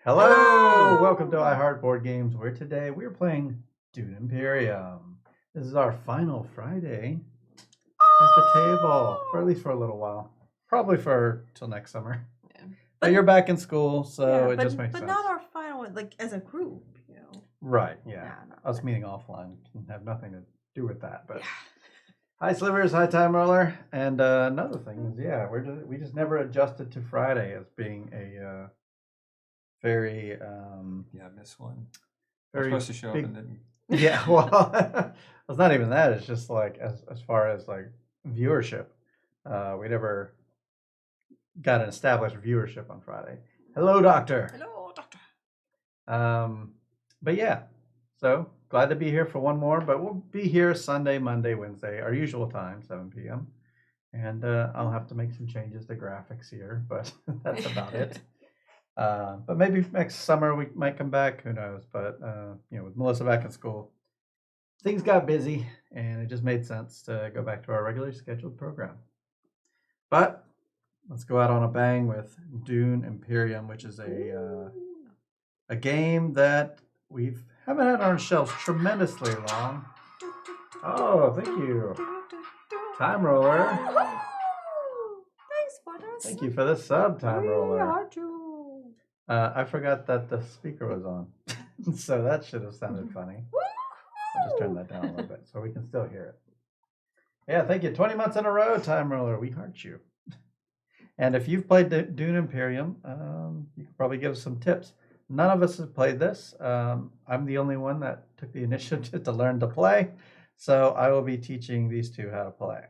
Hello, welcome to Hello! iHeart Board Games, where today we're playing Dune Imperium. This is our final Friday at the table, for at least for a little while. Probably for till next summer. Yeah. But you're back in school, so it just makes but sense. not our final one, like as a group, Right, yeah. Yeah, no. Us meeting offline can have nothing to do with that. But hi, Slivers. Hi, Time Roller. And another thing is, yeah, we just never adjusted to Friday as being a very Yeah, I missed one. I very was supposed to show big up and didn't. Yeah, well, it's not even that. It's just like as far as like viewership, we never got an established viewership on Friday. Hello, Doctor. Hello, Doctor. But yeah, so glad to be here for one more. But we'll be here Sunday, Monday, Wednesday, our usual time, 7 p.m. And I'll have to make some changes to graphics here, but that's about it. But maybe next summer we might come back. Who knows? But with Melissa back in school, things got busy, and it just made sense to go back to our regularly scheduled program. But let's go out on a bang with Dune Imperium, which is a game that we haven't had on our shelves tremendously long. Oh, thank you, Time Roller. Thanks, Butters. Thank you for the sub, Time Roller. You. I forgot that the speaker was on, so that should have sounded funny. I'll just turn that down a little bit so we can still hear it. Yeah, thank you. 20 months in a row, Time Roller. We heart you. And if you've played Dune Imperium, you can probably give us some tips. None of us have played this. I'm the only one that took the initiative to learn to play, so I will be teaching these two how to play.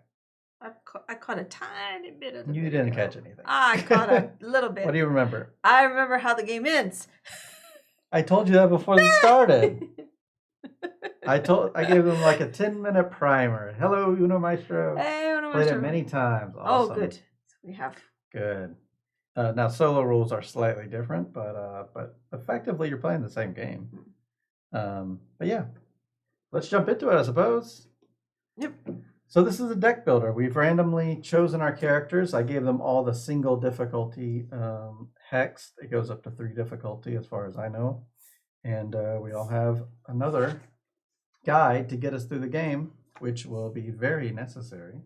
I caught a tiny bit of the You video. didn't catch anything. I caught a little bit. What do you remember? I remember how the game ends. I told you that before they started. I gave them like a 10-minute primer. Hello, Uno Maestro. Hey, Uno Played Maestro. it many times. Awesome. Oh, good. We have. Good. Now solo rules are slightly different, but effectively you're playing the same game. But yeah, let's jump into it, I suppose. Yep. So this is a deck builder. We've randomly chosen our characters. I gave them all the single difficulty hex. It goes up to 3 difficulty as far as I know. And we all have another guide to get us through the game, which will be very necessary.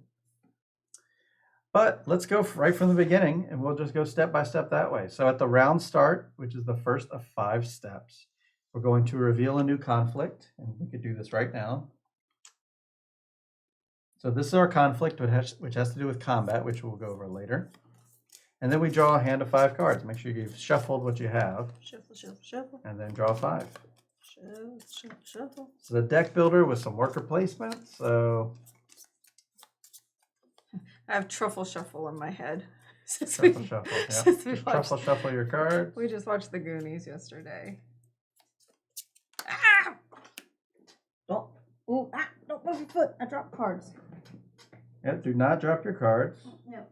But let's go right from the beginning, and we'll just go step by step that way. So at the round start, which is the first of 5 steps, we're going to reveal a new conflict, and we could do this right now. So this is our conflict, which has to do with combat, which we'll go over later. And then we draw a hand of 5 cards. Make sure you've shuffled what you have. Shuffle, shuffle, shuffle. And then draw 5. Shuffle, shuffle, shuffle. So the deck builder with some worker placement. So I have truffle shuffle in my head. truffle shuffle. Yep. Since we Just truffle watched- shuffle your cards. We just watched the Goonies yesterday. Ah! Don't move your foot. I dropped cards. Yep, do not drop your cards. No.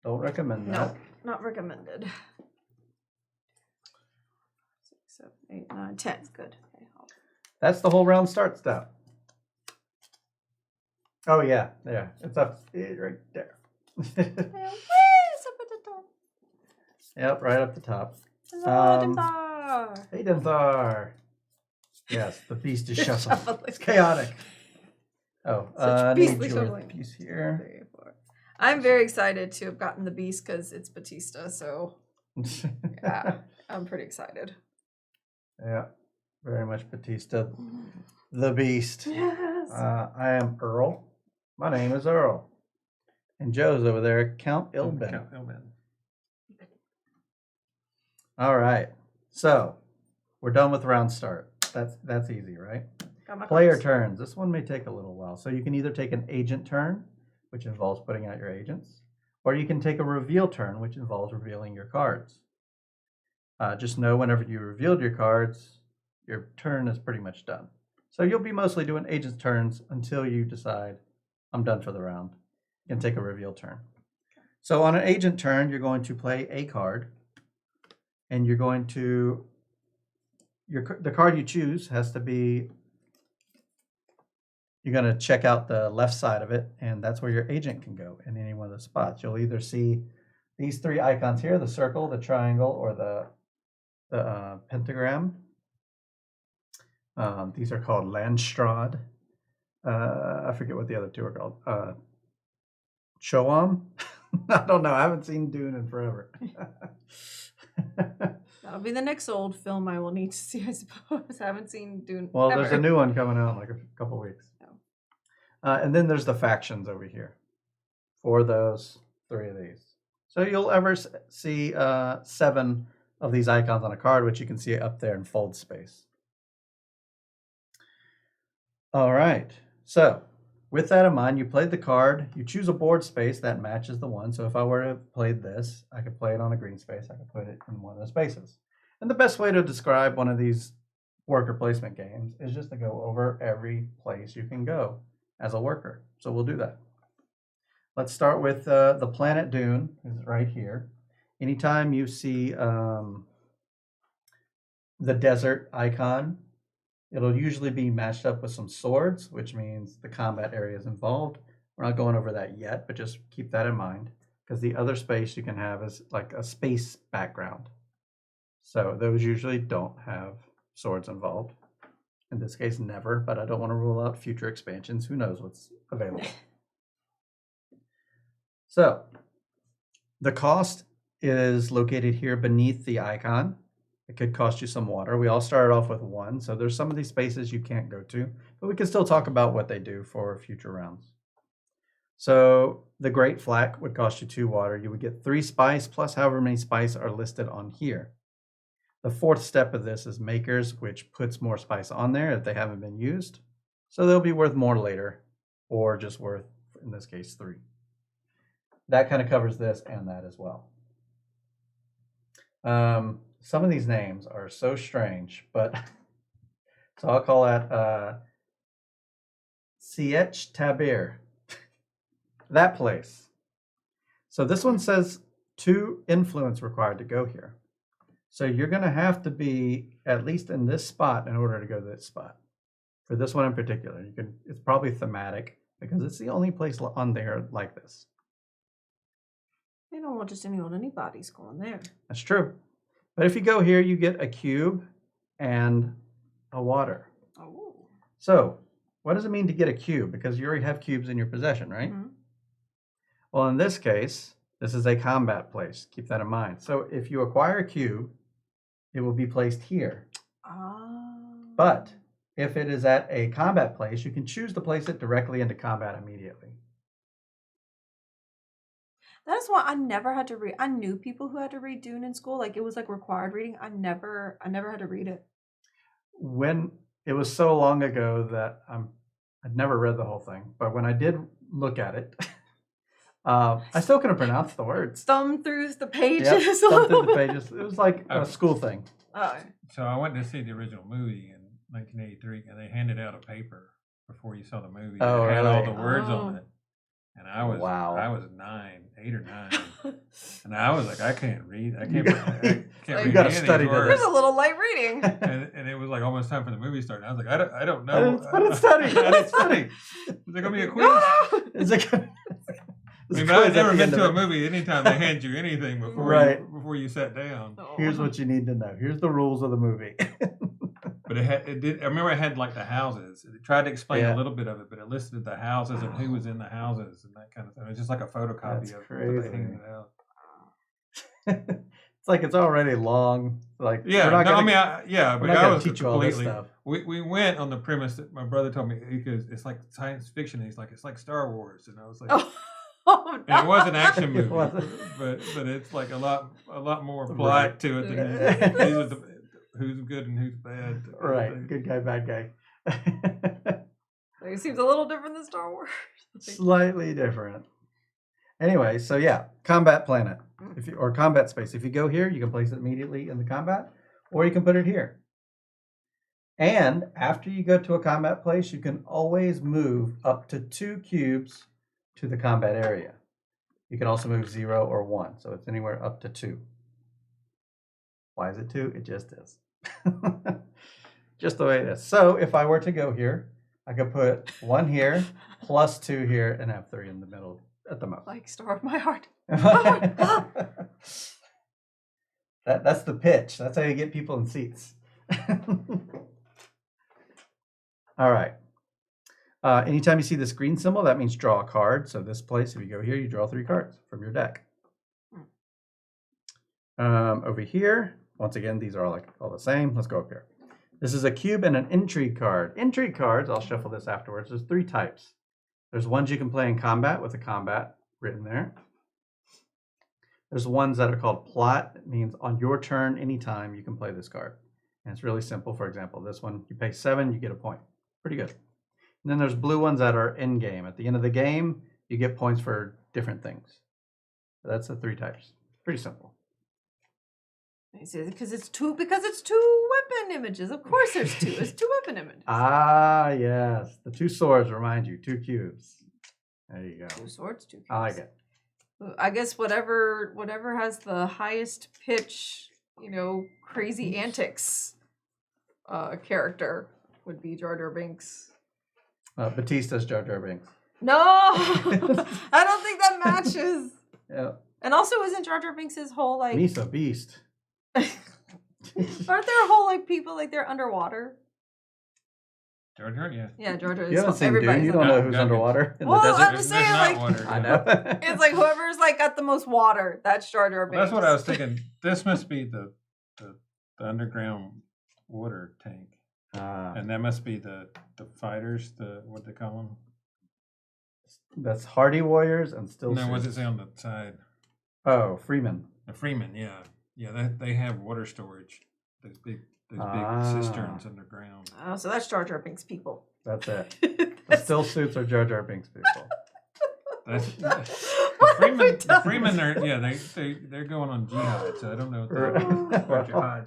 Don't recommend that. No, not recommended. 6, 7, 8, 9, 10. Good. Okay, That's the whole round start step. Oh yeah, there. It's up right there. it's up at the top. Yep, right up the top. Hello, Dimthar. Hey Dimthar. Yes, the beast is shuffling. Shuffling. It's chaotic. Oh, I need beastly your shuffling. piece here. 3, 4. I'm very excited to have gotten the beast because it's Batista, so yeah, I'm pretty excited. Yeah, very much Batista. The beast. Yes. I am Earl. My name is Earl. And Joe's over there, Count Ilben. Count Ilben. All right. So we're done with round start. That's easy, right? Got my Player cards. turns. This one may take a little while. So you can either take an agent turn, which involves putting out your agents, or you can take a reveal turn, which involves revealing your cards. Just know whenever you revealed your cards, your turn is pretty much done. So you'll be mostly doing agents turns until you decide, I'm done for the round. You can take a reveal turn. So on an agent turn, you're going to play a card, and you're going to, the card you choose has to be, you're going to check out the left side of it, and that's where your agent can go in any one of the spots. You'll either see these 3 icons here, the circle, the triangle, or the the pentagram. These are called Landstrad. I forget what the other two are called. Choam? I don't know. I haven't seen Dune in forever. That'll be the next old film I will need to see, I suppose. I haven't seen Dune. Well, ever. there's a new one coming out in like a couple weeks. And then there's the factions over here for those 3 of these. So you'll ever see 7 of these icons on a card, which you can see up there in fold space. All right. So with that in mind, you played the card. You choose a board space that matches the one. So if I were to play this, I could play it on a green space. I could put it in one of the spaces. And the best way to describe one of these worker placement games is just to go over every place you can go as a worker. So we'll do that. Let's start with the planet Dune, is right here. Anytime you see the desert icon, it'll usually be matched up with some swords, which means the combat area is involved. We're not going over that yet, but just keep that in mind, because the other space you can have is like a space background. So those usually don't have swords involved. In this case, never, but I don't want to rule out future expansions. Who knows what's available. So the cost is located here beneath the icon. It could cost you some water. We all started off with 1, so there's some of these spaces you can't go to, but we can still talk about what they do for future rounds. So the Great Flak would cost you 2 water. You would get 3 spice plus however many spice are listed on here. The 4th step of this is Makers, which puts more spice on there if they haven't been used. So they'll be worth more later, or just worth, in this case, 3. That kind of covers this and that as well. Some of these names are so strange, but so I'll call that Sietch Tabir. That place. So this one says 2 influence required to go here. So you're going to have to be at least in this spot in order to go to this spot. For this one in particular, it's probably thematic because it's the only place on there like this. They don't want just anybody's going there. That's true. But if you go here, you get a cube and a water. Oh. So what does it mean to get a cube? Because you already have cubes in your possession, right? Mm-hmm. Well, in this case, this is a combat place. Keep that in mind. So if you acquire a cube, it will be placed here. But if it is at a combat place, you can choose to place it directly into combat immediately. That is why I never had to read. I knew people who had to read Dune in school. Like it was like required reading. I never had to read it. When it was so long ago that I'd never read the whole thing. But when I did look at it, I still couldn't pronounce the words. Thumb through the pages. Yep, thumb through the pages. It was like a school thing. So I went to see the original movie in 1983, and they handed out a paper before you saw the movie. Oh, it had really? all the words on it. And I was 8 or 9, and I was like, I can't read. I can't read. You got to study this. There's a little light reading. And it was like almost time for the movie started. I was like, I don't know. I didn't study. I didn't study. Is there gonna be a quiz? Is it gonna... I mean, I've never been to a movie. Anytime they hand you anything before you sat down. Here's what you need to know. Here's the rules of the movie. But it did. I remember it had like the houses. It tried to explain a little bit of it, but it listed the houses and who was in the houses and that kind of thing. It was just like a photocopy of crazy. They handed it out. It's like it's already long. Like but I was teach you all this stuff. We went on the premise that my brother told me because it's like science fiction. He's like, it's like Star Wars, and I was like. Oh, no. And it was an action movie, but it's like a lot more plot to it than who's good and who's bad. Right, good guy, bad guy. It seems a little different than Star Wars. Slightly different. Anyway, so yeah, combat planet or combat space. If you go here, you can place it immediately in the combat, or you can put it here. And after you go to a combat place, you can always move up to 2 cubes to the combat area. You can also move 0 or 1, so it's anywhere up to 2. Why is it 2? It just is. Just the way it is. So if I were to go here, I could put 1 here, plus 2 here, and have 3 in the middle at the most. Like Star of My Heart. That's the pitch. That's how you get people in seats. All right. Anytime you see this green symbol, that means draw a card. So this place, if you go here, you draw 3 cards from your deck. Over here, once again, these are all the same. Let's go up here. This is a cube and an intrigue card. Intrigue cards, I'll shuffle this afterwards. There's 3 types. There's ones you can play in combat with a combat written there. There's ones that are called plot. It means on your turn, anytime, you can play this card. And it's really simple. For example, this one, you pay 7, you get a point. Pretty good. And then there's blue ones that are in game. At the end of the game, you get points for different things. So that's the 3 types. Pretty simple. Because it's two weapon images. Of course there's 2. It's 2 weapon images. Ah, yes. The 2 swords remind you. 2 cubes. There you go. 2 swords, 2 cubes. I like it. I guess whatever has the highest pitch, crazy antics character would be Jar Jar Binks. Batista's Jar Jar Binks. No! I don't think that matches. Yeah. And also, isn't Jar Jar Binks his whole, Misa Beast. Aren't there whole, people, they're underwater? Jar Jar, yeah. Yeah, Jar Jar is. You haven't seen Dune. Everybody's You don't know who's No, underwater in Well, the desert. I'm just saying, There's not water, I yeah. know. It's whoever's, got the most water. That's Jar Jar Binks. Well, that's what I was thinking. This must be the underground water tank. And that must be the fighters, what they call them. That's Hardy Warriors and Still No, what Suits. does it say on the side? Oh, Freeman. The Freeman, yeah. Yeah, they have water storage. Those big cisterns underground. Oh, so that's Jar Jar Binks people. That's it. The Still Suits are Jar Jar Binks people. The Freeman, they're going on jihad, so I don't know what jihad.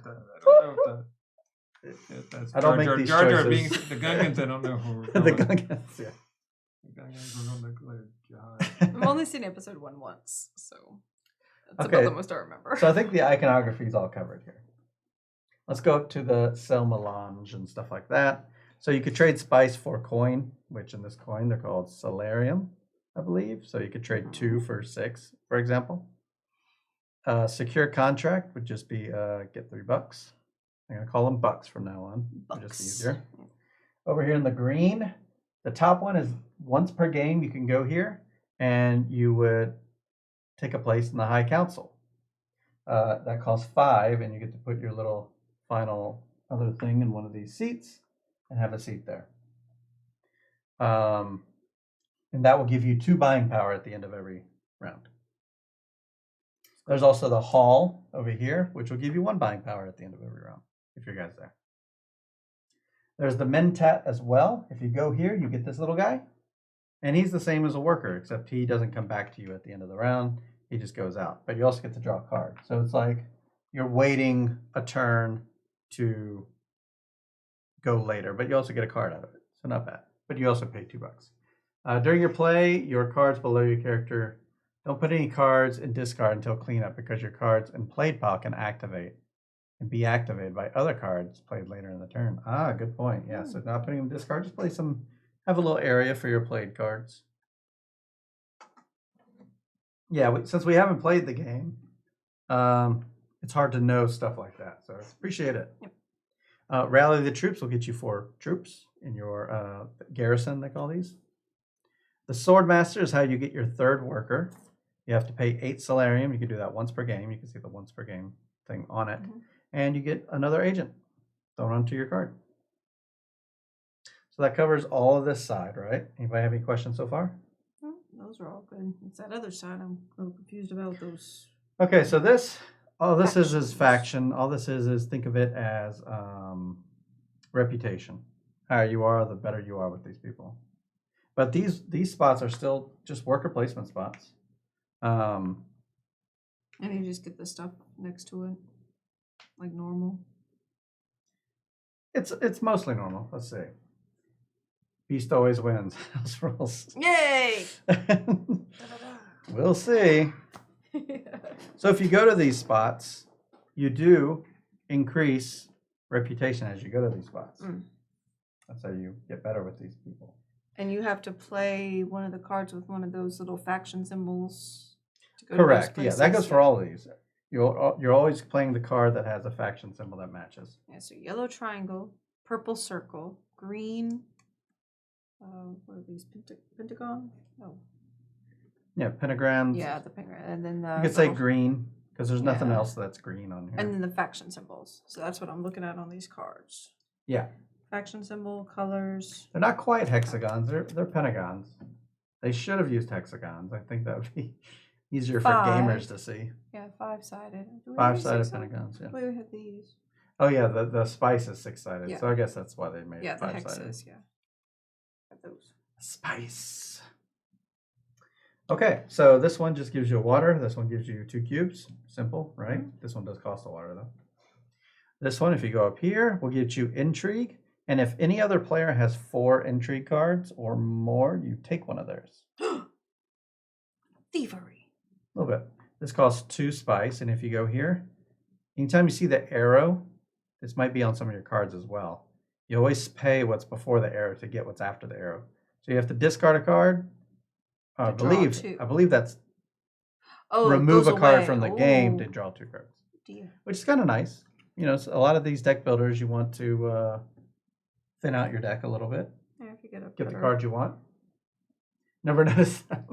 I don't make these Jar Jar choices. Binks, the Gungans, I don't know who we're The going. Gungans, yeah. The Gungans were going to declare jihad. I've only seen episode 1 once, so that's Okay. about the most I remember. So I think the iconography is all covered here. Let's go up to the sell melange and stuff like that. So you could trade spice for coin, which in this coin they're called solarium, I believe. So you could trade 2 for 6, for example. Secure contract would just be get $3. I'm gonna call them bucks from now on. Just Bucks. easier. Over here in the green, the top one is once per game you can go here and you would take a place in the High Council. That costs 5, and you get to put your little final other thing in one of these seats and have a seat there. And that will give you 2 buying power at the end of every round. There's also the hall over here, which will give you 1 buying power at the end of every round, if your guy's there. There's the mentat as well. If you go here, you get this little guy. And he's the same as a worker, except he doesn't come back to you at the end of the round. He just goes out. But you also get to draw a card. So it's like you're waiting a turn to go later, but you also get a card out of it. So not bad. But you also pay $2. During your play, your cards below your character, don't put any cards in discard until cleanup, because your cards in played pile can activate and be activated by other cards played later in the turn. Ah, good point. Yeah, so not putting them in discard, just play some, have a little area for your played cards. Yeah, since we haven't played the game, it's hard to know stuff like that. So appreciate it. Yep. Rally the troops will get you 4 troops in your garrison, they call these. The Swordmaster is how you get your 3rd worker. You have to pay 8 solarium. You can do that once per game. You can see the once per game thing on it. Mhm. And you get another agent thrown onto your card. So that covers all of this side, right? Anybody have any questions so far? Those are all good. It's that other side I'm a little confused about those. Okay, so all this is faction. All this is think of it as reputation. The higher you are, the better you are with these people. But these spots are still just worker placement spots. And you just get the stuff next to it, like normal. It's mostly normal. Let's see. Beast always wins. House rules. Yay! We'll see. So if you go to these spots, you do increase reputation as you go to these spots. Mm. That's how you get better with these people. And you have to play one of the cards with one of those little faction symbols. To go Correct. To Yeah, those that goes places. for all of these. You're always playing the card that has a faction symbol that matches. Yeah, so yellow triangle, purple circle, green. What are these? Pentagon? No. Yeah, pentagrams. Yeah, the pentagram, and then the. You could say green because there's nothing Yeah. else that's green on here. And then the faction symbols. So that's what I'm looking at on these cards. Yeah. Faction symbol, colors. They're not quite hexagons. They're pentagons. They should have used hexagons. I think that would be easier for gamers to see. Yeah, 5-sided. 5-sided pentagons. Yeah. Wait, we have these. Oh yeah, the spice is 6-sided. Yeah. So I guess that's why they made Yeah, it the 5-sided. hexes. Yeah. Have those. Spice. Okay, so this one just gives you water. This one gives you 2 cubes. Simple, right? This one does cost a water though. This one, if you go up here, will get you intrigue. And if any other player has 4 intrigue cards or more, you take one of theirs. Thievery. A little bit. This costs 2 spice. And if you go here, anytime you see the arrow, this might be on some of your cards as well. You always pay what's before the arrow to get what's after the arrow. So you have to discard a card. I believe that's remove a card from the game to draw 2 cards. Dear. Which is kind of nice. You know, a lot of these deck builders, you want to thin out your deck a little bit. Yeah, if you get the card you want. Never noticed that.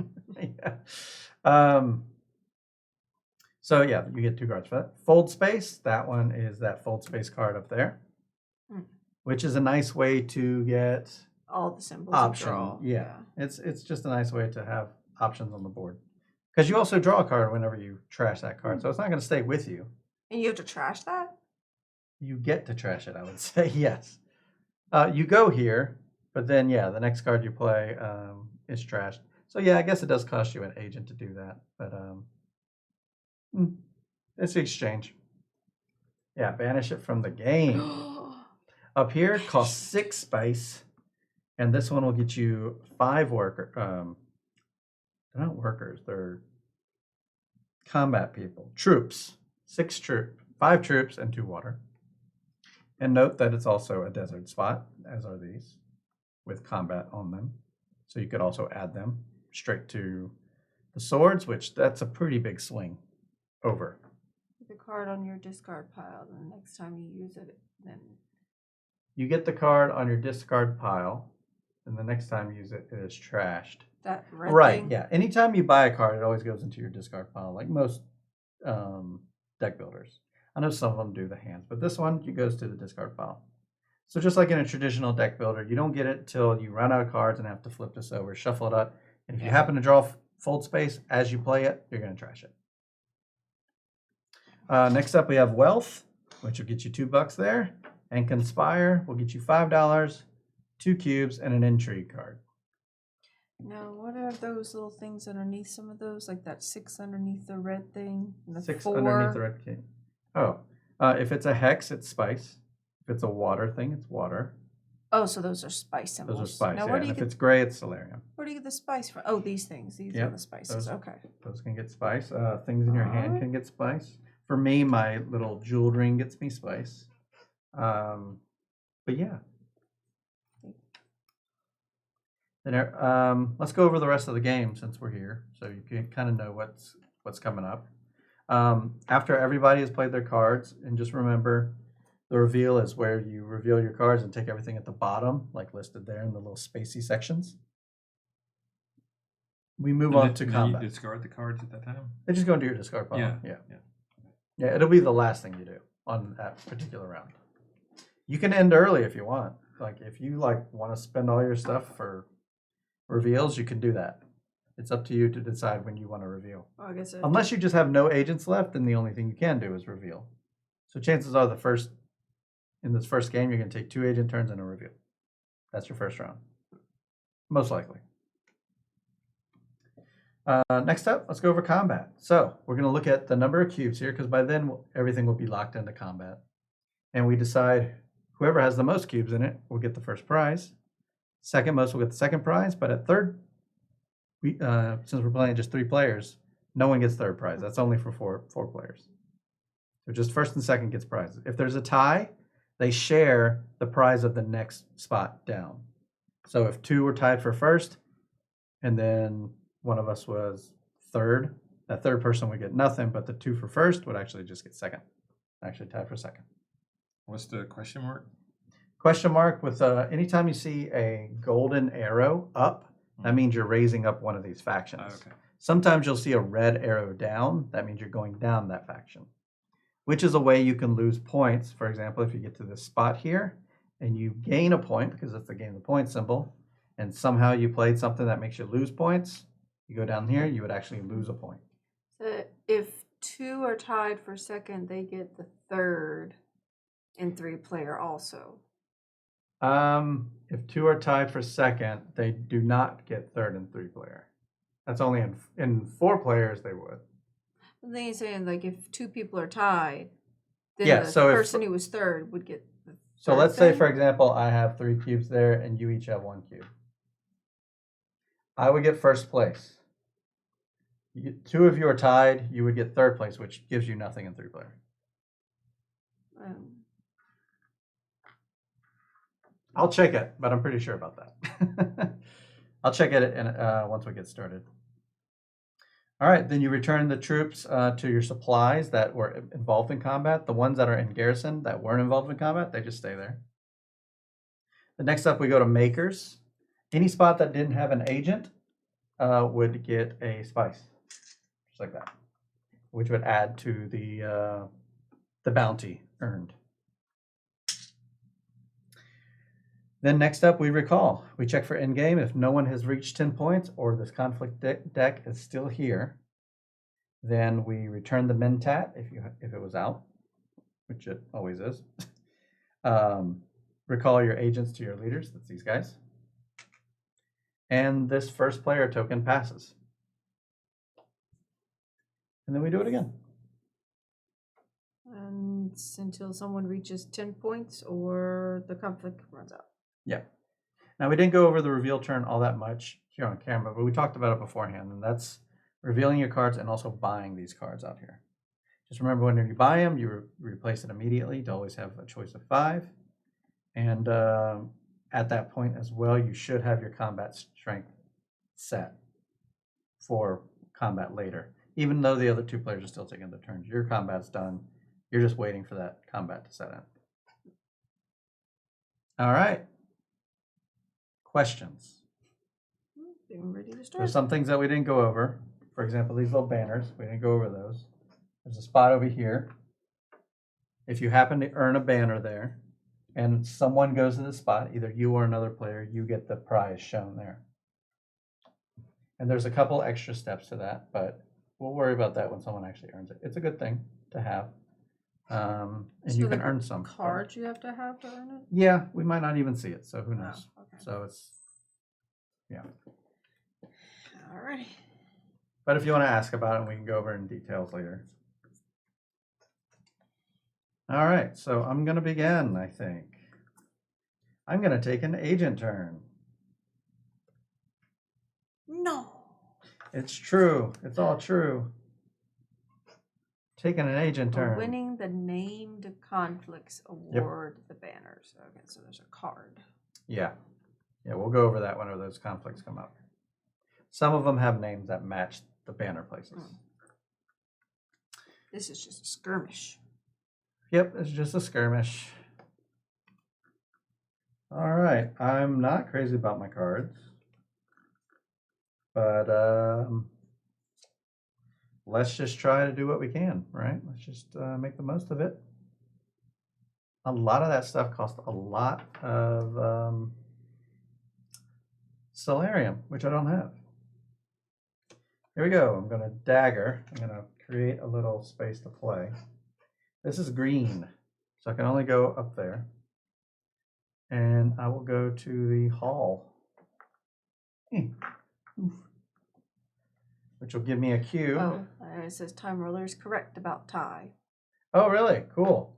Yeah. So yeah, you get 2 cards for that. Fold space. That one is that fold space card up there, which is a nice way to get all the symbols. Option. Yeah. It's just a nice way to have options on the board because you also draw a card whenever you trash that card, so it's not going to stay with you. And you have to trash that. You get to trash it, I would say. Yes. You go here, but then yeah, the next card you play is trashed. So yeah, I guess it does cost you an agent to do that, but it's the exchange. Yeah, banish it from the game. Up here, it costs 6 spice, and this one will get you 5 worker. They're not workers; they're combat people, troops. 6 troop, 5 troops, and 2 water. And note that it's also a desert spot, as are these, with combat on them. So you could also add them straight to the swords, which that's a pretty big swing over. Put the card on your discard pile, and the next time you use it, then you get the card on your discard pile, and the next time you use it, it is trashed. That red right? thing? Yeah. Anytime you buy a card, it always goes into your discard pile, like most deck builders. I know some of them do the hands, but this one goes to the discard pile. So just like in a traditional deck builder, you don't get it till you run out of cards and have to flip this over, shuffle it up, and if you happen to draw fold space as you play it, you're going to trash it. Next up, we have Wealth, which will get you $2 there, and Conspire will get you $5, 2 cubes, and an intrigue card. Now, what are those little things underneath some of those? Like that 6 underneath the red thing? And the 6 4? underneath the red king. Oh, if it's a hex, it's spice. If it's a water thing, it's water. Oh, so those are spice symbols. Those are spice, now, yeah. where do you If get, it's gray, it's Solarium. where do you get the spice from? Oh, these things. These are the spices. Okay. Those can get spice. Things in your hand can get spice. For me, my little jeweled ring gets me spice. But yeah. Then, let's go over the rest of the game since we're here, so you can kind of know what's coming up. After everybody has played their cards, and just remember, the reveal is where you reveal your cards and take everything at the bottom, like listed there in the little spacey sections. We move on to combat. You discard the cards at that time? They just go into your discard pile. Yeah. Yeah, it'll be the last thing you do on that particular round. You can end early if you want. Like if you want to spend all your stuff for reveals, you can do that. It's up to you to decide when you want to reveal. Oh, I guess Unless you just have no agents left, then the only thing you can do is reveal. So chances are in this first game, you're going to take 2 agent turns and a reveal. That's your first round. Most likely. Next up, let's go over combat. So we're going to look at the number of cubes here because by then everything will be locked into combat. And we decide whoever has the most cubes in it will get the first prize. Second most will get the second prize. But at third, since we're playing just 3 players, no one gets third prize. That's only for 4 players. So just first and second gets prizes. If there's a tie, they share the prize of the next spot down. So if 2 were tied for first, and then one of us was third, That third person would get nothing, but the 2 for first would actually just get second. Actually tie for second. What's the question mark? Question mark with anytime you see a golden arrow up, that means you're raising up one of these factions. Oh, okay. Sometimes you'll see a red arrow down. That means you're going down that faction, which is a way you can lose points. For example, if you get to this spot here and you gain a point, because that's the gain the point symbol, and somehow you played something that makes you lose points, you go down here, you would actually lose a point. So if 2 are tied for second, they get the third in 3-player also. If 2 are tied for second, they do not get third and 3-player. That's only in 4 players they would. Then you're saying like if 2 people are tied, then Yeah, the so if- person who was third would get the So third let's say, thing? for example, I have 3 cubes there and you each have 1 cube. I would get first place. 2 of you are tied, you would get third place, which gives you nothing in 3-player. I'll check it, but I'm pretty sure about that. I'll check it once we get started. All right, then you return the troops to your supplies that were involved in combat. The ones that are in garrison that weren't involved in combat, they just stay there. The next up, we go to makers. Any spot that didn't have an agent would get a spice, just like that, which would add to the bounty earned. Then next up, we recall. We check for endgame. If no one has reached 10 points or this conflict deck is still here, then we return the mentat if it was out, which it always is. Recall your agents to your leaders. That's these guys. And this first player token passes. And then we do it again. And until someone reaches 10 points or the conflict runs out. Yeah. Now, we didn't go over the reveal turn all that much here on camera, but we talked about it beforehand, and that's revealing your cards and also buying these cards out here. Just remember, whenever you buy them, you replace it immediately to always have a choice of 5. And at that point as well, you should have your combat strength set for combat later. Even though the other 2 players are still taking their turns, your combat's done. You're just waiting for that combat to set in. All right. Questions? I'm ready to There's start. some things that we didn't go over. For example, these little banners, we didn't go over those. There's a spot over here. If you happen to earn a banner there and someone goes to the spot, either you or another player, you get the prize shown there. And there's a couple extra steps to that, but we'll worry about that when someone actually earns it. It's a good thing to have. And So you can the earn some. Cards you have to earn it? Yeah, we might not even see it, so who knows? Oh, okay. So it's, yeah. Alrighty. But if you want to ask about it, we can go over it in details later. All right, so I'm going to begin, I think. I'm going to take an agent turn. No. It's true. It's all true. Taking an agent For turn. winning the named conflicts award the banners. Okay, so there's a card. Yeah. Yeah, we'll go over that whenever those conflicts come up. Some of them have names that match the banner places. This is just a skirmish. Yep, it's just a skirmish. All right, I'm not crazy about my cards, but let's just try to do what we can, right? Let's just make the most of it. A lot of that stuff costs a lot of Solarium, which I don't have. Here we go. I'm going to dagger. I'm going to create a little space to play. This is green, so I can only go up there. And I will go to the hall, which will give me a cube. Oh, it says Time Roller is correct about tie. Oh, really? Cool.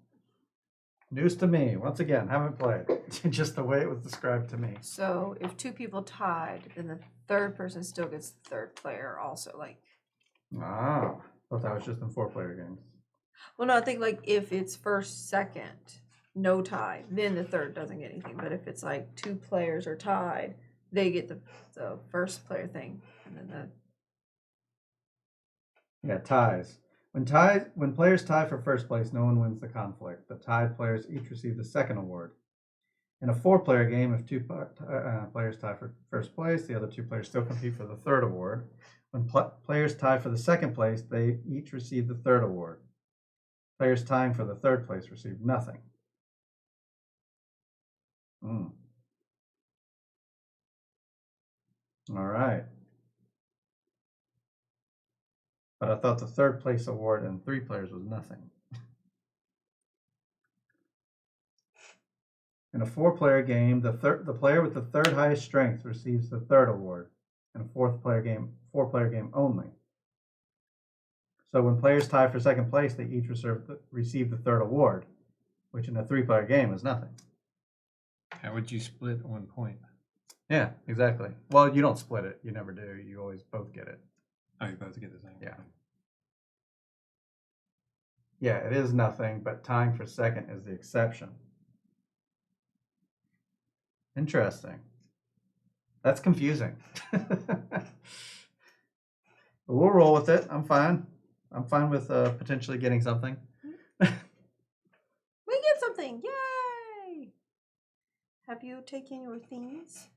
News to me. Once again, haven't played. Just the way it was described to me. So if 2 people tied, then the third person still gets the third player also. Like, Ah, thought that was just in 4-player games. well, no, I think like if it's first, second, no tie, then the third doesn't get anything. But if it's like 2 players are tied, they get the first player thing, and then Yeah, ties. When players tie for first place, no one wins the conflict. The tied players each receive the second award. In a 4-player game, if two players tie for first place, the other 2 players still compete for the third award. When players tie for the second place, they each receive the third award. Players tying for the third place receive nothing. All right. But I thought the third place award in 3 players was nothing. In a 4-player game, the player with the third highest strength receives the third award. In a 4-player game only. So when players tie for second place, they each receive the third award, which in a 3-player game is nothing. How would you split 1 point? Yeah, exactly. Well, you don't split it. You never do. You always both get it. Oh, you both get the same. Yeah. Yeah, it is nothing, but tying for second is the exception. Interesting. That's confusing. But we'll roll with it. I'm fine. I'm fine with potentially getting something. We get something! Yay! Have you taken your things?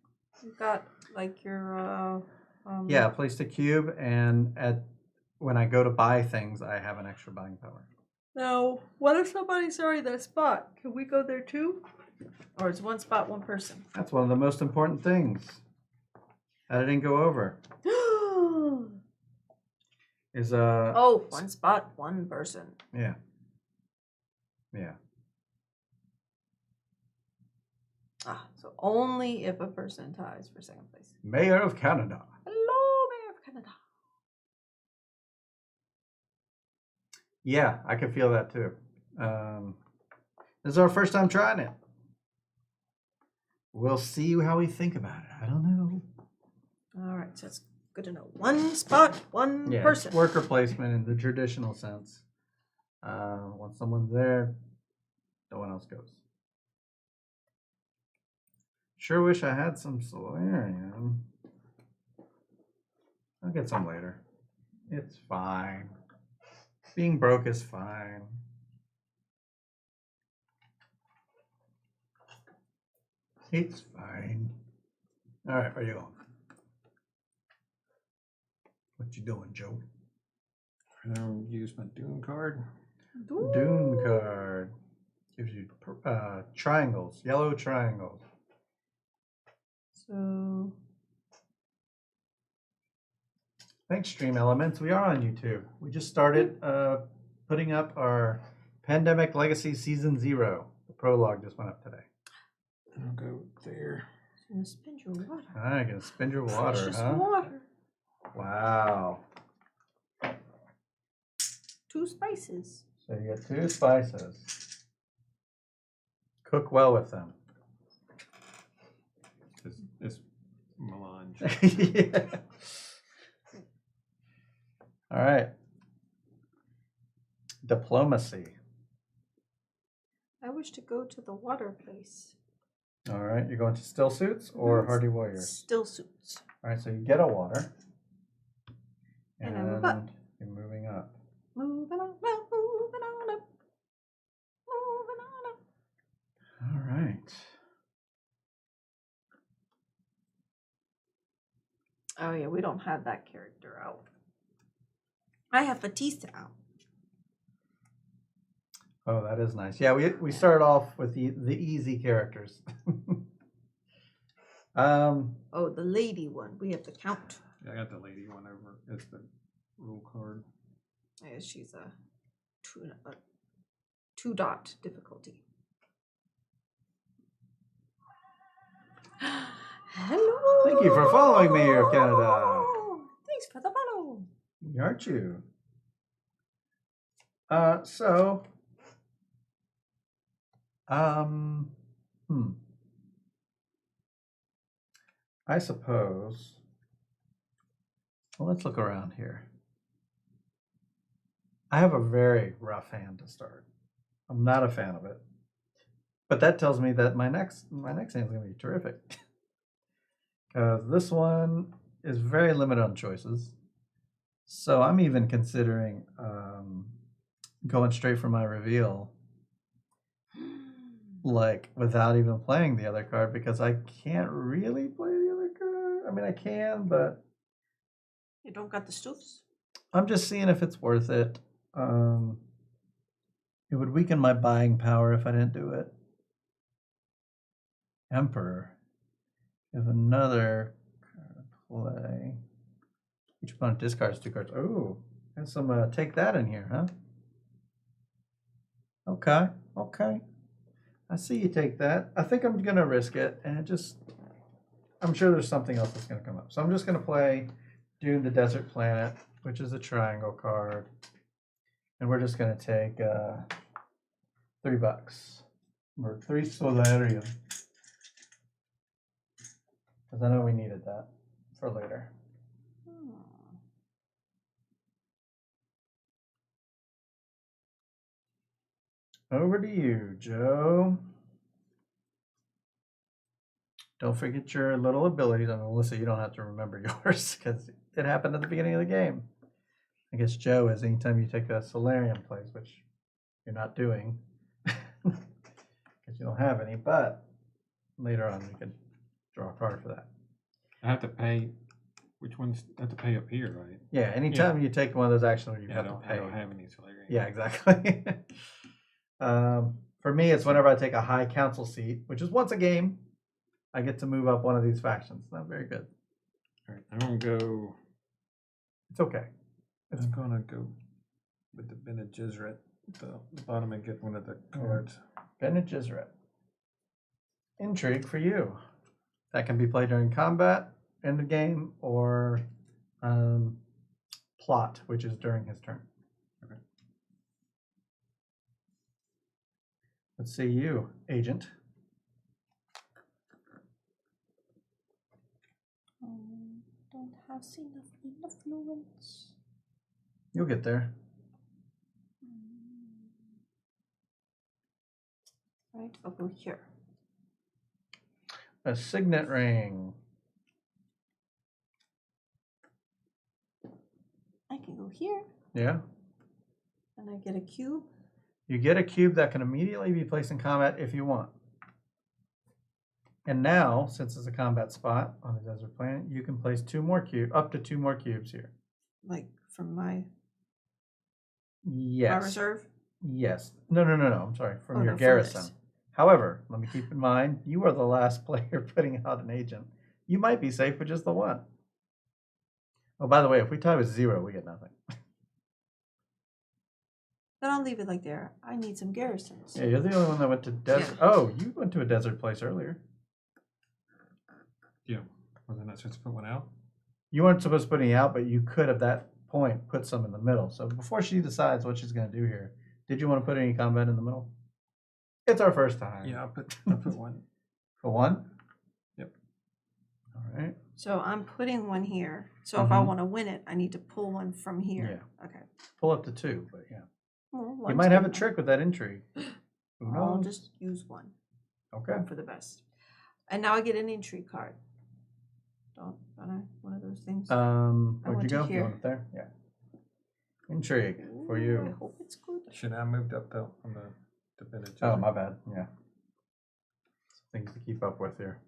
You've got like your Yeah, place the cube, and when I go to buy things, I have an extra buying power. Now, what if somebody's already that spot? Can we go there too? Or is one spot one person? That's one of the most important things that I didn't go over. Is Oh, one spot, one person. Yeah. Yeah. Ah, so only if a person ties for second place. Mayor of Canada. Hello, Mayor of Canada. Yeah, I can feel that too. This is our first time trying it. We'll see how we think about it. I don't know. All right, so it's good to know. One spot, one person. It's worker placement in the traditional sense. Once someone's there, no one else goes. Sure wish I had some solarium. I'll get some later. It's fine. Being broke is fine. It's fine. All right, where you going? What you doing, Joe? I'll use my Dune card. Dune card. Gives you triangles, yellow triangles. So, Thanks, Stream Elements. We are on YouTube. We just started putting up our Pandemic Legacy Season 0. The prologue just went up today. I'll go there. you're gonna spend your water. All right, gonna spend your water, Precious huh? water. Wow. 2 spices. So you get 2 spices. Cook well with them. It's melange. Yeah. All right. Diplomacy. I wish to go to the water place. All right, you're going to still suits or hardy warriors? Still suits. All right, so you get a water. And And I move up. you're moving up. Moving on up, moving on up. Moving on up. All right. Oh yeah, we don't have that character out. I have Batista out. Oh, that is nice. Yeah, we started off with the easy characters. Oh, the lady one. We have the count. Yeah, I got the lady one over. It's the rule card. Yeah, she's a 2-dot difficulty. Hello. Thank you for following me, Mayor of Canada. Thanks for the follow. Aren't you? I suppose. Well, let's look around here. I have a very rough hand to start. I'm not a fan of it. But that tells me that my next hand's gonna be terrific. Because this one is very limited on choices. So I'm even considering going straight for my reveal, like without even playing the other card, because I can't really play the other card. I mean, I can, but You don't got the stuffs? I'm just seeing if it's worth it. It would weaken my buying power if I didn't do it. Emperor. If another card to play. Each opponent discards 2 cards. Oh, and some take that in here, huh? Okay, okay. I see you take that. I think I'm gonna risk it, and I'm sure there's something else that's gonna come up. So I'm just gonna play Dune the Desert Planet, which is a triangle card. And we're just gonna take $3. Or 3 Solarium. Because I know we needed that for later. Over to you, Joe. Don't forget your little abilities. I mean, Melissa, you don't have to remember yours because it happened at the beginning of the game. I guess Joe is anytime you take a Solarium plays, which you're not doing because you don't have any, but later on you can draw a card for that. I have to pay. Which ones? I have to pay up here, right? Yeah, anytime you take one of those actions, you have to pay. I don't have any Solarium. Yeah, exactly. For me, it's whenever I take a high council seat, which is once a game, I get to move up one of these factions. Not very good. All right, I'm gonna go. It's okay. I'm gonna go with the Bene Gesserit at the bottom and get one of the cards. Bene Gesserit. Intrigue for you. That can be played during combat, in the game, or plot, which is during his turn. Okay. Let's see you, agent. Don't have enough influence. You'll get there. Right, I'll go here. A signet ring. I can go here. Yeah. And I get a cube. You get a cube that can immediately be placed in combat if you want. And now, since it's a combat spot on the desert planet, you can place up to 2 more cubes here. Like from my Yes. reserve? Yes. No. I'm sorry. From your no, garrison. this. However, let me keep in mind, you are the last player putting out an agent. You might be safe with just the one. Oh, by the way, if we tie with 0, we get nothing. Then I'll leave it like there. I need some garrisons. Yeah, you're the only one that went to desert. Yeah. Oh, you went to a desert place earlier. Yeah. Was I not supposed to put one out? You weren't supposed to put any out, but you could at that point put some in the middle. So before she decides what she's going to do here, did you want to put any combat in the middle? It's our first time. Yeah, I'll put one. For one? Yep. All right. So I'm putting one here. So if I want to win it, I need to pull one from here. Yeah. Okay. Pull up to 2, but yeah. Well, You might have a trick with that intrigue. Who I'll knows? just use one. Okay. For the best. And now I get an intrigue card. Don't I? One of those things. Where'd went you to go? here. You went up there? Yeah. Intrigue for Ooh, I you. hope it's good. Should I have moved up though on the Bene Gesserit? Oh, my bad. Yeah. Things to keep up with here.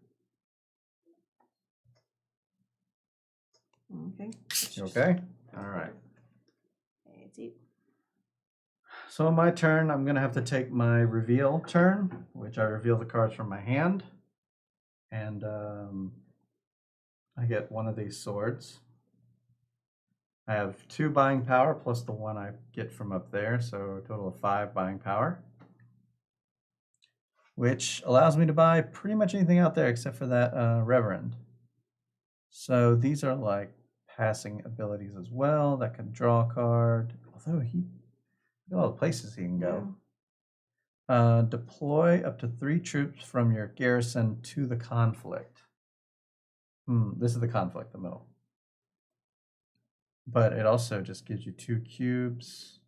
Okay. You okay? All right. It's it. So on my turn, I'm going to have to take my reveal turn, which I reveal the cards from my hand. And I get one of these swords. I have 2 buying power plus the 1 I get from up there, so a total of 5 buying power. Which allows me to buy pretty much anything out there except for that Reverend. So these are like passing abilities as well that can draw a card. Although look at all the places he can go. Deploy up to 3 troops from your garrison to the conflict. This is the conflict, the middle. But it also just gives you 2 cubes.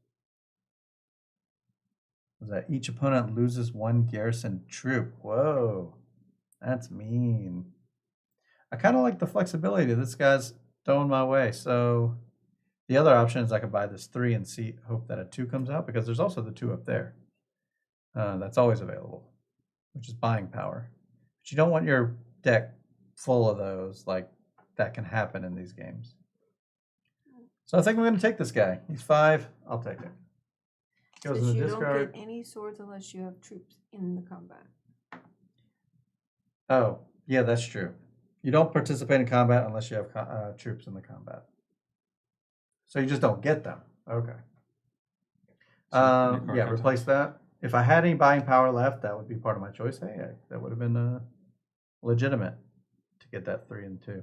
That each opponent loses 1 garrison troop. Whoa, that's mean. I kind of like the flexibility this guy's throwing my way. So The other option is I could buy this 3 and see, hope that a 2 comes out, because there's also the 2 up there. That's always available, which is buying power. But you don't want your deck full of those, like that can happen in these games. So I think I'm going to take this guy. He's 5. I'll take it. Goes in Says the you discard. don't get any swords unless you have troops in the combat. Oh, yeah, that's true. You don't participate in combat unless you have troops in the combat. So you just don't get them. Okay. So your card Yeah, comes replace that. If I had any buying power left, that would be part of my choice. Hey, that would have been legitimate to get that 3 and 2.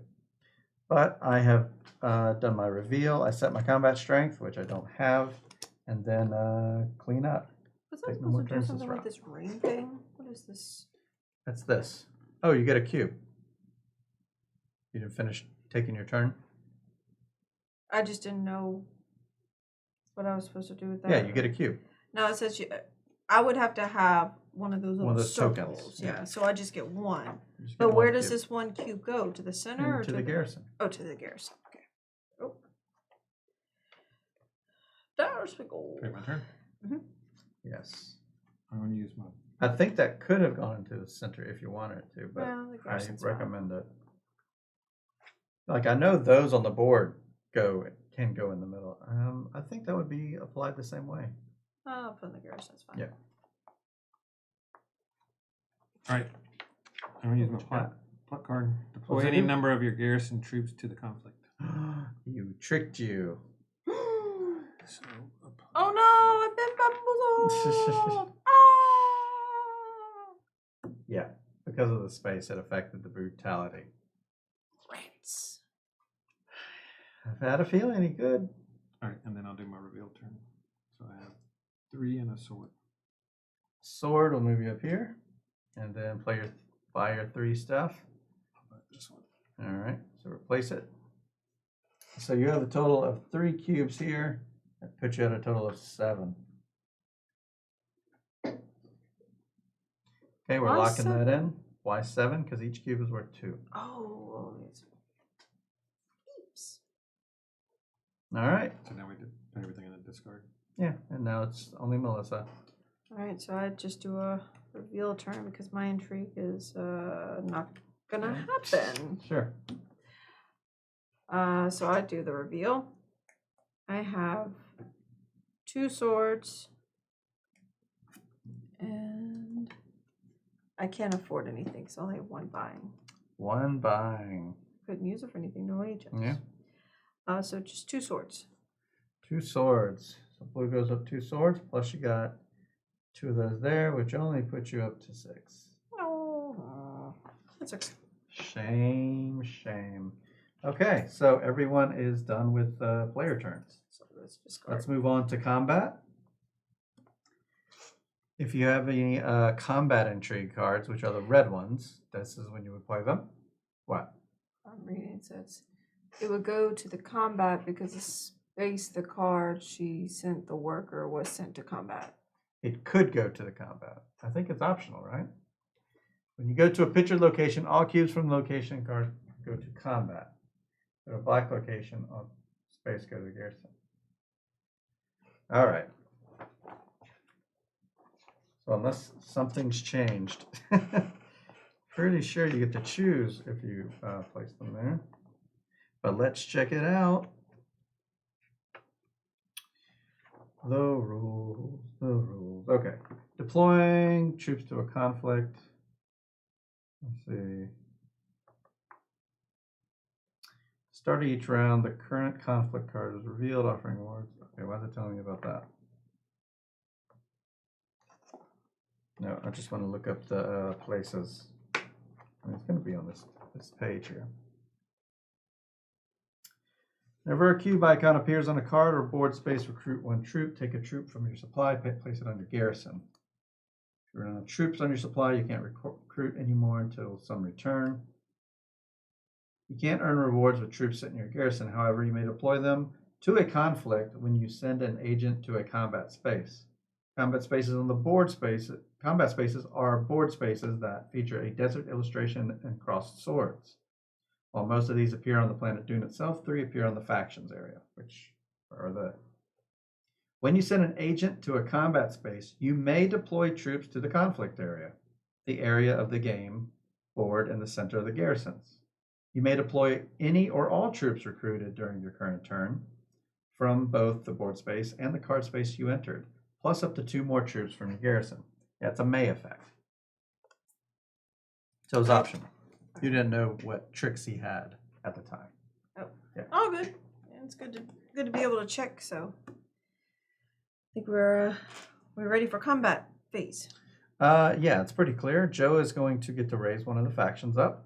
But I have done my reveal. I set my combat strength, which I don't have, and then clean up. Was I Take no more supposed to do turns this something with round. this ring thing? What is this? That's this. Oh, you get a cube. You didn't finish taking your turn? I just didn't know what I was supposed to do with that. Yeah, you get a cube. No, it says I would have to have one of those little One of those circles. tokens, Yeah. yeah. So I just get one. You just get But one where does cube. this one cube go? To the center or To the garrison? Oh, to the garrison. Okay. Oh. There's we go. Take my turn. Yes. I'm going to use my. I think that could have gone into the center if you wanted it to, but Well, the I garrison's fine. recommend it. Like, I know those on the board can go in the middle. I think that would be applied the same way. I'll put in the garrison. It's fine. Yeah. All right. I'm going to use my What you got? plot card. Deploy it any do? number of your garrison troops to the conflict. You tricked you. So, Oh no! I've been bamboozled! Ah! Yeah, because of the space, it affected the brutality. Rats. I've had a feeling he could. all right, and then I'll do my reveal turn. So I have 3 and a sword. Sword will move you up here, and then buy your 3 stuff. How about this one? All right, so replace it. So you have a total of 3 cubes here. That puts you at a total of 7. Okay, we're Why locking that 7? in. Why 7? Because each cube is worth 2. Oh, it's heaps. All right. So now we did put everything in the discard. Yeah, and now it's only Melissa. All right, so I just do a reveal turn because my intrigue is not gonna happen. Sure. So I do the reveal. I have 2 swords, and I can't afford anything, so I only have 1 buying. 1 buying. Couldn't use it for anything, no agents. Yeah. So just 2 swords. 2 swords. So blue goes up 2 swords, plus you got 2 of those there, which only puts you up to 6. Oh, that's okay. Shame, shame. Okay, so everyone is done with player turns. So let's discard. Let's move on to combat. If you have any combat intrigue cards, which are the red ones, this is when you would play them. What? I'm reading. It says it would go to the combat because the space the card she sent the worker was sent to combat. It could go to the combat. I think it's optional, right? When you go to a pictured location, all cubes from the location card go to combat. Go to a black location, all space go to the garrison. All right. So unless something's changed, pretty sure you get to choose if you place them there. But let's check it out. The rules, the rules. Okay. Deploying troops to a conflict. Let's see. Start of each round, the current conflict card is revealed, offering awards. Okay, why is it telling me about that? No, I just want to look up the places. I mean, it's going to be on this page here. Whenever a cube icon appears on a card or board space, recruit 1 troop. Take a troop from your supply, place it on your garrison. If you run out of troops on your supply, you can't recruit anymore until some return. You can't earn rewards with troops sitting in your garrison. However, you may deploy them to a conflict when you send an agent to a combat space. Combat spaces on the board space. Combat spaces are board spaces that feature a desert illustration and crossed swords. While most of these appear on the planet Dune itself, 3 appear on the factions area, which When you send an agent to a combat space, you may deploy troops to the conflict area, the area of the game board in the center of the garrisons. You may deploy any or all troops recruited during your current turn from both the board space and the card space you entered, plus up to 2 more troops from your garrison. Yeah, it's a may effect. So it's optional. You didn't know what tricks he had at the time. Oh, yeah. Oh, good. Yeah, it's good to be able to check. So I think we're ready for combat phase. Yeah, it's pretty clear. Joe is going to get to raise one of the factions up,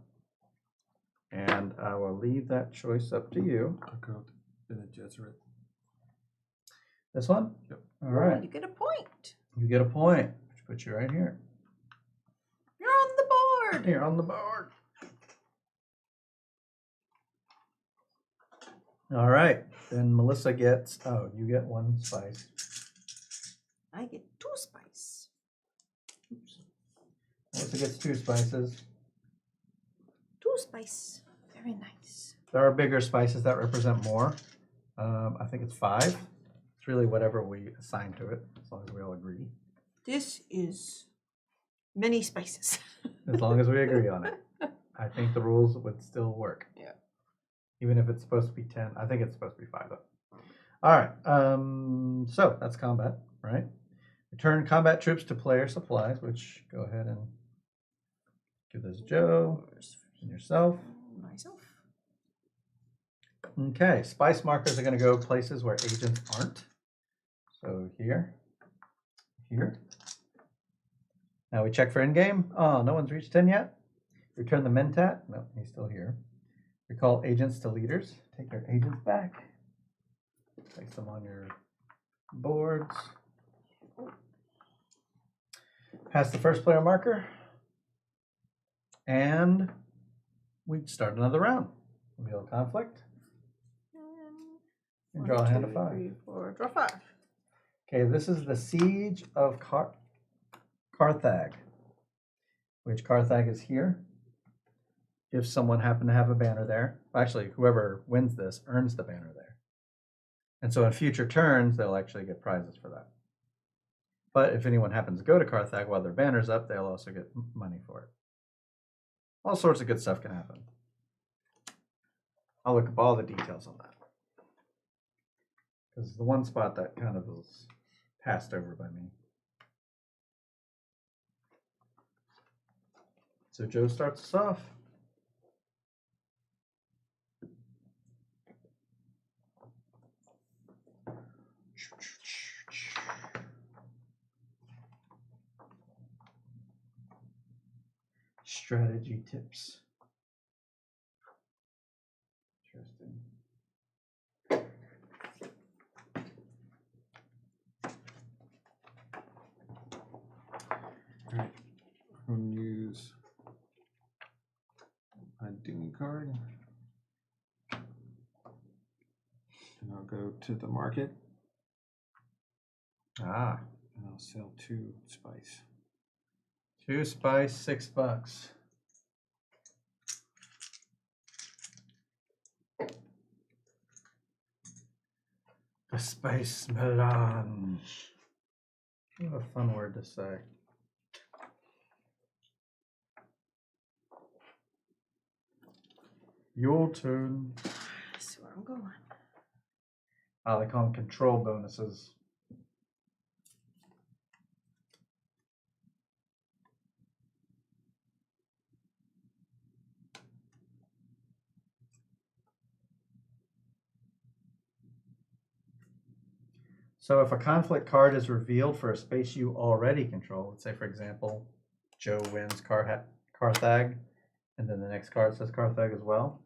and I will leave that choice up to you. I'll go to the Jesuit. This one? Yep. All right. Ooh, you get a point. You get a point, which puts you right here. You're on the board. Here on the board. All right. Then Melissa gets, you get 1 spice. I get 2 spice. Oops. Melissa gets 2 spices. 2 spice. Very nice. There are bigger spices that represent more. I think it's 5. It's really whatever we assign to it, as long as we all agree. This is many spices. As long as we agree on it. I think the rules would still work. Yeah. Even if it's supposed to be 10. I think it's supposed to be 5 though. All right. So that's combat, right? Return combat troops to player supplies, which go ahead and give those to Joe and yourself. Myself. Okay. Spice markers are going to go places where agents aren't. So here. Now we check for in-game. Oh, no one's reached 10 yet. Return the Mentat. No, he's still here. Recall agents to leaders. Take your agents back. Place them on your boards. Pass the first player marker. And we start another round. Reveal conflict. And draw a hand of 5. 3, 4, draw 5. Okay, this is the Siege of Carthage, which Carthage is here. If someone happened to have a banner there, actually, whoever wins this earns the banner there. And so in future turns, they'll actually get prizes for that. But if anyone happens to go to Carthage while their banner's up, they'll also get money for it. All sorts of good stuff can happen. I'll look up all the details on that. Because the one spot that kind of was passed over by me. So Joe starts us off. Strategy tips. Interesting. All right. I'm going to use my Dune card. And I'll go to the market. Ah. And I'll sell 2 spice. 2 spice, $6. The spice melange. What a fun word to say. Your turn. That's where I'm going. They call them control bonuses. So if a conflict card is revealed for a space you already control, let's say for example, Joe wins Carthage, and then the next card says Carthage as well,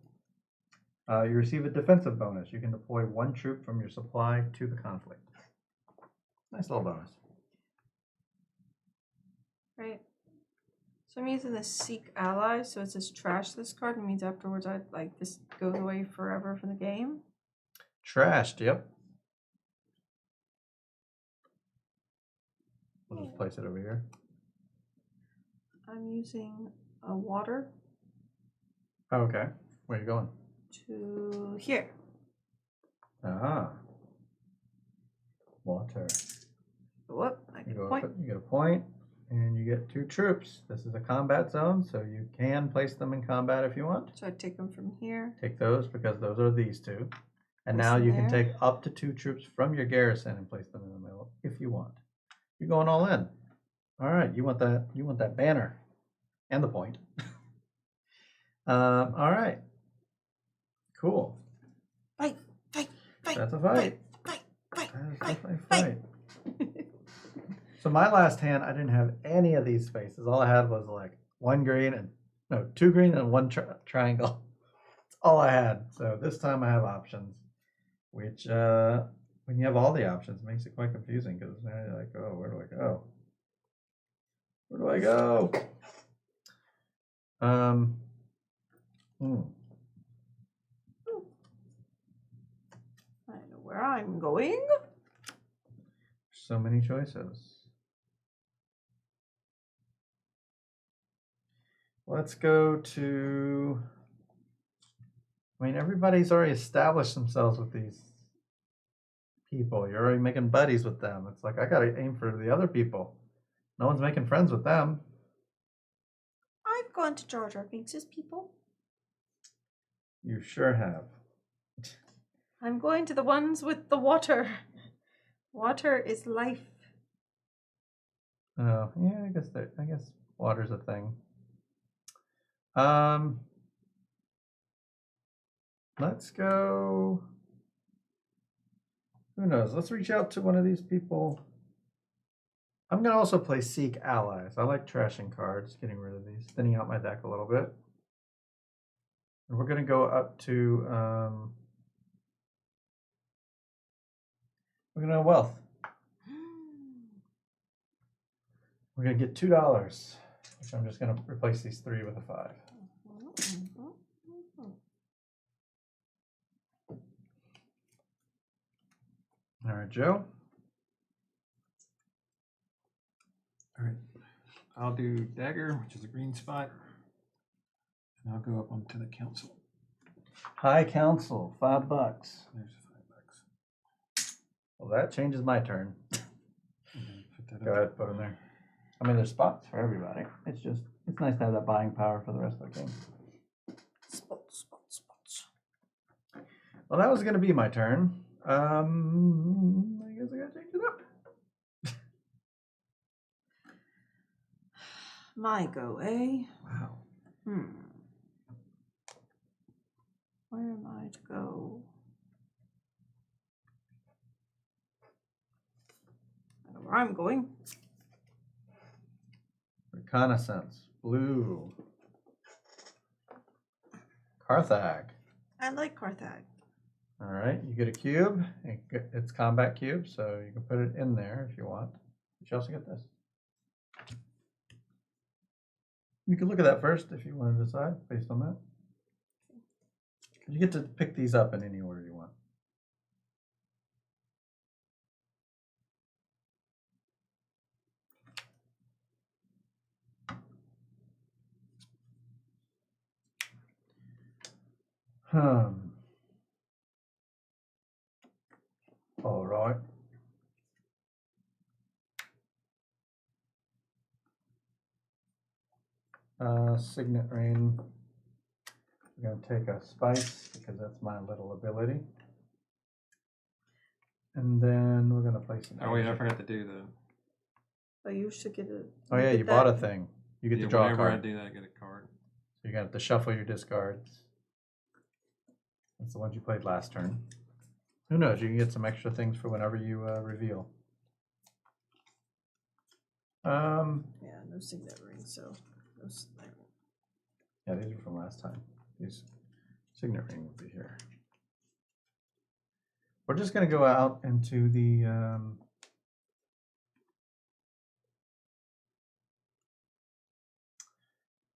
you receive a defensive bonus. You can deploy 1 troop from your supply to the conflict. Nice little bonus. Right. So I'm using the Seek Allies, so it says trash this card. It means afterwards this goes away forever from the game. Trashed, yep. We'll just place it over here. I'm using a water Oh, okay. Where are you going? to here. Ah. Water. Whoop, I You get go a point. up, you get a point, and you get 2 troops. This is a combat zone, so you can place them in combat if you want. So I take them from here. Take those because those are these 2. And Place now them you can there. take up to 2 troops from your garrison and place them in the middle if you want. You're going all in. All right, you want that banner and the point. All right. Cool. Fight, fight, fight. That's a fight. Fight, fight, That is fight, definitely a fight. fight. So my last hand, I didn't have any of these spaces. All I had was like 1 green and no, 2 green and 1 triangle. That's all I had. So this time I have options, which when you have all the options, it makes it quite confusing because now you're like, oh, where do I go? Where do I go? I know where I'm going. So many choices. Let's go to. I mean, everybody's already established themselves with these people. You're already making buddies with them. It's like I gotta aim for the other people. No one's making friends with them. I've gone to Jar Jar Binks' people. You sure have. I'm going to the ones with the water. Water is life. Oh, yeah, I guess water's a thing. Let's go. Who knows? Let's reach out to one of these people. I'm gonna also play Seek Allies. I like trashing cards, getting rid of these, thinning out my deck a little bit. And we're gonna go up to we're gonna wealth. We're gonna get $2, which I'm just gonna replace these 3 with a 5. All right, Joe. All right. I'll do dagger, which is a green spot, and I'll go up onto the council. High Council, $5. There's $5. Well, that changes my turn. Put that Go up. ahead, put them there. I mean, there's spots for everybody. It's nice to have that buying power for the rest of the game. Spots. Well, that was going to be my turn. I guess I got to change it up. My go, eh? Wow. Where am I to go? I know where I'm going. Reconnaissance, blue. Carthag. I like Carthag. All right, you get a cube. It's combat cube, so you can put it in there if you want. But you also get this. You can look at that first if you want to decide based on that. You get to pick these up in any order you want. All right. Signet Rain. We're going to take a spice because that's my little ability. And then we're going to place an. Oh wait, I forgot to do the. Oh, you should get it. Oh yeah, you bought a thing. You get to draw a whenever I card. do that, I get a card. So you're going to have to shuffle your discards. That's the ones you played last turn. Who knows? You can get some extra things for whenever you reveal. Yeah, no signet ring, so no signet ring. Yeah, these are from last time. These signet ring will be here. We're just going to go out into the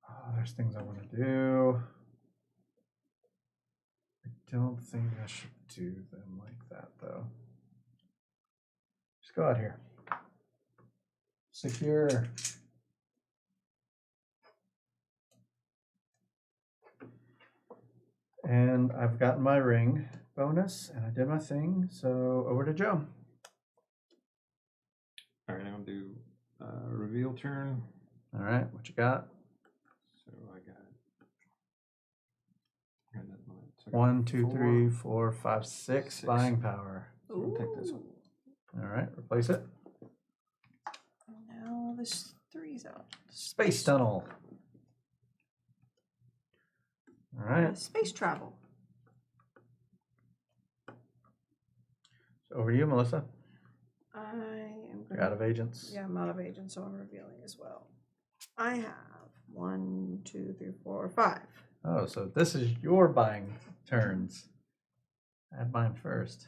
oh, there's things I want to do. I don't think I should do them like that though. Just go out here. Secure. And I've gotten my ring bonus and I did my thing. So over to Joe. turn. All right, what you got? So I got nothing on it. So I got 1, 2, 4. 3, 4, 5, 6 6. buying power. So I'll take this one. All right, replace it. Now this 3's out. Space tunnel. All right, Space travel. so over to you, Melissa. I am You're out of agents. Yeah, I'm out of agents, so I'm revealing as well. I have 1, 2, 3, 4, 5. Oh, so this is your buying turns. Add mine first.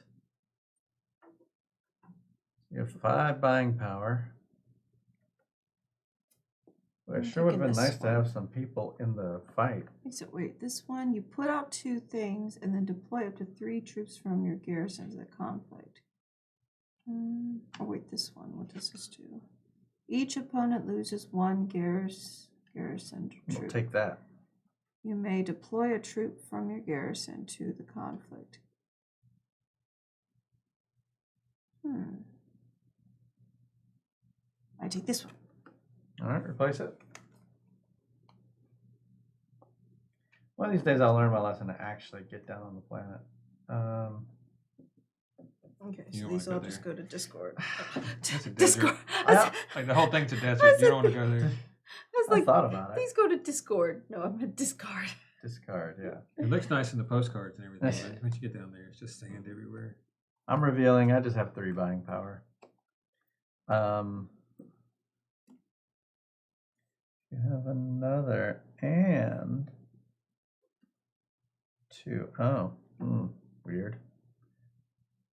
You have 5 buying power. Well, it I'm sure would have taking been this nice to one. have some people in the fight. So wait, this one, you put out 2 things and then deploy up to 3 troops from your garrison to the conflict. Oh wait, this one, what does this do? Each opponent loses 1 garrison We'll troop. take that. You may deploy a troop from your garrison to the conflict. I take this one. All right, replace it. One of these days I'll learn my lesson to actually get down on the planet. Okay, You so don't these wanna all go just there. go to Discord. That's a Discord. desert. Like the whole thing's a desert. You don't want to go there. I was I like, thought about it. please go to Discord. No, I'm at Discard. Discard, yeah. It looks nice in the postcards and everything, but once you get down there, it's just sand everywhere. I'm revealing. I just have 3 buying power. You have another and 2. Oh, weird.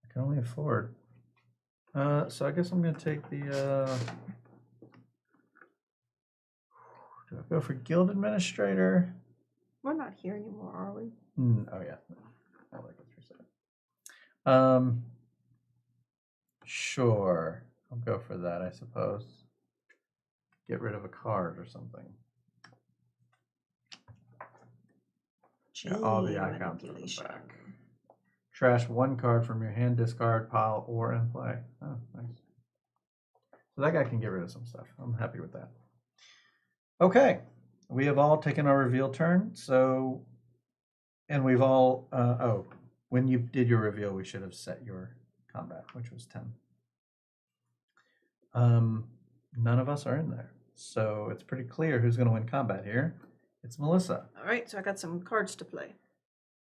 I can only afford. So I guess I'm going to take the. Do I go for guild administrator? We're not here anymore, are we? Oh yeah. I like it 3 seconds. Sure. I'll go for that, I suppose. Get rid of a card or something. Yeah, all the icons on the back. Trash 1 card from your hand, discard, pile, or in play. Oh, nice. So that guy can get rid of some stuff. I'm happy with that. Okay. We have all taken our reveal turn. So, and we've all, when you did your reveal, we should have set your combat, which was 10. None of us are in there. So it's pretty clear who's going to win combat here. It's Melissa. All right, so I got some cards to play.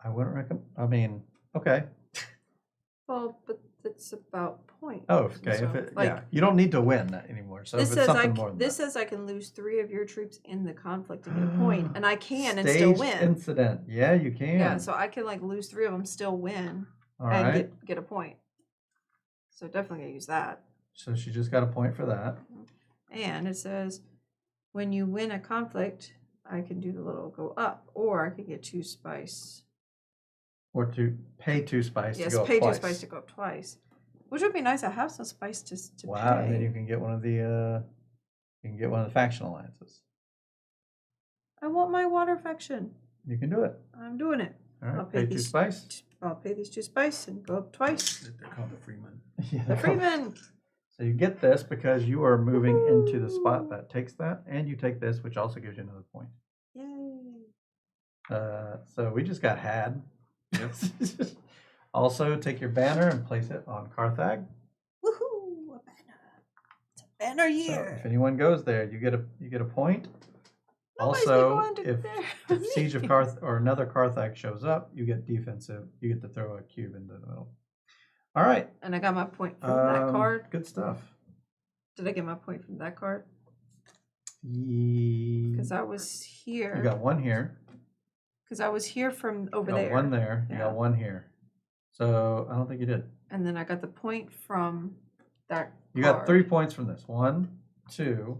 I wouldn't recommend, okay. Well, but it's about points. Oh, okay. So, If it, like, yeah, you don't need to win that anymore. So this if it's says something more than this that. says I can lose 3 of your troops in the conflict and get a point, and I can and still Staged win. incident. Yeah, you can. Yeah, so I can like lose 3 of them, still win, All and right. get a point. So definitely gonna use that. So she just got a point for that. And it says, when you win a conflict, I can do the little go up, or I could get 2 spice. Or to pay 2 spice Yes, to go up pay 2 twice. spice to go up twice, which would be nice. I have some spice to Wow, pay. and then you can get one of the faction alliances. I want my water faction. You can do it. I'm doing it. All right. I'll Pay 2 spice. I'll pay these 2 spice and go up twice. They're called the Freeman. Yeah, The Freeman. So you get this because you are moving into the spot that takes that, and you take this, which also gives you another point. Yay. So we just got had. Yep. Also, take your banner and place it on Carthag. Woohoo! A banner. It's a banner So year. if anyone goes there, you get a point. Nobody's Also, going to if there the with Siege of me. Carth or another Carthag shows up, you get defensive. You get to throw a cube into the middle. All right. And I got my point from that card. Good stuff. Did I get my point from that card? You Because I was here. got 1 here. Because I was here from over You got there. 1 there. You Yeah. got 1 here. So I don't think you did. And then I got the point from that You card. got 3 points from this. 1, 2,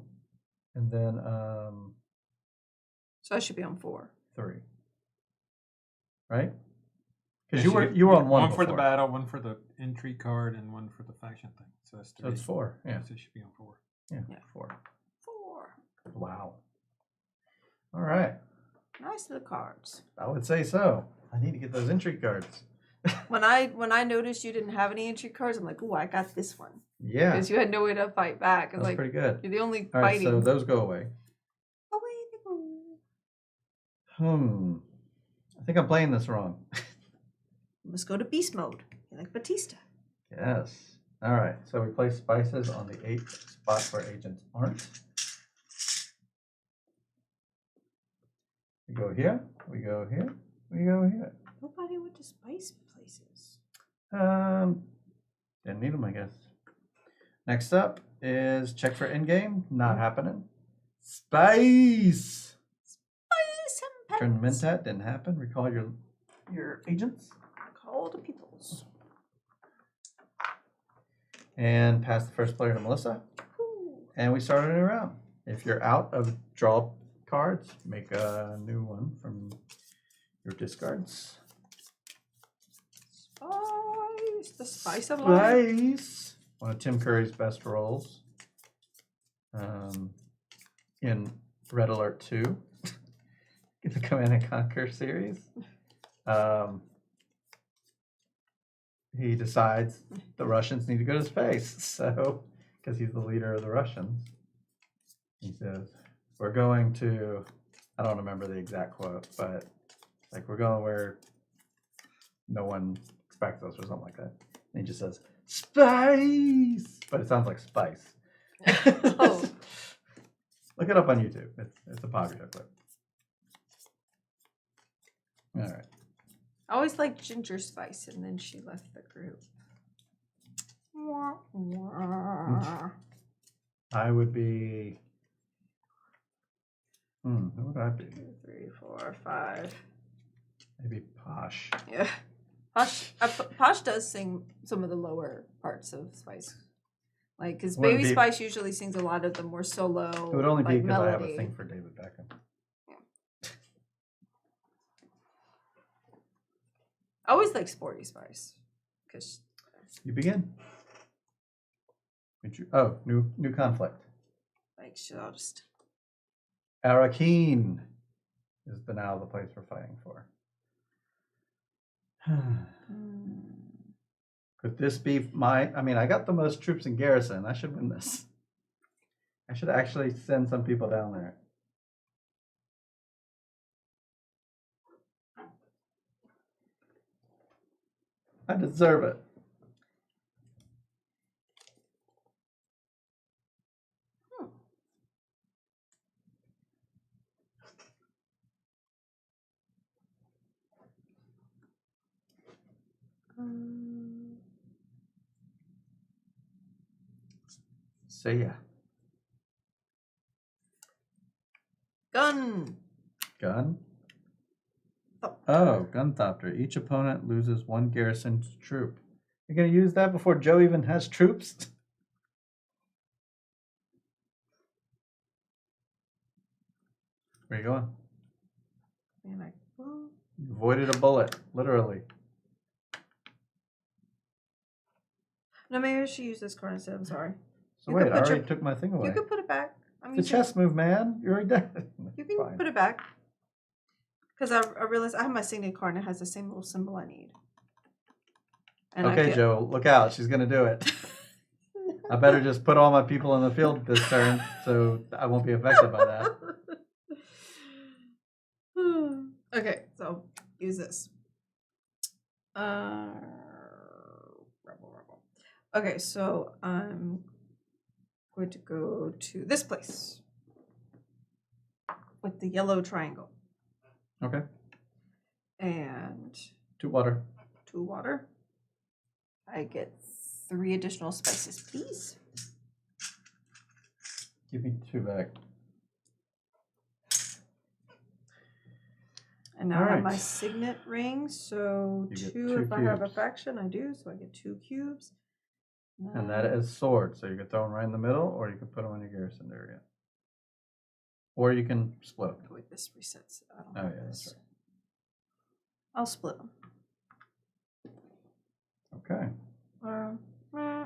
and then So I should be on 4. 3. Right? Yeah, Because so you were on 1 One for the before. battle, 1 for the intrigue card, and 1 for the faction thing. So that's 3. So it's 4. Yeah. So it should be on 4. Yeah. Yeah. 4. 4. Wow. All right. Nice little cards. I would say so. I need to get those intrigue cards. When I noticed you didn't have any entry cards, I'm like, "Ooh, I got this one." Yeah, Because you had no way to fight back. I was that's like, pretty good. "You're the only All right, fighting." so those go away. Away they go. I think I'm playing this wrong. Let's go to beast mode. You like Batista. Yes. All right, so we place spices on the 8th spot where agents aren't. We go here, we go here, we go here. Nobody went to spice places. Didn't need them, I guess. Next up is check for endgame. Not happening. Spice! Spice and Turn pets. Mentat, didn't happen. Recall your agents. Call the peoples. And pass the first player to Melissa. Ooh. And we start a new round. If you're out of draw cards, make a new one from your discards. Spice. The spice of life. Spice! One of Tim Curry's best roles in Red Alert 2, in the Command and Conquer series. He decides the Russians need to go to space, so because he's the leader of the Russians. He says, we're going to, I don't remember the exact quote, but like, we're going where no one expects us or something like that. And he just says, spice, but it sounds like spice. Oh. Look it up on YouTube. It's a popular clip. All right. I always liked Ginger Spice, and then she left the group. I would be. Who would I be? 2, 3, 4, 5. Maybe Posh. Yeah. Posh does sing some of the lower parts of Spice. Like, because Wouldn't Baby be- Spice usually sings a lot of the more solo. It would only be like, because I have a melody. thing for David Beckham. I always like Sporty Spice. Because You begin. New conflict. like she'll just. Arakeen is now the place we're fighting for. Could this be I got the most troops in garrison. I should win this. I should actually send some people down there. I deserve it. See ya. Gun. Gun? Oh, Gunthopter. Each opponent loses 1 garrison troop. You're going to use that before Joe even has troops? Where you going? And I, well, You avoided a bullet, literally. no, maybe I should use this card instead. I'm sorry. So You wait, could I put already took my thing away. You can put it back. I mean, It's a chess move, man. You're already dead. You can Fine. put it back. Because I realized I have my signet card and it has the same little symbol I need. And Okay, Joe, look out. She's going to do it. I better just put all my people in the field this turn so I won't be affected by that. Okay, so use this. Rebel. Okay, so I'm going to go to this place with the yellow triangle. Okay. And 2 water. 2 water. I get 3 additional spices, please. Give me 2 back. And now I have my Alright. signet ring, so You get 2 2 if I have a cubes. faction, I do, so I get 2 cubes. And that is sword, so you can throw them right in the middle, or you can put them on your garrison area. Or you can split them. Wait, this resets. I don't Oh, have yeah, that's this. I'll split them. Okay. Meh.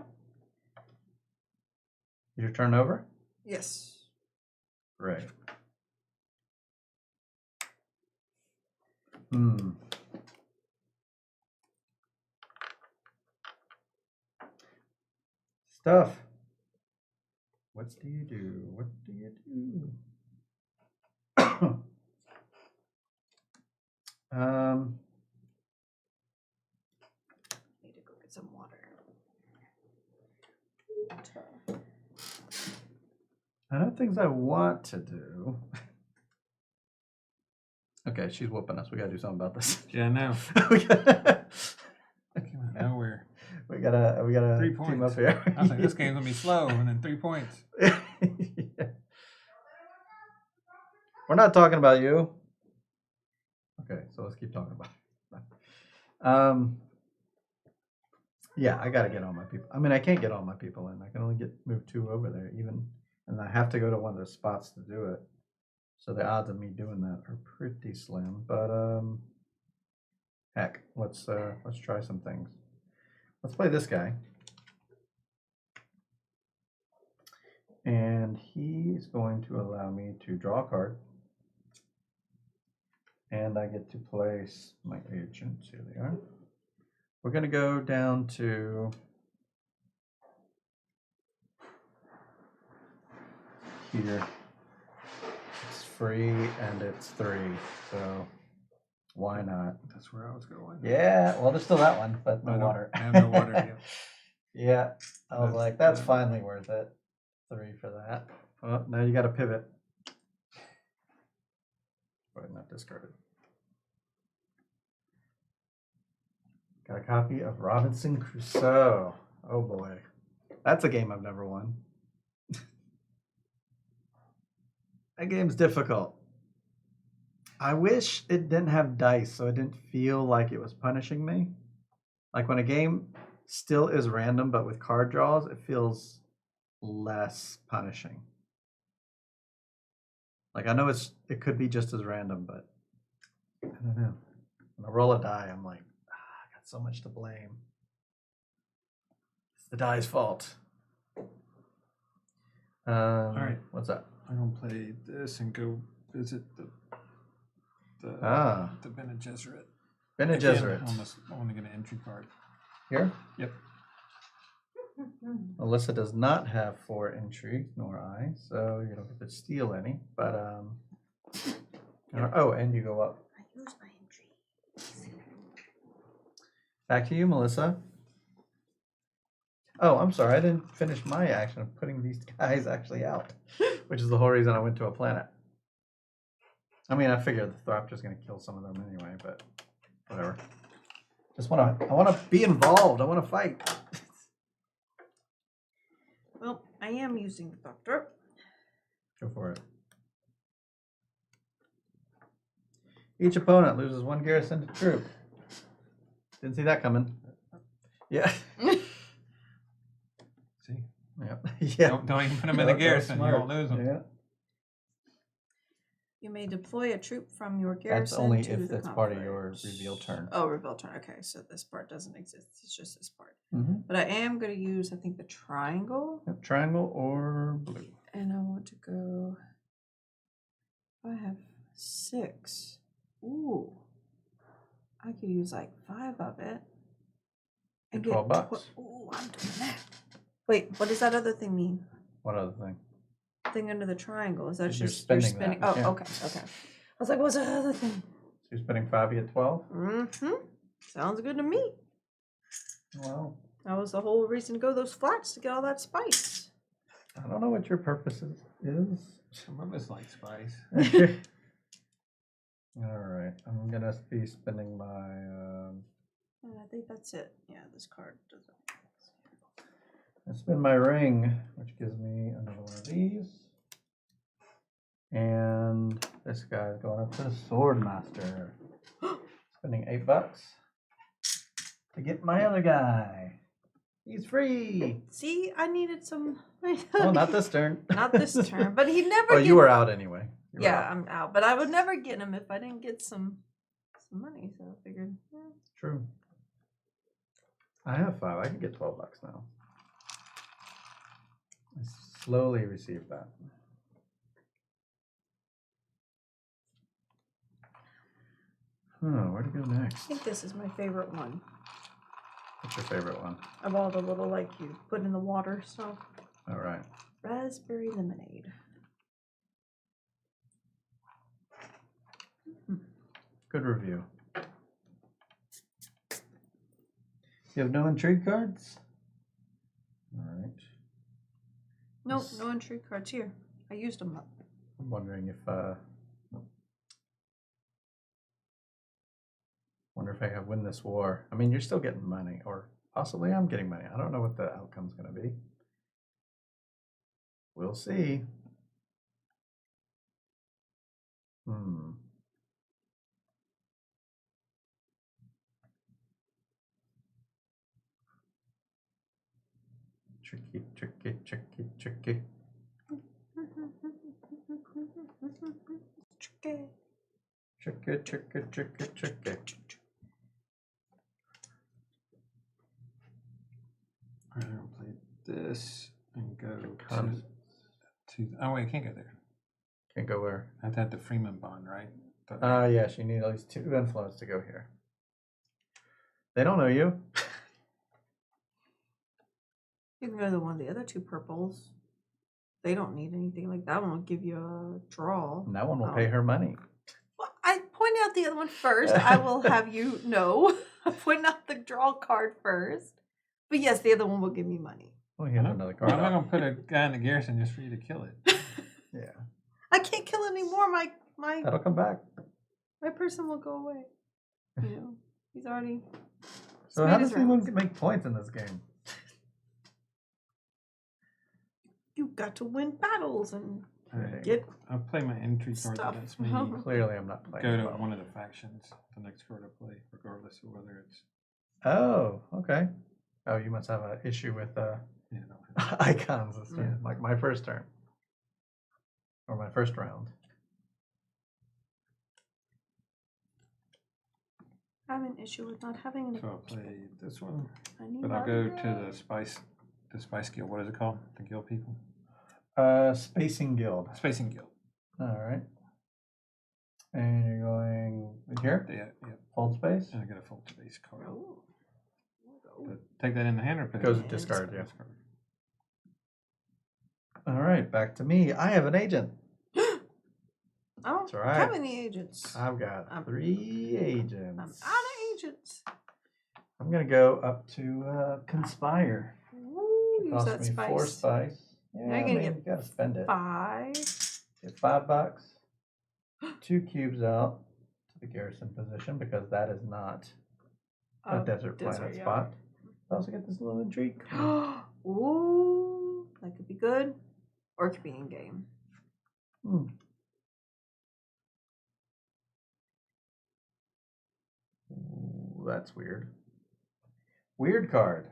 Is your turn over? Yes. Great. tough. What do you do? What do you do? Need to go get some water. I know things I want to do. Okay, she's whooping us. We gotta do something about this. Yeah, I know. we gotta, Came out of nowhere. we gotta 3 team points. up here. I was like, this game's gonna be slow, and then 3 points. Yeah. We're not talking about you. Okay, so let's keep talking about it. Yeah, I gotta get all my people. I mean, I can't get all my people in. I can only move 2 over there, even, and I have to go to one of the spots to do it. So the odds of me doing that are pretty slim. But heck, let's try some things. Let's play this guy, and he's going to allow me to draw a card, and I get to place my agents. Here they are. We're going to go down to here. It's free and it's 3, so why not? That's where I was going. Yeah, well, there's still that one, but no I know. water. I have no water. Yeah. Yeah, I was That's like, that's good. finally worth it. 3 for that. Well, now you got to pivot. But not discarded. Got a copy of Robinson Crusoe. Oh boy, that's a game I've never won. That game's difficult. I wish it didn't have dice, so it didn't feel like it was punishing me. Like when a game still is random, but with card draws, it feels less punishing. Like I know it could be just as random, but I don't know. When I roll a die, I'm like, I got so much to blame. It's the die's fault. All right. What's up? I'm gonna play this and go visit the Bene Gesserit. Bene Again, Gesserit. I want to get an entry card. Here? Yep. Alyssa does not have 4 entries, nor I, so you don't get to steal any. But oh, and you go up. I use my entry. Back to you, Melissa. Oh, I'm sorry, I didn't finish my action of putting these guys actually out, which is the whole reason I went to a planet. I mean, I figured the Thropter's going to kill some of them anyway, but whatever. I want to be involved. I want to fight. Well, I am using the doctor. Go for it. Each opponent loses 1 garrison to troop. Didn't see that coming. Yeah. See? Yep. Yeah. Don't even put them in a garrison. You won't lose them. Yeah. You may deploy a troop from your garrison. That's only to if the that's part of your conflict. reveal turn. Oh, reveal turn. Okay, so this part doesn't exist. It's just this part. Mm-hmm. But I am going to use, I think, the triangle. Yep, triangle or blue. And I want to go. I have 6. Ooh. I could use like 5 of it. And get $12. Ooh, I'm doing that. Wait, what does that other thing mean? What other thing? Thing under the triangle. Is that You're just spending you're spending? that, Oh, yeah. okay. I was like, what's that other thing? So you're spending 5, you get 12? Mm-hmm. Sounds good to me. Well, That was the whole reason to go those flats to get all that spice. I don't know what your purpose is. Some of us like spice. All right, I'm gonna be spending my. I think that's it. Yeah, this card doesn't. I spend my ring, which gives me another one of these, and this guy's going up to the Swordmaster, spending $8 to get my other guy. He's free. See, I needed some. Oh, not this turn. Not this turn, but he never. Oh, you were out anyway. You were Yeah, out. I'm out, but I would never get him if I didn't get some money. So I figured. True. I have 5. I can get $12 now. I slowly receive that. Where to go I next? think this is my favorite one. The What's your favorite one? Of all the little, like, you put in the water stuff. All right. Raspberry lemonade. Good review. You have no intrigue cards? All right. Nope, no intrigue cards here. I used them up. I'm wondering if I have win this war. I mean, you're still getting money, or possibly I'm getting money. I don't know what the outcome's going to be. We'll see. Tricky, tricky, tricky, tricky. Tricky, tricky, tricky, tricky. All right, I'll play this and go Comes. to. Oh wait, I can't go there. Can't go where? I have to have the Freeman bond, right? Yes, you need at least 2 influence to go here. They don't know you. You can go to one of the other 2 purples. They don't need anything. Like that one will give you a draw. And that one will pay her money. Well, I pointed out the other one first. I will have you know. I pointed out the draw card first. But yes, the other one will give me money. Well, here's another card. I'm not gonna put a guy in the garrison just for you to kill it. Yeah. I can't kill anymore. My That'll come back. My person will go away. You know, he's already. So how does anyone make points in this game? You've got to win battles and Right. get. I'll play my entry card Stuff. that lets me Clearly, I'm not playing. go to well. one of the factions. The next card I play, regardless of whether it's. Oh, okay. Oh, you must have an issue with Yeah, no. icons this turn, Yeah. like my first turn. Or my first round. I have an issue with not having. So I'll play this one, I need but I'll money. go to the spice guild. What is it called? The guild people. Spacing Guild. Spacing guild. All right. And you're going in here? Yeah. Fold space? And I got a full space card. Oh. But take that in the hand or put Goes it to in discard, yeah. discard. All right, back to me. I have an agent. Oh, That's all right. how many agents? I've got I'm- 3 agents. I'm out of agents. I'm going to go up to Conspire. Ooh, use Cost that me spice. 4 spice. Yeah, Now you're I gonna mean, get you got to spend it. 5. Get $5. 2 cubes out to the garrison position because that is not a desert planet yeah. spot. I also get this little intrigue card. Ooh, that could be good, or it could be in game. Ooh, that's weird. Weird card.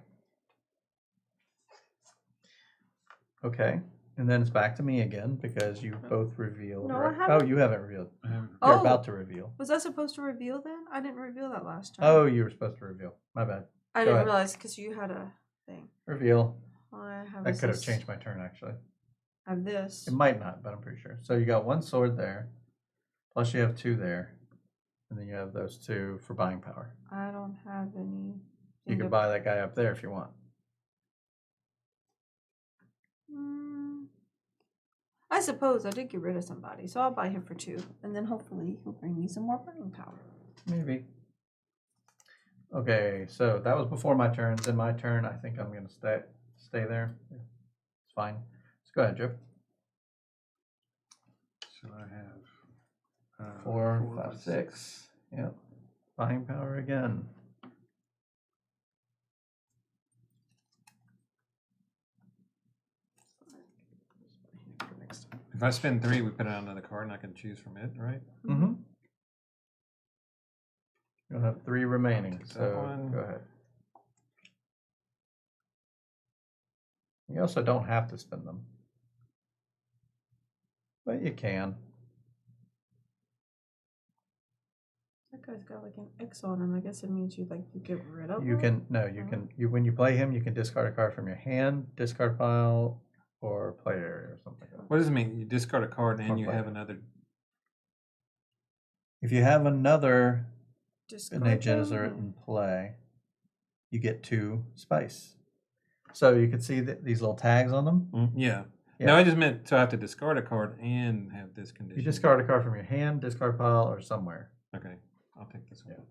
Okay. And then it's back to me again because you both revealed. No, I right? haven't. Oh, you haven't revealed. I haven't. You're Oh. about to reveal. Was I supposed to reveal then? I didn't reveal that last time. Oh, you were supposed to reveal. My bad. I go didn't ahead. realize because you had a thing. Reveal. I have That could have this- changed my turn, actually. I have this. It might not, but I'm pretty sure. So you got 1 sword there, plus you have 2 there, and then you have those 2 for buying power. I don't have any. You could buy that guy up there if you want. I suppose I did get rid of somebody, so I'll buy him for 2, and then hopefully he'll bring me some more buying power. Maybe. Okay, so that was before my turn. Then my turn, I think I'm going to stay there. It's fine. Let's go ahead, Joe. So I have 4, 5, 6. Yep. Buying power again. If I spend 3, we put it on another card, and I can choose from it, right? Mm-hmm. You'll have 3 remaining, take that so one. go ahead. You also don't have to spend them, but you can. That guy's got like an X on him. I guess it means you get rid of You him. can when you play him, you can discard a card from your hand, discard pile, or play area or something like that. What does it mean? You discard a card and Or you play have it. another. If you have another Discard Bene Gesserit them. in play, you get 2 spice. So you can see these little tags on them. Yeah. Yeah. No, I just meant to have to discard a card and have this condition. You discard a card from your hand, discard pile, or somewhere. Okay, I'll take this one. Yeah.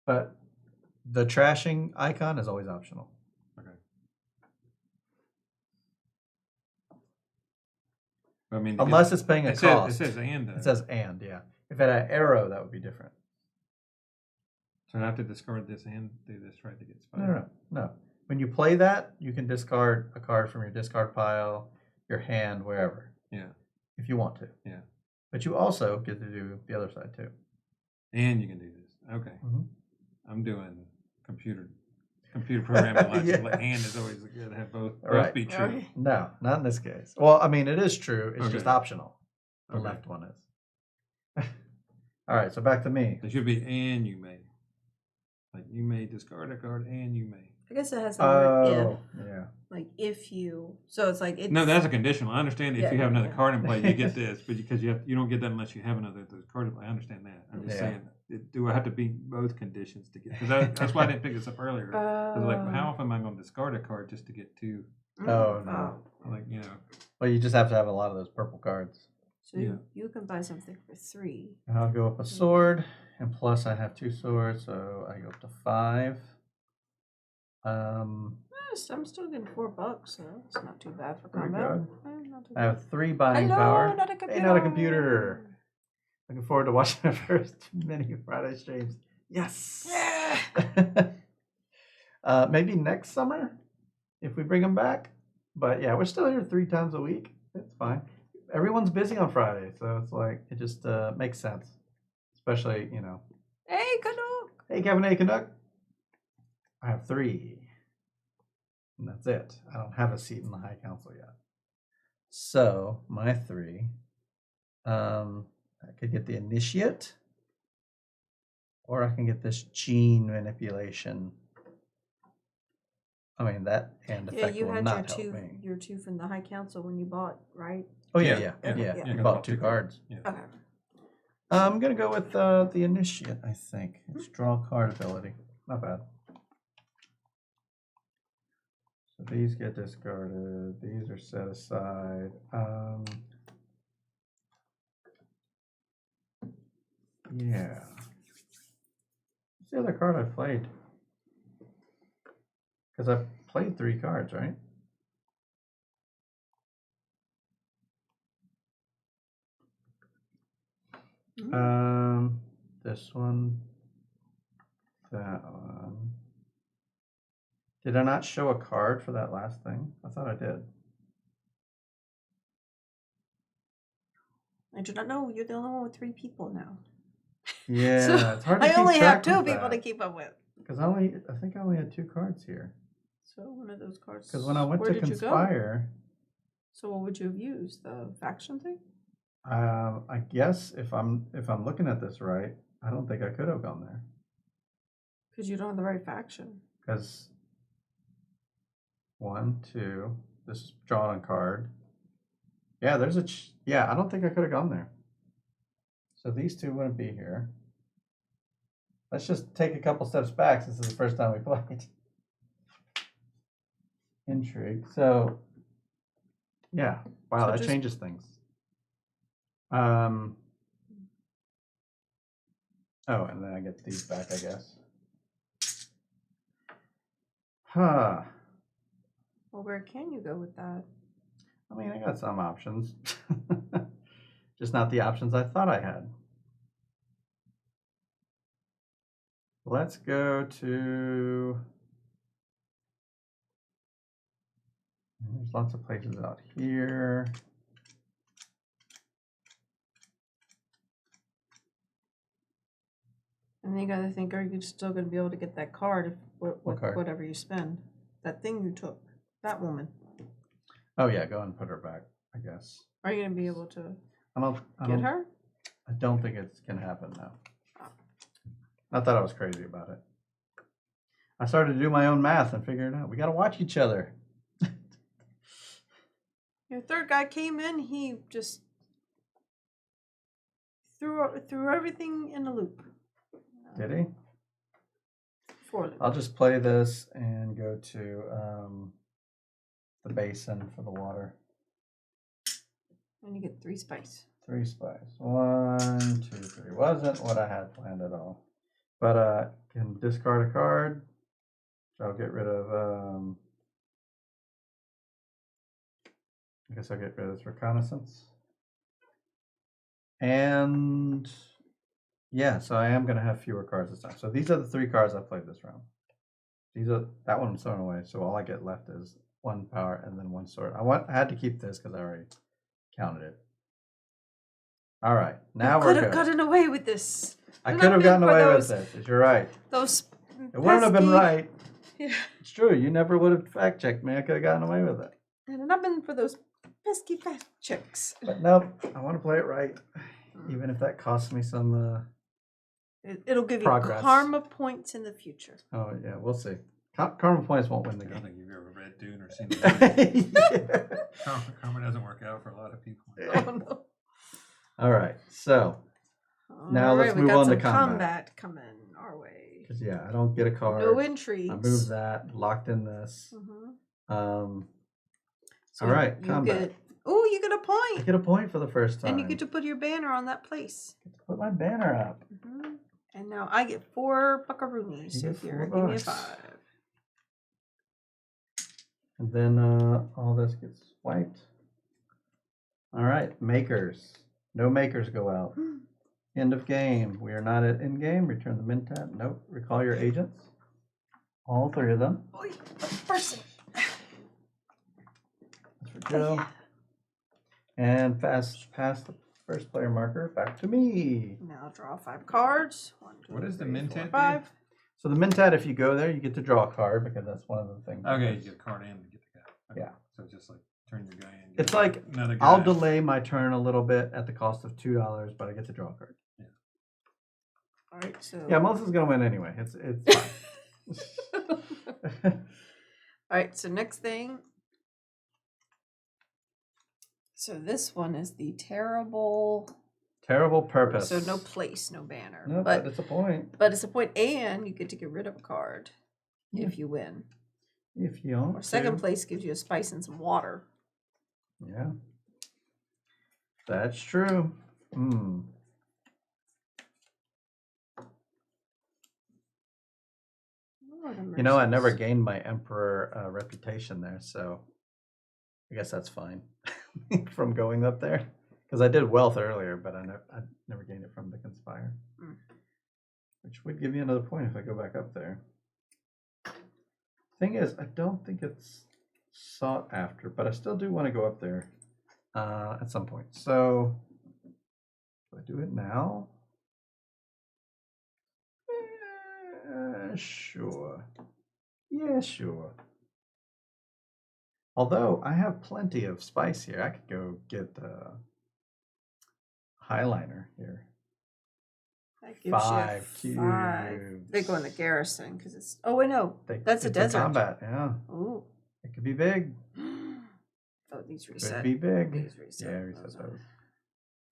But the trashing icon is always optional. Okay. I mean, Unless it's paying a cost. It says and. It says and, yeah. If it had an arrow, that would be different. So I have to discard this and do this right to get spice? No. When you play that, you can discard a card from your discard pile, your hand, wherever. Yeah. If you want to. Yeah. But you also get to do the other side too. And you can do this. Okay. Mm-hmm. I'm doing computer programming. Yeah. And is always good to have both Right. be true. No, not in this case. Well, I mean, it is true. It's just Okay. optional. The Okay. left one is. All right, so back to me. It should be and you may. Like you may discard a card and you may. I guess it has the word if. Yeah. Like if you, so it's like it's No, that's a conditional. I understand if Yeah, you have another yeah. card in play, you get this, but because you don't get that unless you have another card in play. I understand that. I'm just Yeah. saying, do I have to beat both conditions to get? Because that's why I didn't pick this up earlier. 'Cause like, how often am I going to discard a card just to get 2? Oh, no. Like Well, you just have to have a lot of those purple cards. So Yeah. you can buy something for 3. And I'll go up a sword, and plus I have 2 swords, so I go up to 5. Yes, I'm still getting $4, so it's not too bad for Pretty combat. good. Not too I have bad. 3 buying Hello, power. not a computer. Hey, not a computer. Looking forward to watching the first mini Friday streams. Yes. Yeah. Maybe next summer if we bring them back. But yeah, we're still here 3 times a week. It's fine. Everyone's busy on Friday, so it's like it just makes sense. Especially, Hey, Canuck. Hey, Kevin A. Canuck. I have 3. And that's it. I don't have a seat in the High Council yet. So, my 3. I could get the Initiate. Or I can get this Gene Manipulation. I mean, that hand Yeah, effect you will had not help me. your 2 from the High Council when you bought, right? Oh, Yeah, yeah. yeah. You bought 2 cards. Yeah. Okay. I'm going to go with the Initiate, I think. It's draw card ability. Not bad. So these get discarded. These are set aside. Yeah. What's the other card I played? Because I played 3 cards, right? This one, that one. Did I not show a card for that last thing? I thought I did. I do not know. You're the only one with 3 people now. Yeah, So, it's hard to I keep only have track 2 with people to that. keep up with. Because I think I only had 2 cards here. So one of those cards. Because when I went where to did you go? Conspire, So what would you have used? The faction thing? I guess if I'm looking at this right, I don't think I could have gone there. Because you don't have the right faction. Because 1, 2, this is drawn a card. Yeah, there's I don't think I could have gone there. So these 2 wouldn't be here. Let's just take a couple steps back since this is the first time we played. Intrigue. So, yeah. Wow, So that just- changes things. Oh, and then I get these back, I guess. Huh. Well, where can you go with that? I mean, I got some options. Just not the options I thought I had. Let's go to... There's lots of places out here. And then you got to think, are you still going to be able to get that card if, What card? whatever you spend? That thing you took, that woman. Oh yeah, go and put her back, I guess. Are you going to be able to I get her? I don't think it's gonna happen now. Not that I was crazy about it. I started to do my own math and figure it out. We gotta watch each other. Your 3rd guy came in, he just threw everything in a loop. Did he? 4 limit. I'll just play this and go to the basin for the water. And you get 3 spice. 3 spice. 1, 2, 3. Wasn't what I had planned at all. But can discard a card. So I'll get rid of I guess I'll get rid of this reconnaissance. And yeah, so I am gonna have fewer cards this time. So these are the 3 cards I played this round. That one's thrown away, so all I get left is 1 power and then 1 sword. I had to keep this because I already counted it. All right, now we're could good. have gotten away with this. I could have gotten away with this. You're right. Those. It wouldn't have been pesky- right. Yeah. It's true. You never would have fact checked me. I could have gotten away with it. And it not been for those pesky fact checks. But nope, I want to play it right, even if that costs me some. It'll give Progress. you karma points in the future. Oh yeah, we'll see. Karma points won't win the I don't game. think you've ever read Dune or seen it. Yeah. Karma doesn't work out for a lot of people. Oh no. All right, so Now let's Alright, we move got on to some combat. coming our way. 'cause, yeah, I don't get a card. No I intrigues. move that. Locked in this. Mhm. So all right, you combat. you get a I point. get a point for the first time. And you get to put your banner on that place. put my banner up. Mhm. And now I get 4 buckaroonies. You So get here, 4 give me a bucks. 5. And then all this gets wiped. All right, makers. No makers go out. End of game. We are not at end game. Return the min tab. Nope. Recall your agents. All 3 of them. Oi, person. That's for Joe. And pass the first player marker back to me. Now draw 5 cards. 1, 2, What is the 3, min 4, tab do? 5. So the Mentat, if you go there, you get to draw a card because that's one of the things. Okay, you get a card in to get the guy. Okay. Yeah. So it's just like turn your guy in. get It's like another guy. I'll delay my turn a little bit at the cost of $2, but I get to draw a card. All right, so. Yeah, Melissa's gonna win anyway. It's fine. All right, so next thing. So this one is the terrible. Terrible purpose. So no place, no banner. No, but it's a point. But it's a point, and you get to get rid of a card Yeah. if you win. If you want Or second to. place gives you a spice and some water. Yeah. That's true. Lord have You know, I never mercies. gained my Emperor reputation there, so I guess that's fine from going up there. Because I did wealth earlier, but I never gained it from the Conspire. Mm. Which would give me another point if I go back up there. Thing is, I don't think it's sought after, but I still do want to go up there at some point. So, do I do it now? Sure. Yeah, sure. Although I have plenty of spice here, I could go get highliner here. That gives 5 you 5. cubes. They go in the garrison because it's. Oh wait, no, That's that's a desert. combat, yeah. Ooh. It could be big. Oh, these Could reset. be big. These reset. Yeah, reset Those those.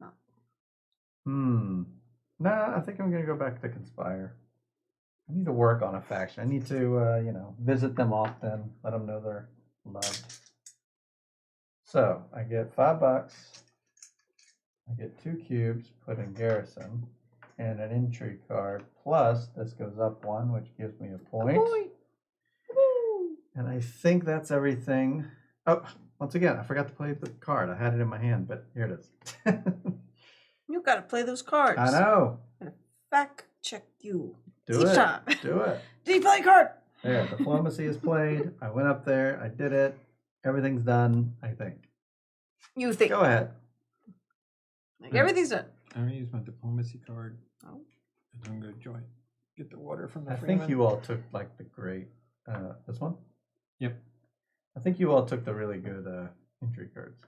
are- No. Nah, I think I'm gonna go back to Conspire. I need to work on a faction. I need to, visit them often, let them know they're loved. So I get $5. I get 2 cubes, put in garrison, and an intrigue card. Plus, this goes up 1, which gives me a point. Boy. Woo. And I think that's everything. Oh, once again, I forgot to play the card. I had it in my hand, but here it is. You gotta play those cards. I know. Fact check you. Do Each it. time. Do it. Did you play a card? There, diplomacy is played. I went up there. I did it. Everything's done, I think. You think. Go ahead. Like, everything's done. I'm gonna use my diplomacy card. Oh. And I'm gonna join. Get the water from the I Freeman. think you all took like the great this one? Yep. I think you all took the really good intrigue cards.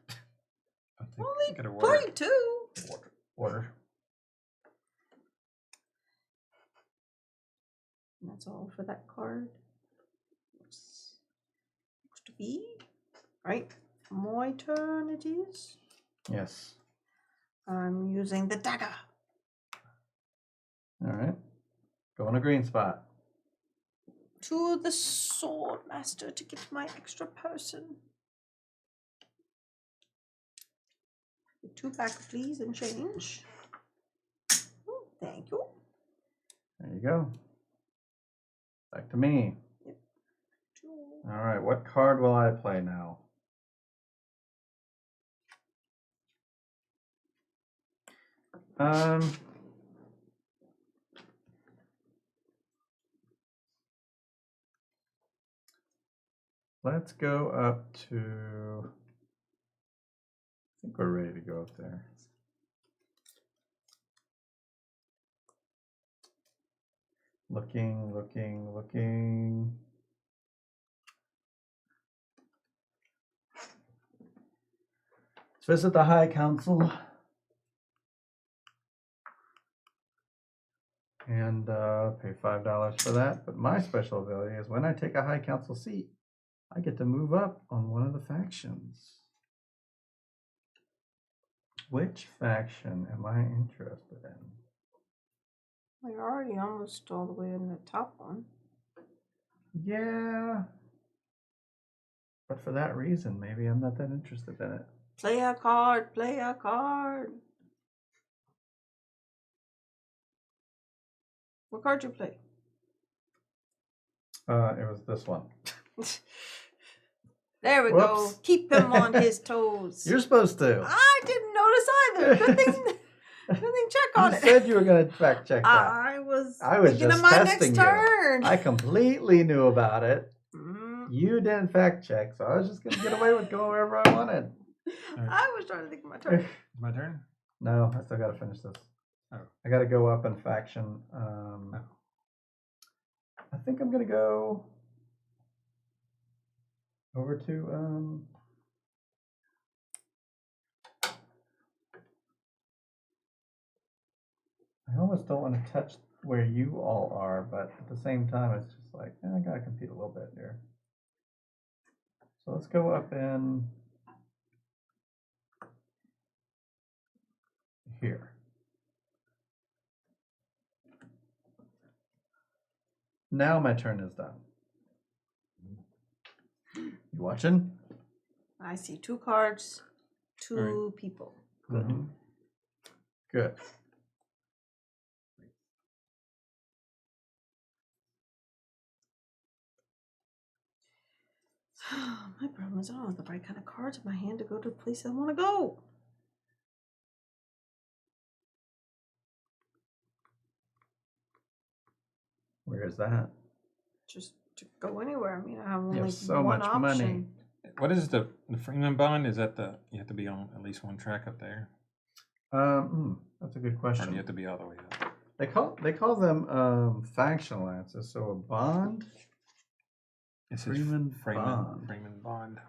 I think Well, I got a they water. played too. Water. And that's all for that card. Looks to be right. My turn it is. Yes. I'm using the dagger. All right. Go on a green spot. To the sword master to get my extra person. 2 back, please, and change. Oh, thank you. There you go. Back to me. Yep. 2. All right, what card will I play now? Let's go up to, I think we're ready to go up there. Looking. Let's visit the High Council. And pay $5 for that. But my special ability is when I take a High Council seat, I get to move up on one of the factions. Which faction am I interested in? We're already almost all the way in the top one. Yeah. But for that reason, maybe I'm not that interested in it. Play a card, play a card. What card you play? It was this one. There we go. Keep him on his toes. You're supposed to. I didn't notice either. Good thing check on You it. said you were going to fact check that. I was thinking just of my testing next you. turn. I completely knew about it. Mm. You didn't fact check, so I was just going to get away with going wherever I wanted. I was trying to think of my turn. My turn? No, I still got to finish this. Oh. I got to go up in faction. I think I'm going to go over to I almost don't want to touch where you all are, but at the same time, it's just like, I got to compete a little bit here. So let's go up in here. Now my turn is done. You watching? I see 2 cards, 2 people. Good. Mm-hmm. Good. My problem is I don't have the right kind of cards in my hand to go to the place I want to go. Where is that? Just to go anywhere. I mean, I have only have so one much option. money. What is the Freeman bond? Is that you have to be on at least one track up there? That's a good Or question. do you have to be all the way up? They call them faction alliances. So a bond. It says Freeman Freeman bond. bond.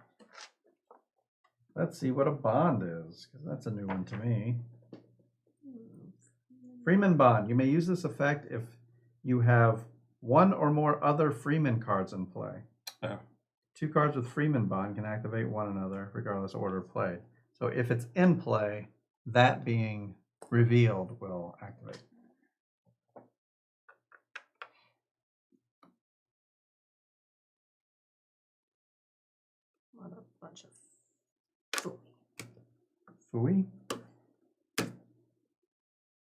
Let's see what a bond is, because that's a new one to me. Freeman bond. You may use this effect if you have one or more other Freeman cards in play. Oh. 2 cards with Freeman bond can activate one another, regardless of order played. So if it's in play, that being revealed will activate. What a bunch of fooey. Fooey?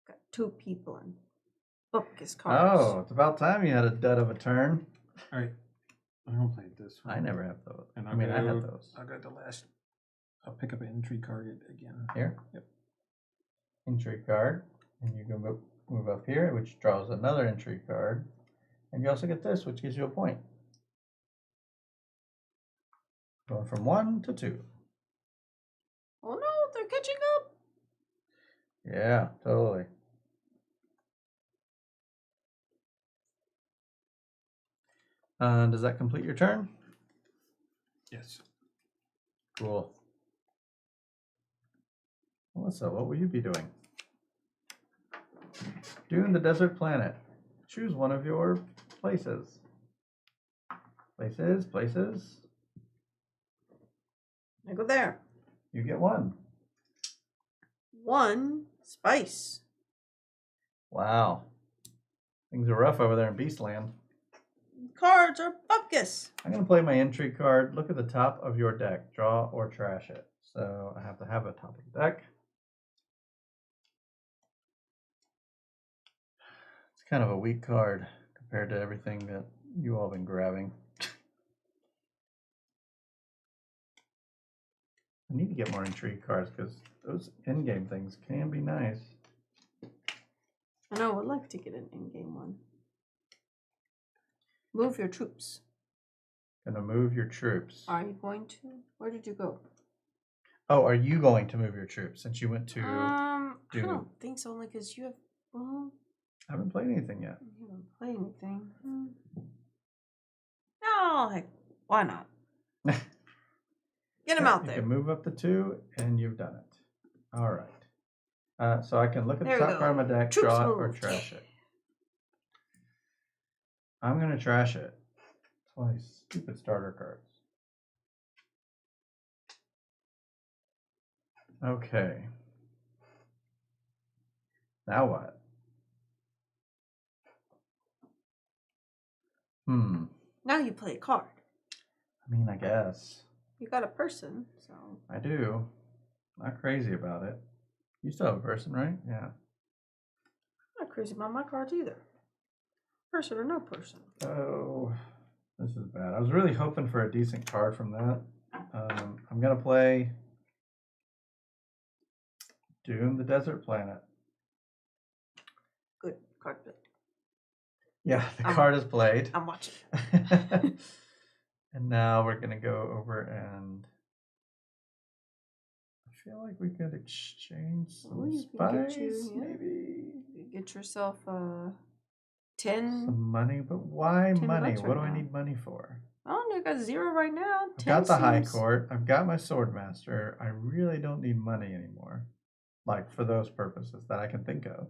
Got 2 people and focus cards. Oh, it's about time you had a dud of a turn. All right. I'm going to play this one. I never have those. And I had those. I'll go to the last. I'll pick up an entry card again. Here? Yep. Entry card. And you can move up here, which draws another entry card. And you also get this, which gives you a point. Going from 1 to 2. Oh no, they're catching up. Yeah, totally. Does that complete your turn? Yes. Cool. Melissa, what will you be doing? Dune, the desert planet. Choose one of your places. Places. I go there. You get 1. 1 spice. Wow. Things are rough over there in Beastland. Cards are bupkis. I'm going to play my intrigue card. Look at the top of your deck. Draw or trash it. So I have to have a top of the deck. It's kind of a weak card compared to everything that you all been grabbing. I need to get more intrigue cards because those in-game things can be nice. I know, I would like to get an in-game one. Move your troops. Gonna move your troops. Are you going to? Where did you go? Oh, are you going to move your troops since you went to I Dune? don't think so, only because you have. Well, I haven't played anything yet. you haven't played anything. No, heck, why not? Get him out You there. can move up to 2, and you've done it. All right. So I can look at There the we top part of my go. deck, Troops draw it, or moved. trash it. I'm gonna trash it. It's one of these stupid starter cards. Okay. Now what? Now you play a card. I mean, I guess. You got a person, so. I do. Not crazy about it. You still have a person, right? Yeah. I'm not crazy about my cards either. Person or no person. Oh, this is bad. I was really hoping for a decent card from that. I'm going to play Dune, the Desert Planet. Good card play. Yeah, the card is played. I'm watching. And now we're going to go over and I feel like we could exchange some you can get spice, yeah. maybe. You get yourself 10. Some money, but why 10 money? bucks What do right I now. need money for? I don't know, you got 0 right now. I've 10 got the High seems- Court. I've got my Swordmaster. I really don't need money anymore. Like for those purposes that I can think of.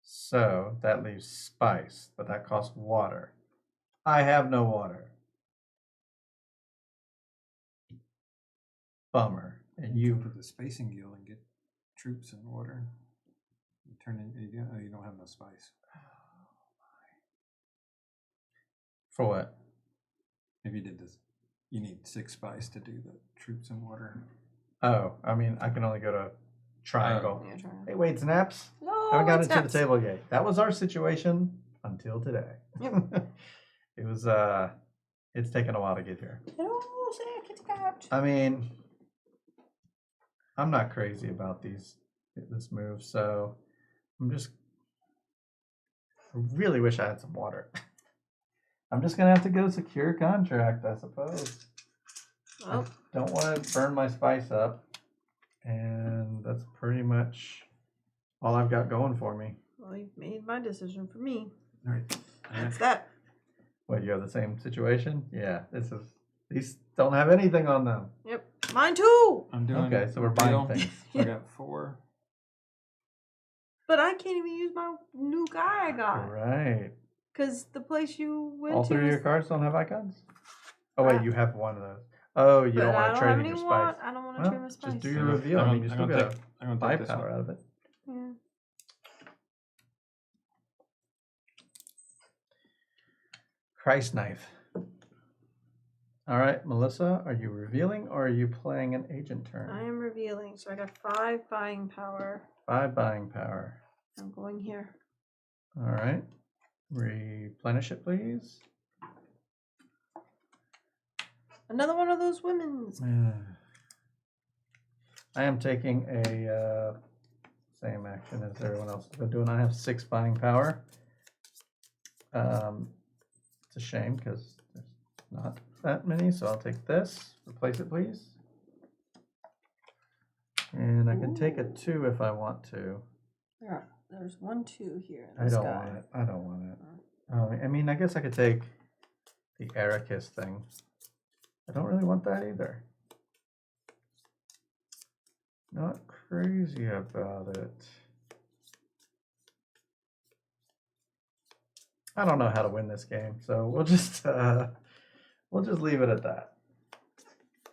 So that leaves spice, but that costs water. I have no water. Bummer. And You you, go to the Spacing Guild and get troops and water. You turn in. You don't have no spice. for what? If you did this, you need 6 spice to do the troops and water. Oh, I mean, I can only go to triangle. Yeah, try Hey, wait, snaps. No, Haven't got it's it to the nuts. table yet. That was our situation until today. Yep. It was it's taken a while to get here. No, say kitty cat. I mean, I'm not crazy about this move, so I really wish I had some water. I'm just gonna have to go secure contract, I suppose. Well, Don't want to burn my spice up, and that's pretty much all I've got going for me. well, you've made my decision for me. All right. That's that. What, you have the same situation? Yeah, these don't have anything on them. Yep. Mine too. I'm doing. Okay, so we're deal. buying things. So I got 4. But I can't even use my new guy I got. Right. Because the place you went All to. 3 of your cards don't have icons? Oh, wait, you have one of those. Oh, you don't want to trade in your spice. I don't want to Well, trade my spice. just do your reveal. I mean, you still get I'm gonna 5 take this power one. out of it. Yeah. Christ knife. All right, Melissa, are you revealing or are you playing an agent turn? I am revealing. So I got 5 buying power. 5 buying power. I'm going here. All right. Replenish it, please. Another one of those women's. I am taking a same action as everyone else has been doing. I have 6 buying power. It's a shame because there's not that many, so I'll take this. Replace it, please. And I can take a 2 if I want to. There's 1, 2 here. I don't want it. I don't want it. I mean, I guess I could take the Ericus thing. I don't really want that either. Not crazy about it. I don't know how to win this game, so we'll just leave it at that.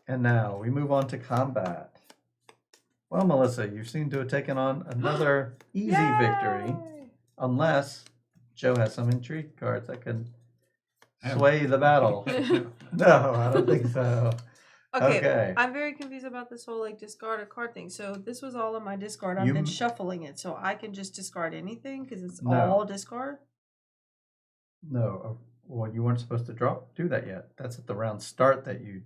And now we move on to combat. Well, Melissa, you seem to have taken on another easy victory, Yay! unless Joe has some intrigue cards that can Yeah. sway the battle. No, I don't think so. Okay, Okay. I'm very confused about this whole like discard a card thing. So this was all in my discard. I've You been m- shuffling it, so I can just discard anything because it's No. all discard. No, well, you weren't supposed to do that yet. That's at the round start that you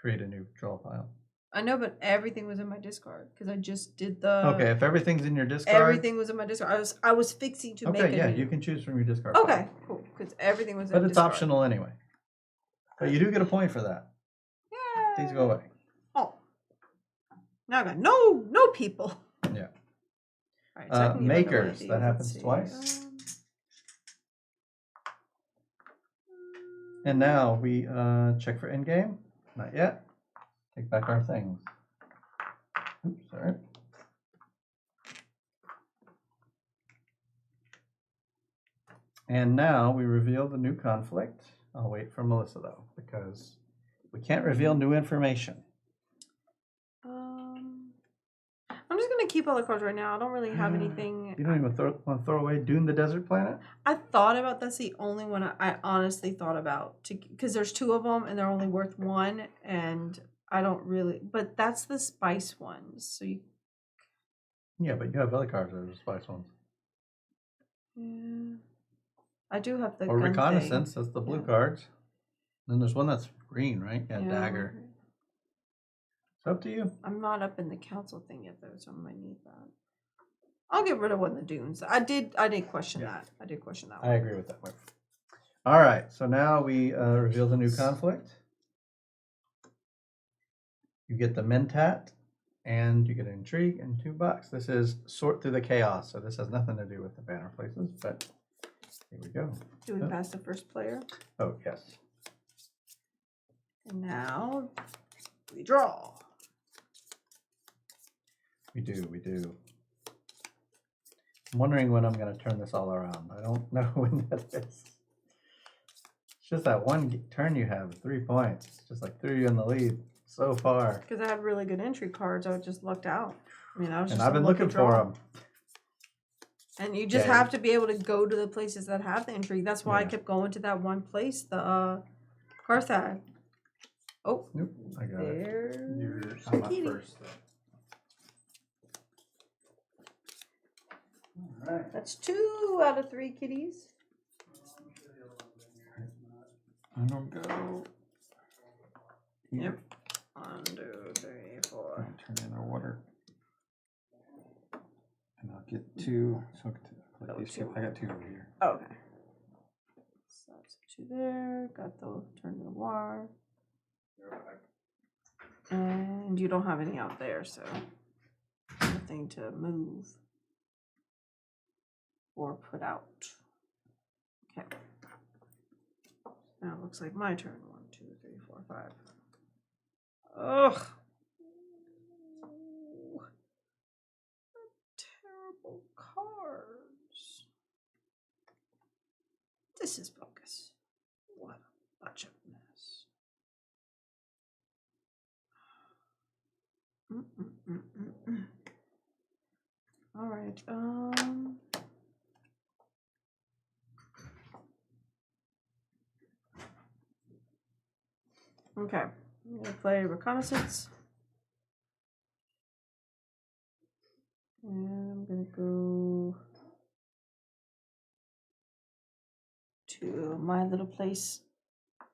create a new draw pile. I know, but everything was in my discard because I just did the. Okay, if everything's in your discard. Everything was in my discard. I was fixing to make. Okay, yeah, a new... you can choose from your discard. Okay, pile. cool. Because everything was. But in it's discard. optional anyway. But you do get a point for that. Yeah. These go away. Oh. Now I got no people. Yeah. All right, so I can get rid of one of Makers, these. that Let's happens see. twice. And now we check for endgame. Not yet. Take back our things. Oops, sorry. And now we reveal the new conflict. I'll wait for Melissa though, because we can't reveal new information. I'm just gonna keep all the cards right now. I don't really have anything. You don't even want to throw away Dune the Desert Planet? I thought about that's the only one I honestly thought about because there's two of them and they're only worth one, and I don't really. But that's the spice ones, so you. Yeah, but you have other cards that are the spice ones. Yeah. I do have the. Or gun reconnaissance, thing. that's the blue Yeah. cards. Then there's one that's green, right? Yeah, Yeah. dagger. It's up to you. I'm not up in the council thing yet though, so I might need that. I'll get rid of one of the dunes. I did question that. I did question that I one. agree with that one. All right, so now we reveal the new conflict. You get the Mentat, and you get an intrigue and $2. This is sort through the chaos, so this has nothing to do with the banner places, but here we go. Do we pass the first player? Oh, yes. And now we draw. We do. I'm wondering when I'm going to turn this all around. I don't know when that is. It's just that one turn you have, 3 points. It's just like threw you in the lead so far. Because I had really good entry cards. I just lucked out. I mean, I was And just I've been looking for them. And you just Yeah. have to be able to go to the places that have the intrigue. That's why I Yeah. kept going to that one place, the Carthag. Oh, Nope, I got it. there's I'm up Kitty. first. All right. That's 2 out of 3 kitties. I'm gonna go. Yep. 1, 2, 3, 4. Turn in our water. And I'll get 2. So I got these 2. I got 2 over here. Oh, okay. So that's 2 there. Got the turn the war. And you don't have any out there, so nothing to move or put out. Okay. Now it looks like my turn. 1, 2, 3, 4, 5. Ugh. Terrible cards. This is bogus. What a bunch of mess. All right. Okay. I'm gonna play reconnaissance. And I'm gonna go to my little place.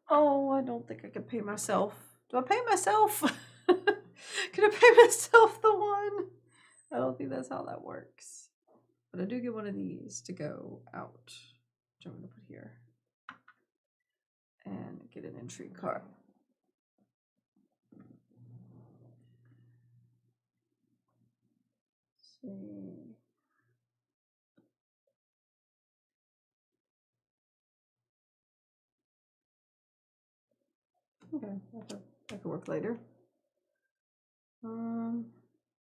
Oh, I don't think I can pay myself. Do I pay myself? Can I pay myself the one? I don't think that's how that works. But I do get one of these to go out, which I'm going to put here. And get an intrigue card. Let's see. Okay, that could work later.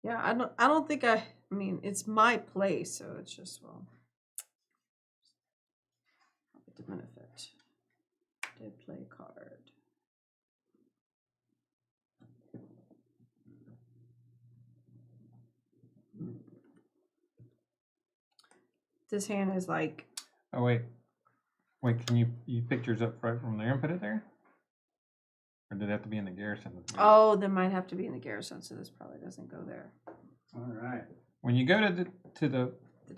Yeah, I don't think I mean, it's my place, so it's just, well, the benefit. Did play card. This hand is like, Oh wait, can you picked yours up right from there and put it there, or did it have to be in the garrison? oh, there might have to be in the garrison, so this probably doesn't go there. All right. When you go to the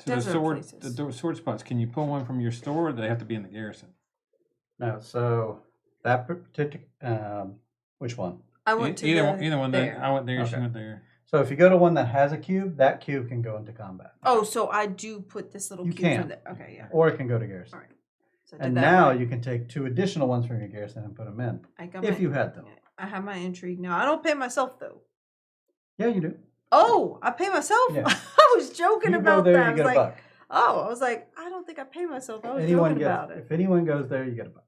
Desert sword places. sword spots, can you pull one from your store, or do they have to be in the garrison? No, so that particular, which one? I went to either one. there. I went there. She Okay. went there. So if you go to one that has a cube, that cube can go into combat. Oh, so I do put this little You cube can. for there. Okay, yeah. Or it can go to garrison. All right. So I did And that now right. you can take 2 additional ones from your garrison and put them in, I got if my, you had them. I have my intrigue now. I don't pay myself though. Yeah, you do. Oh, I pay myself. Yeah. I was joking You about go there, that. I you was get like, a buck. oh, I was like, I don't think I pay myself. I was Anyone joking gets, about it. if anyone goes there, you get a buck.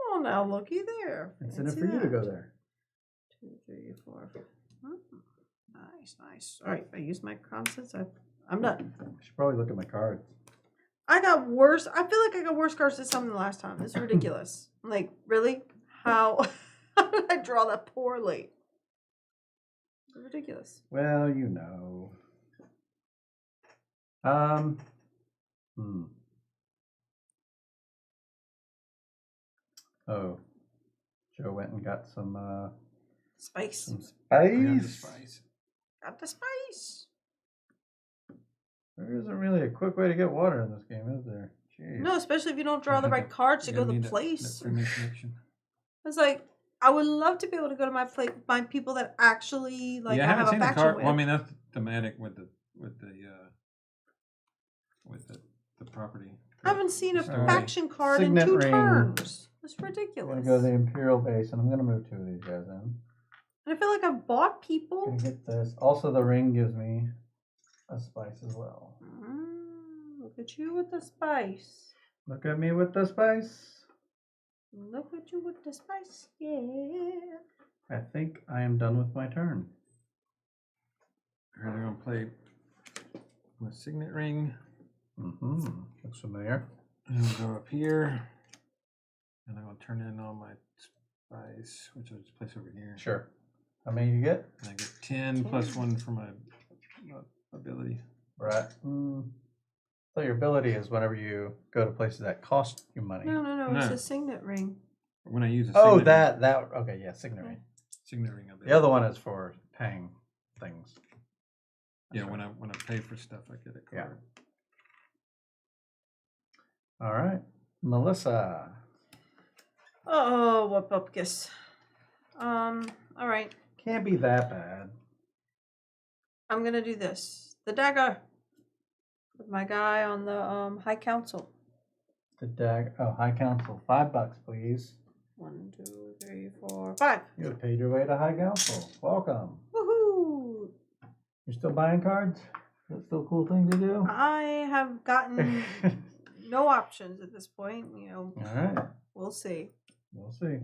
Oh, now looky there. It's in it Fancy for you to go that. there. 2, 3, 4. Nice. All right, I used my constants. I'm done. I should probably look at my cards. I got worse. I feel like I got worse cards this time than the last time. This is ridiculous. I'm like, really? How did I draw that poorly? It's ridiculous. Well, you know. Oh, Joe went and got some Spice. spice. I got the spice. Got the spice. There isn't really a quick way to get water in this game, is there? Jeez. No, especially if you don't draw the Yeah, right cards to You go gotta to need the that place. free connection. I was like, I would love to be able to go to my place, find people that actually like Yeah, I I haven't have a seen the faction card. with. Well, I mean that's thematic with the property. I haven't seen a Story. faction card Signet in 2 ring. turns. That's I'm ridiculous. gonna go to the Imperial base, and I'm gonna move 2 of these guys in. And I feel like I've bought people. Gonna hit this. Also, the ring gives me a spice as well. Look at you with the spice. Look at me with the spice. Look at you with the spice. Yeah. I think I am done with my turn. All right, I'm gonna play my signet ring. Looks familiar. And I'll go up here, and I'm gonna turn in all my spice, which I'll just place over here. Sure. How many you get? And I get 10 plus 1 for my ability. Right. So your ability is whenever you go to places that cost you money. No. It's No. a signet ring. When I use a Oh, signet that. Okay, yeah, signet ring. signet ring ability. The other one is for paying things. Yeah, That's when right. I pay for stuff, I get a Yeah. card. All right, Melissa. Oh, what bupkis. All right. Can't be that bad. I'm gonna do this. The dagger. With my guy on the High Council. The High Council. $5, please. 1, 2, 3, 4, 5. You have paid your way to High Council. Welcome. Woohoo! You're still buying cards? That's still a cool thing to do. I have gotten no options at this point. You know, All right. we'll see. We'll see.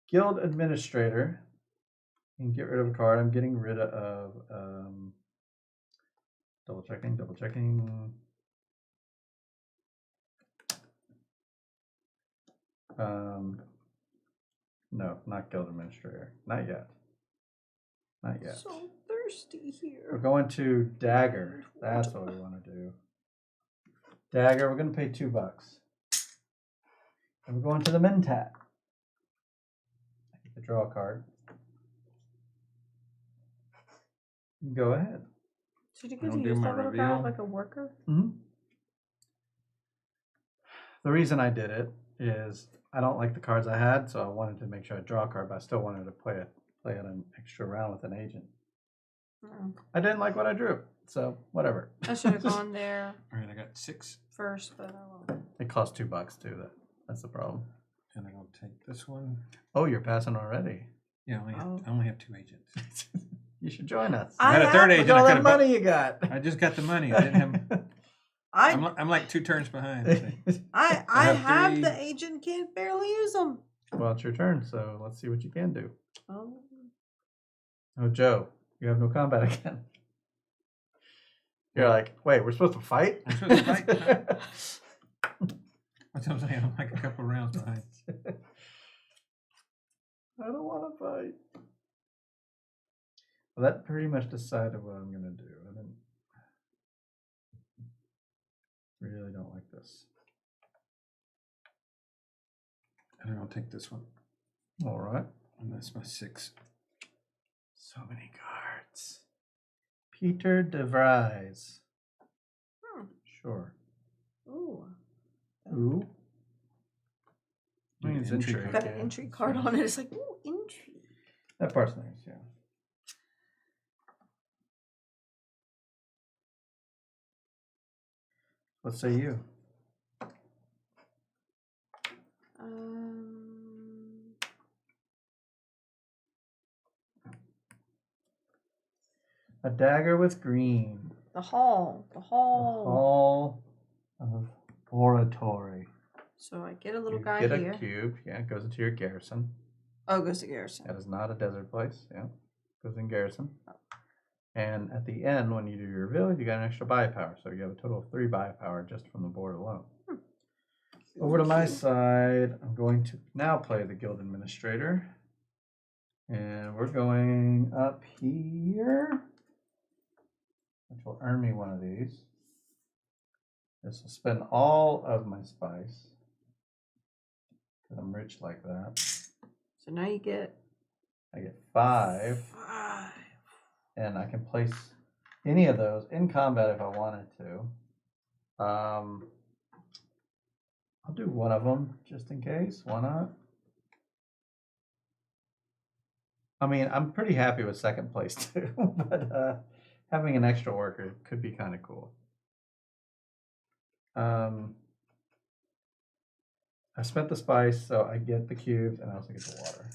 Guild Administrator. You can get rid of a card. I'm getting rid of double checking. No, not Guild Administrator. Not yet. So thirsty here. We're going to Dagger. That's what we want to do. Dagger, we're going to pay $2. And we're going to the Mentat. I get to draw a card. Go ahead. Should you I'll get to do use my that little guy reveal. like a worker? The reason I did it is I don't like the cards I had, so I wanted to make sure I draw a card, but I still wanted to play an extra round with an agent. Oh. I didn't like what I drew, so whatever. I should have gone there All right, I got 6, first, but I won't. It cost $2 too. That's the problem. and I'm gonna take this one. Oh, you're passing already. Yeah, I only have 2 agents. You should join us. I had a third Look agent. at all I that could've money you got. I just got the money. I didn't have. I'm like 2 turns behind. I think. I have have 3. the agent, can't barely use them. Well, it's your turn, so let's see what you can do. Oh. Oh, Joe, you have no combat again. You're like, wait, we're supposed to fight? We're supposed to fight? That's what I'm saying. I'm like a couple rounds behind. I don't want to fight. Well, that pretty much decided what I'm going to do. I didn't this. And I'll take this one. All right. And that's my 6. So many cards. Peter de Vries. Sure. Ooh. Ooh. Yeah, Means intrigue intrigue. card. Got an yeah. intrigue card on it. It's like, ooh, intrigue. That part's nice, yeah. What say you? A dagger with green. The hall. The The hall. Hall of Oratory. So I get a little You guy get here. a cube. Yeah, it goes into your garrison. Oh, it goes to Garrison. That is not a desert place. Yeah, goes in garrison. And at the end, when you do your reveal, you got an extra buy power. So you have a total of 3 buy power just from the board alone. Over to my side, I'm going to now play the Guild Administrator. And we're going up here, which will earn me one of these. This will spend all of my spice, because I'm rich like that. So now you get I get 5, 5. and I can place any of those in combat if I wanted to. I'll do one of them just in case. Why not? I mean, I'm pretty happy with second place too, but having an extra worker could be kind of cool. I spent the spice, so I get the cubes, and I also get the water.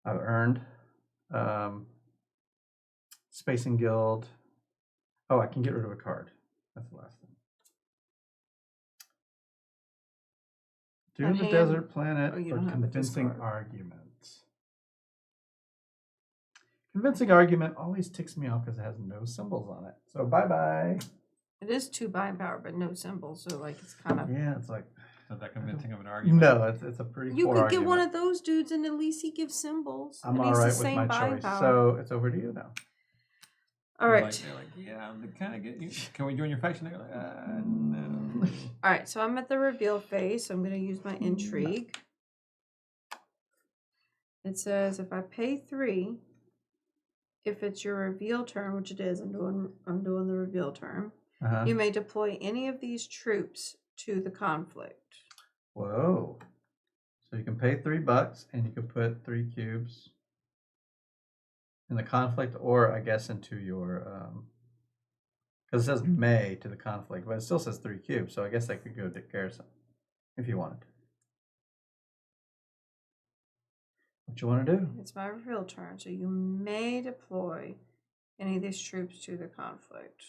I've earned Spacing Guild. Oh, I can get rid of a card. That's the last thing. Dune the hand- Desert Planet oh, you for don't have a convincing discard. argument. Convincing argument always ticks me off because it has no symbols on it. So bye-bye. It is 2 buying power, but no symbols. So like it's kind of. Yeah, it's like, Not that convincing of an argument. no, it's a pretty You poor could argument. get one of those dudes, and at least he gives symbols. I'm and all he's right the with same my buying choice. power. So it's over to you now. All They're right. like, yeah, I'm kind of get you. Can we join your faction? They're like, no. All right. So I'm at the reveal phase. So I'm going to use my intrigue. It says if I pay 3, if it's your reveal turn, which it is, I'm doing the reveal turn. You may deploy any of these troops to the conflict. Whoa. So you can pay $3 and you can put 3 cubes in the conflict, or I guess into your because it says may to the conflict, but it still says 3 cubes, so I guess I could go to garrison if you wanted. What you want to do? It's my reveal turn, so you may deploy any of these troops to the conflict.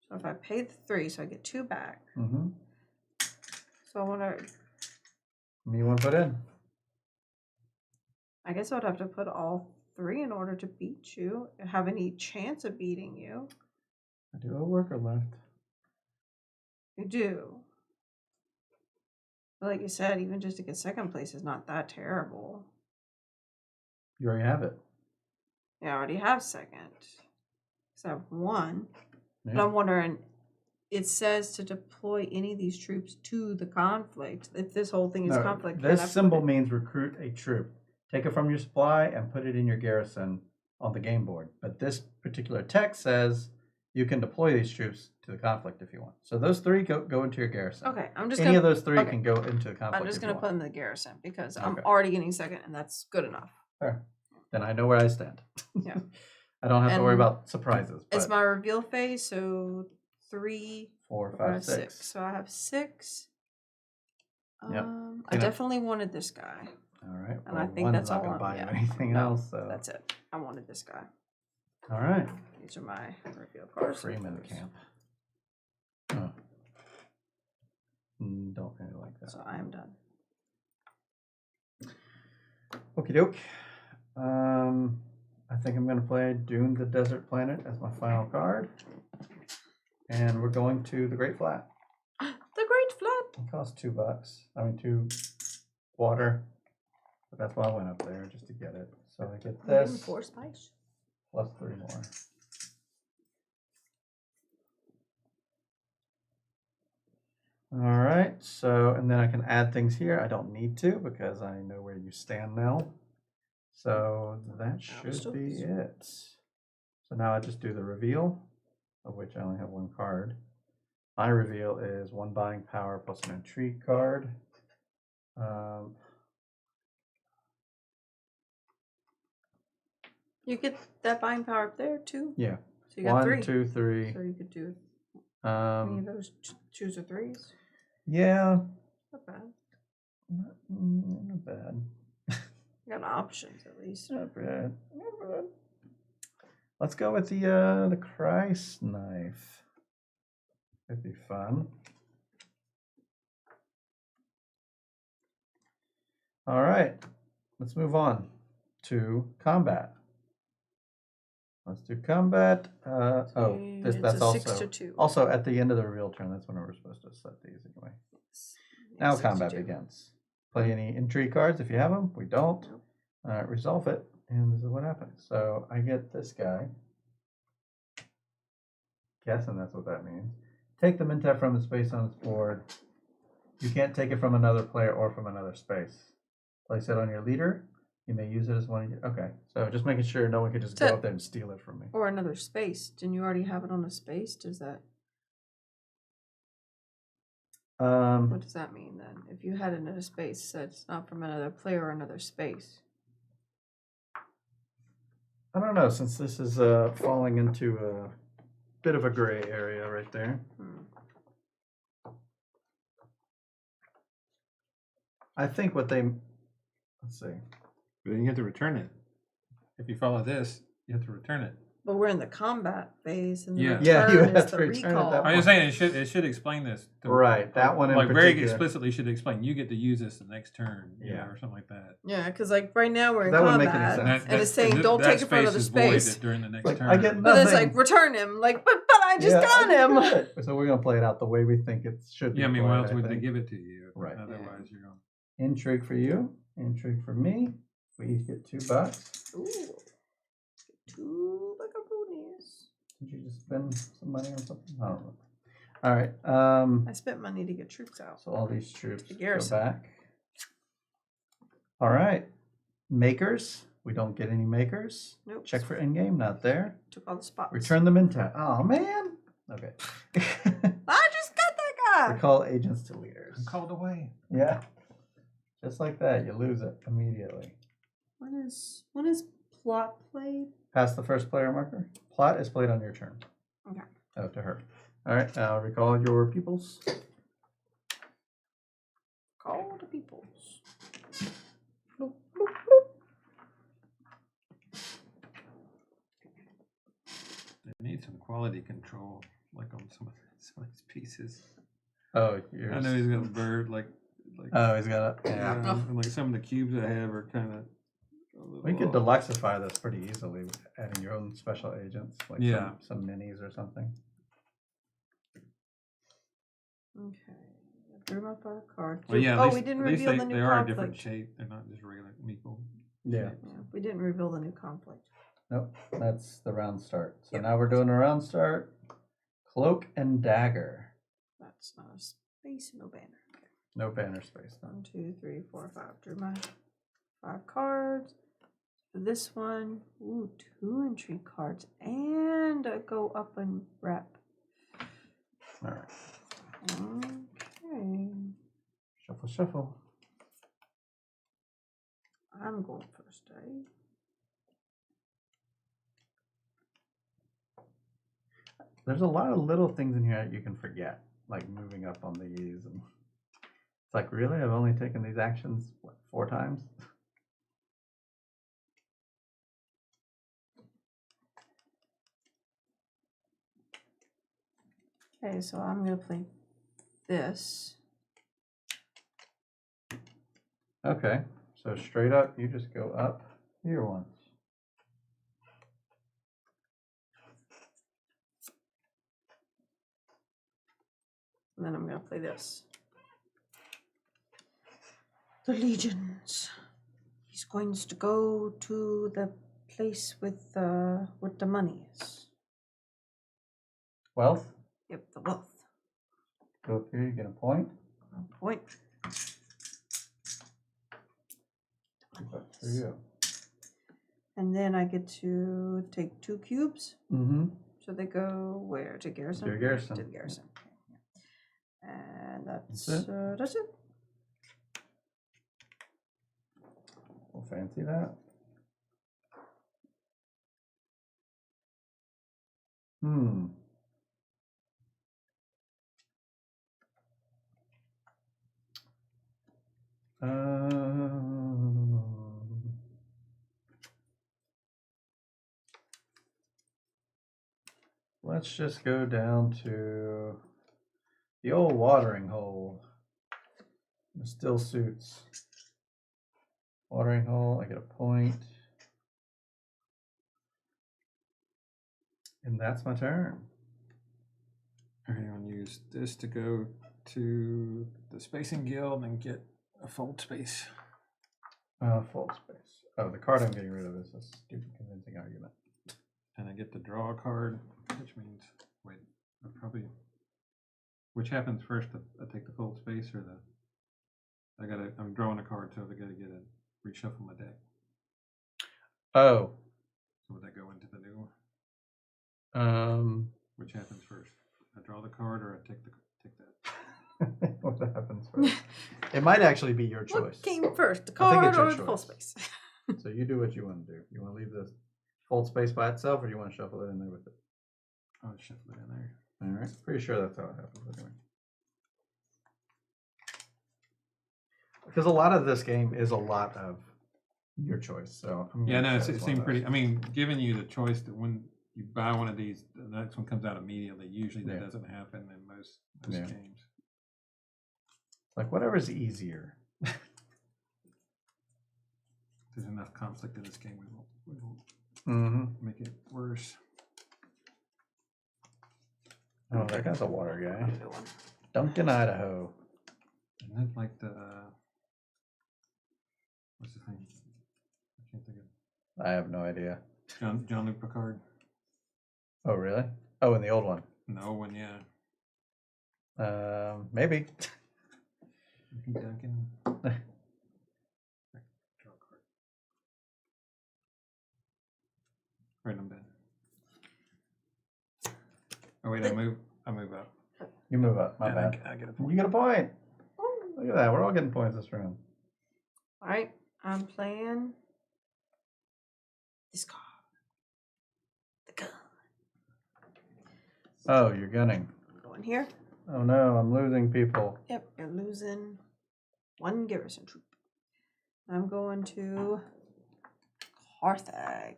So if I pay the 3, so I get 2 back. Mm-hmm. So I want to. You want to put in? I guess I would have to put all 3 in order to beat you. Have any chance of beating you? I do have a worker left. You do. But like you said, even just to get second place is not that terrible. You already have it. Yeah, I already have second. Because I have 1. Yeah. But I'm wondering, it says to deploy any of these troops to the conflict. If this whole thing is No, conflict, can I this put symbol it- means recruit a troop. Take it from your supply and put it in your garrison on the game board. But this particular text says you can deploy these troops to the conflict if you want. So those 3 go into your garrison. Okay, I'm just Any gonna. of those 3 okay. can go into the conflict. I'm just if gonna you put want. them in the garrison because I'm Okay. already getting second, and that's good enough. Fair. Then I know where I stand. Yeah. I don't have to worry And about surprises. It's But my reveal phase, so 3, 4, 5, 5, 6. 6. So I have 6. Yep. I definitely wanted this guy. All right. And I well, think one's that's not all going to I'm- buy you yeah, anything no, else. So That's it. I wanted this guy. all right. These are my reveal cards. Freeman camp. Oh. Don't really like that. So I am done. Okie doke. I think I'm going to play Dune the Desert Planet as my final card. And we're going to the Great Flat. The Great Flat. It costs $2. I mean, 2 water. But that's why I went up there, just to get it. So I get this 4 spice. plus 3 more. All right, so, and then I can add things here. I don't need to because I know where you stand now. So that should be it. So now I just do the reveal, of which I only have one card. My reveal is 1 buying power plus an intrigue card. You get that buying power up there too? Yeah. So you got 1, 3. 2, 3. So you could do any of Um, those 2s or 3s. yeah, Not bad. not bad. You got options at least. Not bad. Not bad. Let's go with the Christ knife. It'd be fun. All right, let's move on to combat. Let's do combat. That's a 6 to 2. also at the end of the reveal turn. That's when we're supposed to set these anyway. Now 6 to combat 2. begins. Play any intrigue cards if you have them. We don't. Nope. Resolve it, and this is what happens. So I get this guy. Guessing that's what that means. Take the Mintef from the space on its board. You can't take it from another player or from another space. Place it on your leader. You may use it as one of your... Okay, so just making sure no one can just go up there and steal it from me. Or another space. Didn't you already have it on a space? Does that... What does that mean then? If you had it in a space, so it's not from another player or another space. I don't know, since this is falling into a bit of a gray area right there. I think what they... Let's see. But then you have to return it. If you follow this, you have to return it. But we're in the combat phase, and the Yeah. return Yeah, you is have the to return it recall. that I'm just saying it should explain this. Right, that one in like very particular. explicitly should explain. You get to use this the next turn, Yeah. or something like that. Yeah, because like right now we're in That wouldn't make any combat, sense. and it's saying don't take it from another is voided space. during the next Like, turn. I get But it's nothing. like return him. Like, but I just Yeah, got him. got it. So we're gonna play it out the way we think it should be. Yeah, I mean, played, why else would they think. give it to you? Right. Otherwise, you're going. Intrigue for you. Intrigue for me. We each get $2. Ooh, 2 buckaroonies. Did you just spend some money on something? I don't know. All right. I spent money to get troops out. So all these troops The go garrison. back. All right. Makers. We don't get any makers. Nope. Check for in-game. Not there. Took all the spots. Return them in tab. Oh, man. Okay. I just got that guy. Recall agents to leaders. I'm called away. Yeah. Just like that. You lose it immediately. When is plot played? Pass the first player marker. Plot is played on your turn. Okay. Oh, to her. All right. Now recall your peoples. Call the peoples. Bloop, bloop, bloop. They need some quality control, like on some of these pieces. Oh, I know he's got a bird, like. Oh, he's got a... Yeah. And like some of the cubes I have are kind of. We could deluxify this pretty easily with adding your own special agents, like some minis or something. Okay. I drew up our card. Well, yeah, we didn't reveal the new they are a conflict. different shape. They're not just regular meeple. Yeah. We didn't reveal the new conflict. Nope. That's the round start. So Yep. now we're doing a round start. Cloak and dagger. That's not a space, no banner. Okay. No banner space. No. 1, 2, 3, 4, 5. Drew my 5 cards. For this one, ooh, 2 intrigue cards and a go up and rep. All right. Okay. Shuffle, shuffle. I'm going first, eh? There's a lot of little things in here that you can forget, like moving up on these. And it's like, really? I've only taken these actions, what, 4 times? Okay, so I'm going to play this. Okay, so straight up, you just go up here once. And then I'm going to play this. The legions. He's going to go to the place with the money is. Wealth? Yep, the wealth. Go up here, you get a point. Point. That's for you. And then I get to take 2 cubes. Mm-hmm. So they go where? To garrison? To garrison. To the garrison. Okay, yeah. And that's That's that's it. We'll fancy that. Hmm. Let's just go down to the old watering hole. It still suits. Watering hole, I get a point. And that's my turn. All right, I'm gonna use this to go to the Spacing Guild and get a fold space. Full space. Oh, the card I'm getting rid of is a stupid convincing argument. And I get to draw a card, which means, wait, I probably, which happens first? I take the fold space or I'm drawing a card, so I gotta reshuffle my deck. Oh. So would that go into the new? Um. Which happens first? I draw the card or I take that? What happens first? It might actually be your choice. What came first, the I think card it's your or the full choice. space? So you do what you want to do. You want to leave the fold space by itself, or you want to shuffle it in there with it? I'll shuffle it in there. All right. Pretty sure that's how it happens anyway. Because a lot of this game is a lot of your choice. So yeah, no, it seemed pretty. I mean, giving you the choice that when you buy one of these, the next one comes out immediately. Usually that doesn't happen in most games. Like whatever's easier. There's enough conflict in this game. We won't make it worse. Oh, that guy's a water guy. Duncan, Idaho. Isn't that like the what's his name? I can't think of. I have no idea. Jean-Luc Picard. Oh, really? Oh, in the old one. No one, yeah. Maybe. Duncan. Draw a card. Right, I'm done. Oh wait, I move up. You move up. My bad. I get a point. You get a point. Look at that. We're all getting points this round. All right, I'm playing this card. The gun. Oh, you're gunning. I'm going here. Oh no, I'm losing people. Yep, you're losing 1 garrison troop. I'm going to Carthag.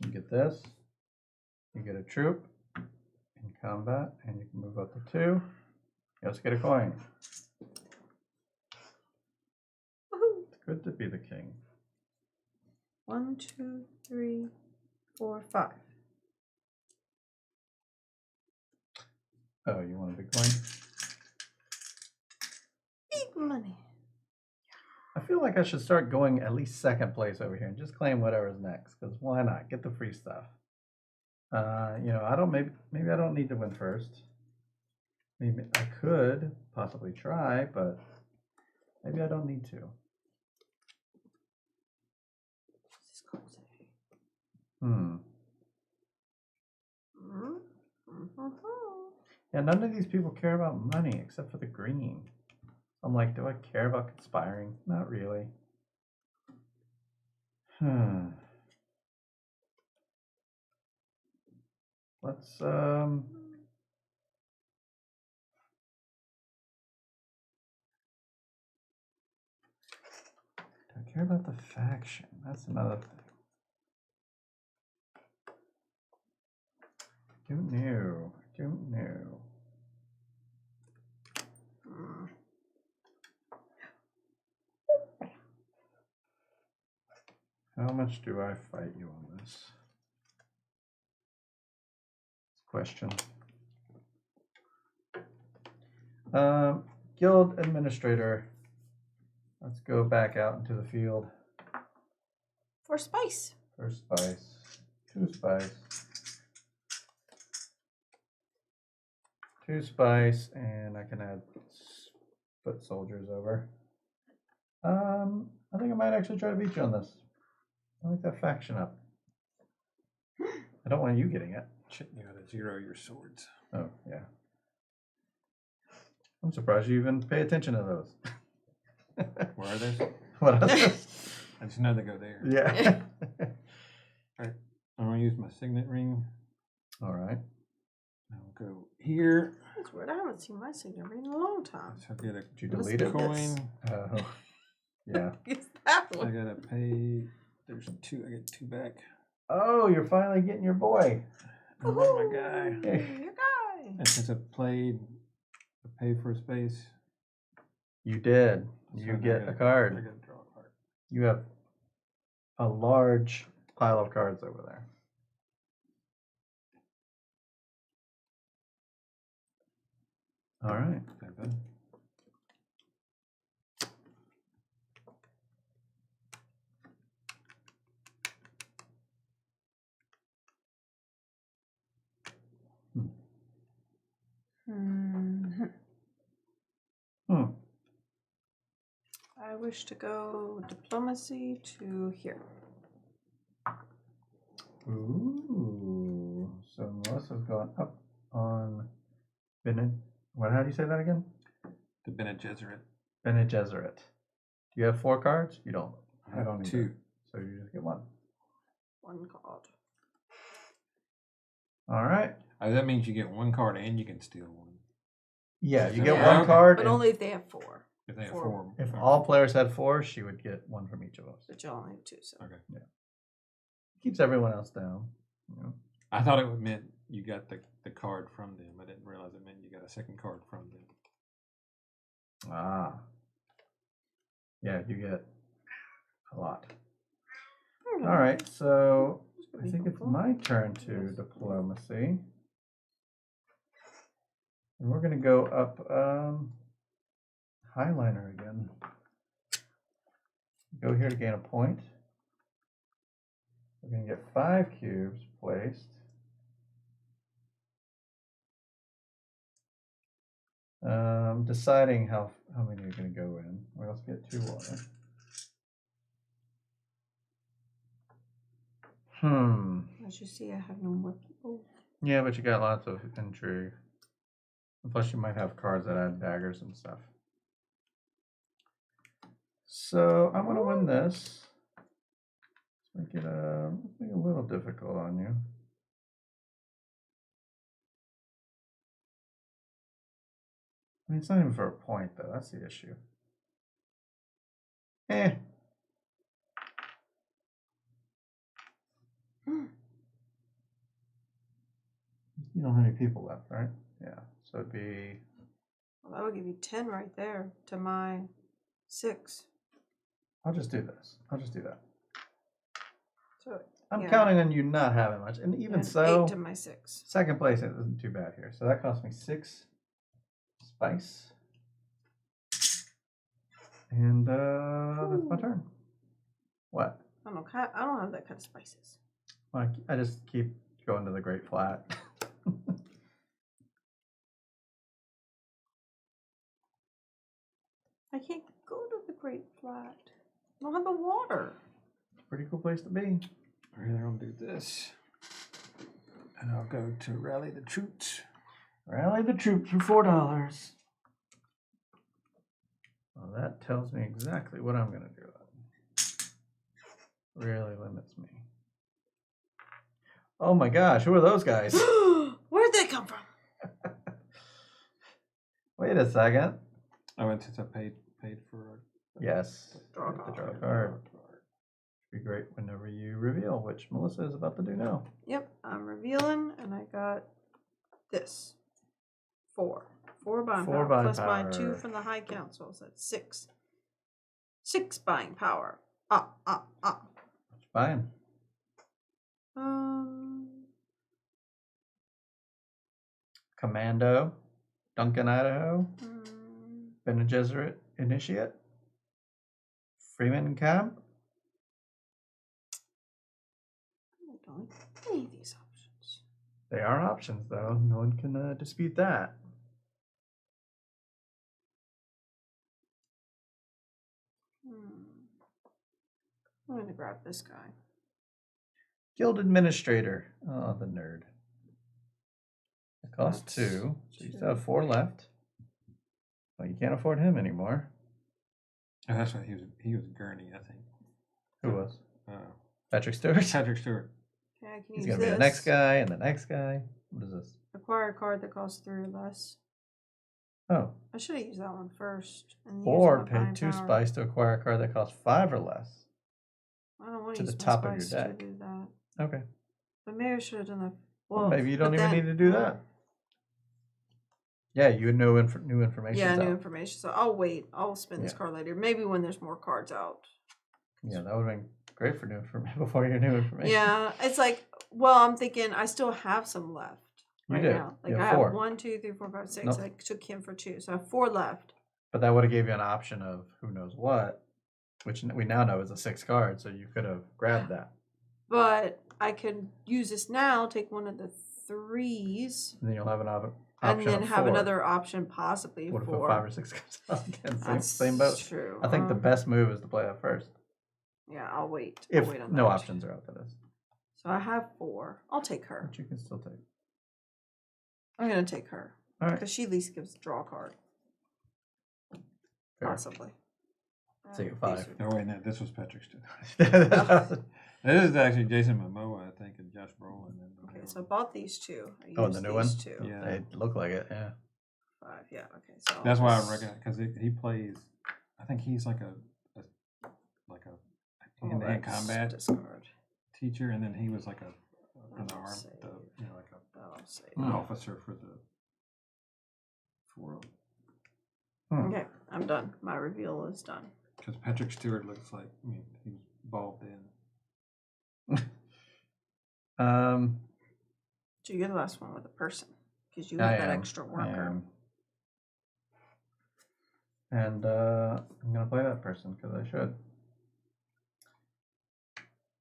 You get this. You get a troop in combat, and you can move up to 2. You also get a coin. Woohoo! It's good to be the king. 1, 2, 3, 4, 5. Oh, you want a big coin? Big money. I feel like I should start going at least second place over here and just claim whatever's next. Because why not? Get the free stuff. I don't. Maybe I don't need to win first. Maybe I could possibly try, but maybe I don't need to. What's this card say? Yeah, none of these people care about money except for the green. I'm like, do I care about conspiring? Not really. Let's do I care about the faction? That's another thing. Don't know. Don't know. How much do I fight you on this? Question. Guild administrator. Let's go back out into the field. For spice. For spice. 2 spice. 2 spice, and I can add foot soldiers over. I think I might actually try to beat you on this. I like that faction up. I don't want you getting it. Shit, you gotta zero your swords. Oh, yeah. I'm surprised you even pay attention to those. Where are those? What are those? I just know they go there. Yeah. Alright, I'm gonna use my signet ring. All right. I'll go here. That's weird. I haven't seen my signet ring in a long time. So I get a Did you Must delete be it? this. coin. Oh, yeah. It's that I one. gotta pay. There's 2. I get 2 back. Oh, you're finally getting your boy. I want my guy. Woohoo, your guy. And since I played, I paid for a space. You did. So You now I get a gotta- I card. gotta draw a card. You have a large pile of cards over there. All right. Not bad. Hmm. Hmm. I wish to go diplomacy to here. Ooh. So Melissa's going up on How do you say that again? The Bene Gesserit. Bene Gesserit. Do you have 4 cards? You don't. I have don't 2. either. So you just get 1. One card. All right. That means you get 1 card and you can steal 1. Yeah, you Yeah. get Yeah. 1 card. But and only if they have 4. If they have 4. 4. if all players had 4, she would get 1 from each of us. But you only have 2, so. Okay. Keeps everyone else down. You know? I thought it meant you got the card from them. I didn't realize it meant you got a second card from them. Ah. Yeah, you get a lot. Hmm. All right, so This could I be think it's helpful. my turn to diplomacy. And we're going to go up Highliner again. Go here to gain a point. We're going to get 5 cubes placed. Deciding how many are going to go in. Well, let's get 2 water. As you see, I have no more people. Yeah, but you got lots of intrigue. Plus, you might have cards that add daggers and stuff. So I'm going to win this. Let's make it a little difficult on you. I mean, it's not even for a point, though. That's the issue. Eh. You don't have any people left, right? Yeah. So it'd be. Well, that would give you 10 right there to my 6. I'll just do this. I'll just do that. So I'm yeah. counting on you not having much, and even yeah, so, 8 to my 6. second place isn't too bad here. So that cost me 6 spice, and that's my Ooh. turn. What? I don't have that kind of spices. I just keep going to the Great Flat. I can't go to the Great Flat. I don't have the water. Pretty cool place to be. All right, I'll do this. And I'll go to rally the troops. Rally the troops for $4. Well, that tells me exactly what I'm going to do. Really limits me. Oh my gosh, who are those guys? Where'd they come from? Wait a second. Oh, and since I paid for Yes. Draw a you have to card. draw a card. It'd be great whenever you reveal, which Melissa is about to do now. Yep, I'm revealing, and I got this. 4. 4 buying 4 power. buying Plus my 2 power. from the High Council, so that's 6. 6 buying power. Fine. Commando, Duncan, Idaho, Bene Gesserit Initiate, Freeman Camp. I don't like any of these options. They are options, though. No one can dispute that. I'm gonna grab this guy. Guild Administrator. Oh, the nerd. It costs That's 2, so you still two. have 4 left. Well, you can't afford him anymore. Oh, that's right. He was Gurney, I think. Who was? Uh, Patrick Stewart? Patrick Stewart. Okay, I can He's use gonna be this. the next guy and the next guy. What is this? Acquire a card that costs 3 or less. Oh. I should have used that one first. And Or use my pay buying 2 power. spice to acquire a card that costs 5 or less. I don't want to to use the my top of your spice deck. to do that. Okay. But maybe I should have done that. Well, maybe you don't but even then- need to do that. Yeah, you would know new information. Yeah, new information. So I'll wait. I'll spend this Yeah. card later. Maybe when there's more cards out. Yeah, that would have been great for new information before your new information. Yeah, it's like, well, I'm thinking I still have some left You right do. now. Like You I have 4. have 1, 2, 3, 4, 5, 6. Nope. I took him for 2, so I have 4 left. But that would have gave you an option of who knows what, which we now know is a 6 card, so you could have grabbed that. But I could use this now, take one of the 3s, And then you'll have an option and then of have 4. another option possibly What if a for 5 or 6 comes out again? That's Same boat. true. I think the best move is to play that first. Yeah, I'll wait. If I'll wait on no that. options are out, that is. So I have 4. I'll take her. But you can still take. I'm gonna take her All right. because she at least gives a draw card, Fair. possibly. So you get These 5. are- Oh wait, no, this was Patrick Stewart. Oh, This is actually Jason Momoa, I think, and Josh Brolin. Okay, so I bought these 2. I and used the new one? these 2. Yeah. they look like it, yeah. 5. Yeah. Okay. So That's why I I'll recognize because he plays. I think he's like a hand-to-hand that's combat discard. teacher, and then he was like an I'll arm, save. like I'll save. an officer for the. Okay, I'm done. My reveal is done. Because Patrick Stewart looks like he's bald in. So you're the last one with a person because you I have that am, extra I worker. am. And I'm gonna play that person because I should.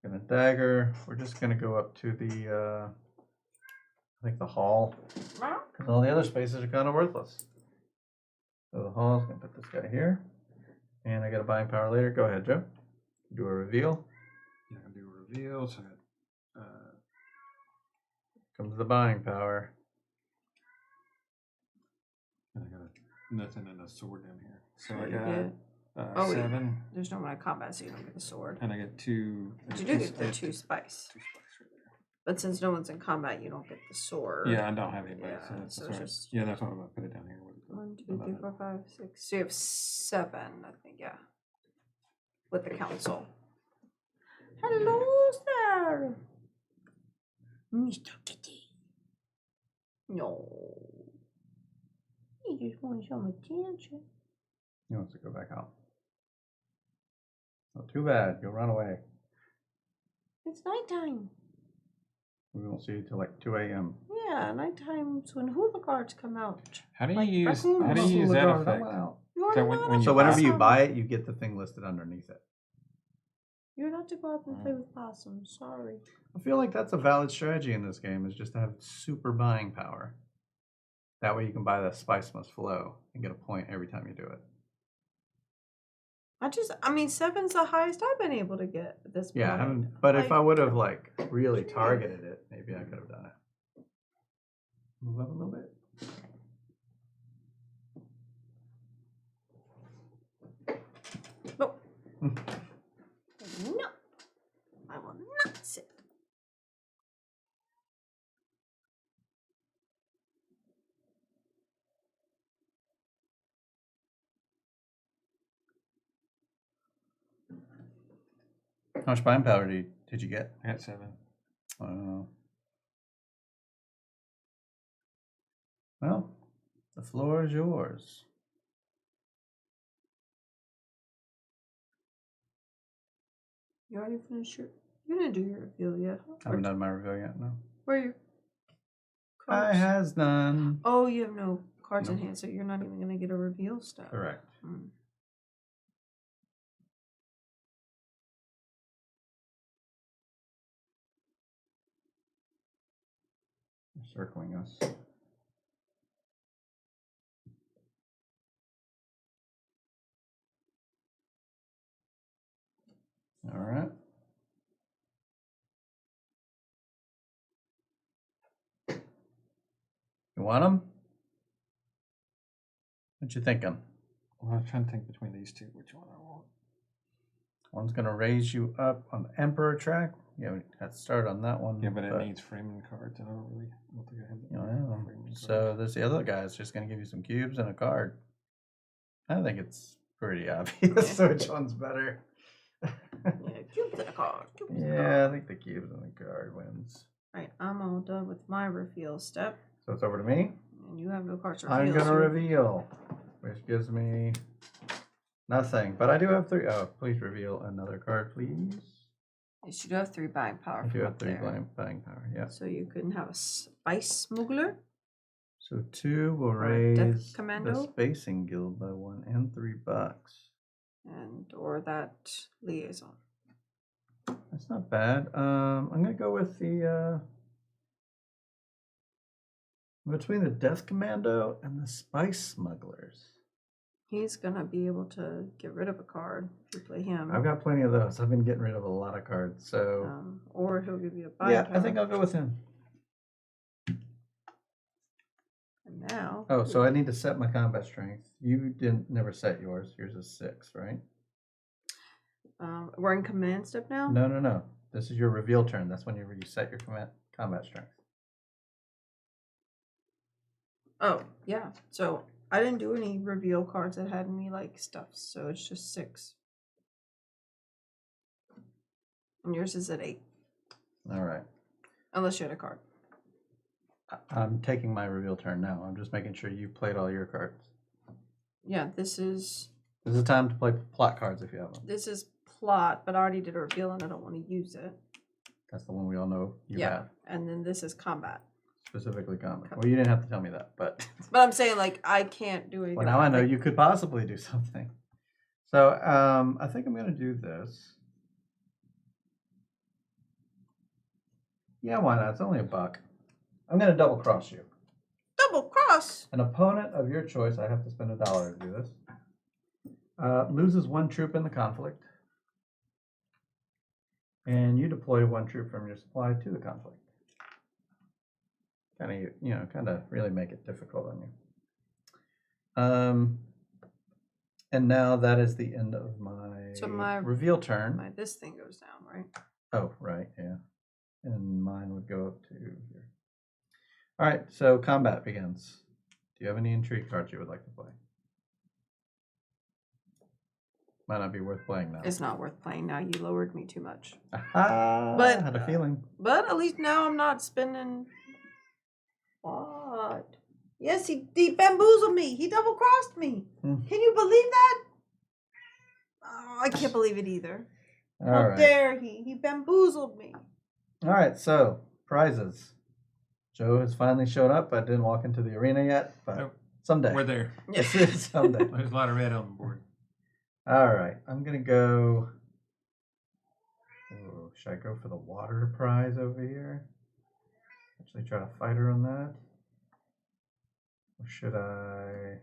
Gonna dagger. We're just gonna go up to the I think the hall because all the other spaces are kind of worthless. So the hall's gonna put this guy here, and I got a buying power later. Go ahead, Joe. Do a reveal. Yeah, I do a reveal. So I got, Comes the buying power. and I got nothing and a sword down here. So What I do you got Oh, wait. 7, There's no one in combat, so you don't get the sword. and I get 2. But you do get the 2 spice. 2 spice right there. But since no one's in combat, you don't get the sword. Yeah, I don't have anybody. Yeah, so that's so all it's right. just- Yeah, that's why I'm gonna put it down here. With 1, 2, 3, 11. 4, 5, 6. So you have 7, I think. Yeah. With the council. Hello, sir. Mr. Kitty. No. He just wants some attention. He wants to go back out. Not too bad. You'll run away. It's nighttime. We won't see you till like 2 a.m. Yeah, nighttime's when hula guards come out. How do you Like use? raccoons. How do you use that Hula guard, effect? I went out. You are So not when to you So go whenever you outside. buy it, you get the thing listed underneath it. You're not to go out and play with possums. Sorry. I feel like that's a valid strategy in this game, is just to have super buying power. That way you can buy the spice must flow and get a point every time you do it. I mean, 7's the highest I've been able to get at this point. Yeah, I haven't, but if Like- I would have like really targeted it, maybe I could have done it. Move up a little bit. No. No. I will not sit. How much buying power did you get? I got 7. Well, the floor is yours. You already finished your. You didn't do your reveal yet. Huh? I haven't done my review yet, no. Where are your I cards? has done. Oh, you have no cards in No. hand, so you're not even gonna get a reveal stuff. Correct. Hmm. They're circling us. All right. You want them? What you thinking? Well, I was trying to think between these two, which one I want. One's gonna raise you up on the Emperor track. Yeah, we got started on that one. Yeah, but it needs framing cards, and I don't think I have You that. know, framing so cards. there's the other guy. It's just gonna give you some cubes and a card. I think it's pretty obvious which one's better. Yeah, cubes and a card. Cubes and a Yeah, card. I think the cubes and the card wins. Right, I'm all done with my reveal step. So it's over to me. And you have no cards to reveal. I'm gonna so- reveal, which gives me nothing. But I do have 3. Oh, please reveal another card, please. Yes, you do have 3 buying power. I do from have up 3 there. buying power. Yeah. So you can have a spice smuggler. So 2 will Or a Death raise the Commando? Spacing Guild by 1 and $3. And or that liaison. That's not bad. I'm gonna go with the between the Death Commando and the Spice Smugglers. He's gonna be able to get rid of a card if you play him. I've got plenty of those. I've been getting rid of a lot of cards. So or he'll give you a buying yeah, power. I think I'll go with him. And now. Oh, so I need to set my combat strength. You never set yours. Yours is 6, right? We're in command step now? No. This is your reveal turn. That's when you set your combat strength. Oh, yeah. So I didn't do any reveal cards that had any like stuff, so it's just 6. And yours is at 8. All right. Unless you had a card. I'm taking my reveal turn now. I'm just making sure you've played all your cards. Yeah, this is This is time to play plot cards if you have them. this is plot, but I already did a reveal and I don't want to use it. That's the one we all know you Yeah. have. And then this is combat. Specifically combat. Well, you didn't have to tell me that, but But I'm saying like I can't do anything. well, now I know like- you could possibly do something. So I think I'm going to do this. Yeah, why not? It's only $1. I'm going to double cross you. Double cross. An opponent of your choice, I have to spend $1 to do this, loses 1 troop in the conflict, and you deploy 1 troop from your supply to the conflict. Kind of really make it difficult on you. And now that is the end of my reveal turn. This thing goes down, right? Oh, right, yeah. And mine would go up to here. All right, so combat begins. Do you have any intrigue cards you would like to play? Might not be worth playing now. It's not worth playing now. You lowered me too much. Aha! But- I had a feeling. But at least now I'm not spending. What? Yes, he bamboozled me. He double crossed me. Hmm. Can you believe that? Oh, I can't believe it either. All How right. dare he? He bamboozled me. All right, so prizes. Joe has finally showed up. I didn't walk into the arena yet, but Nope. someday. We're there. Yes, someday. There's a lot of red on the board. All right, I'm gonna go. Oh, should I go for the water prize over here? Actually, try to fight her on that, or should I?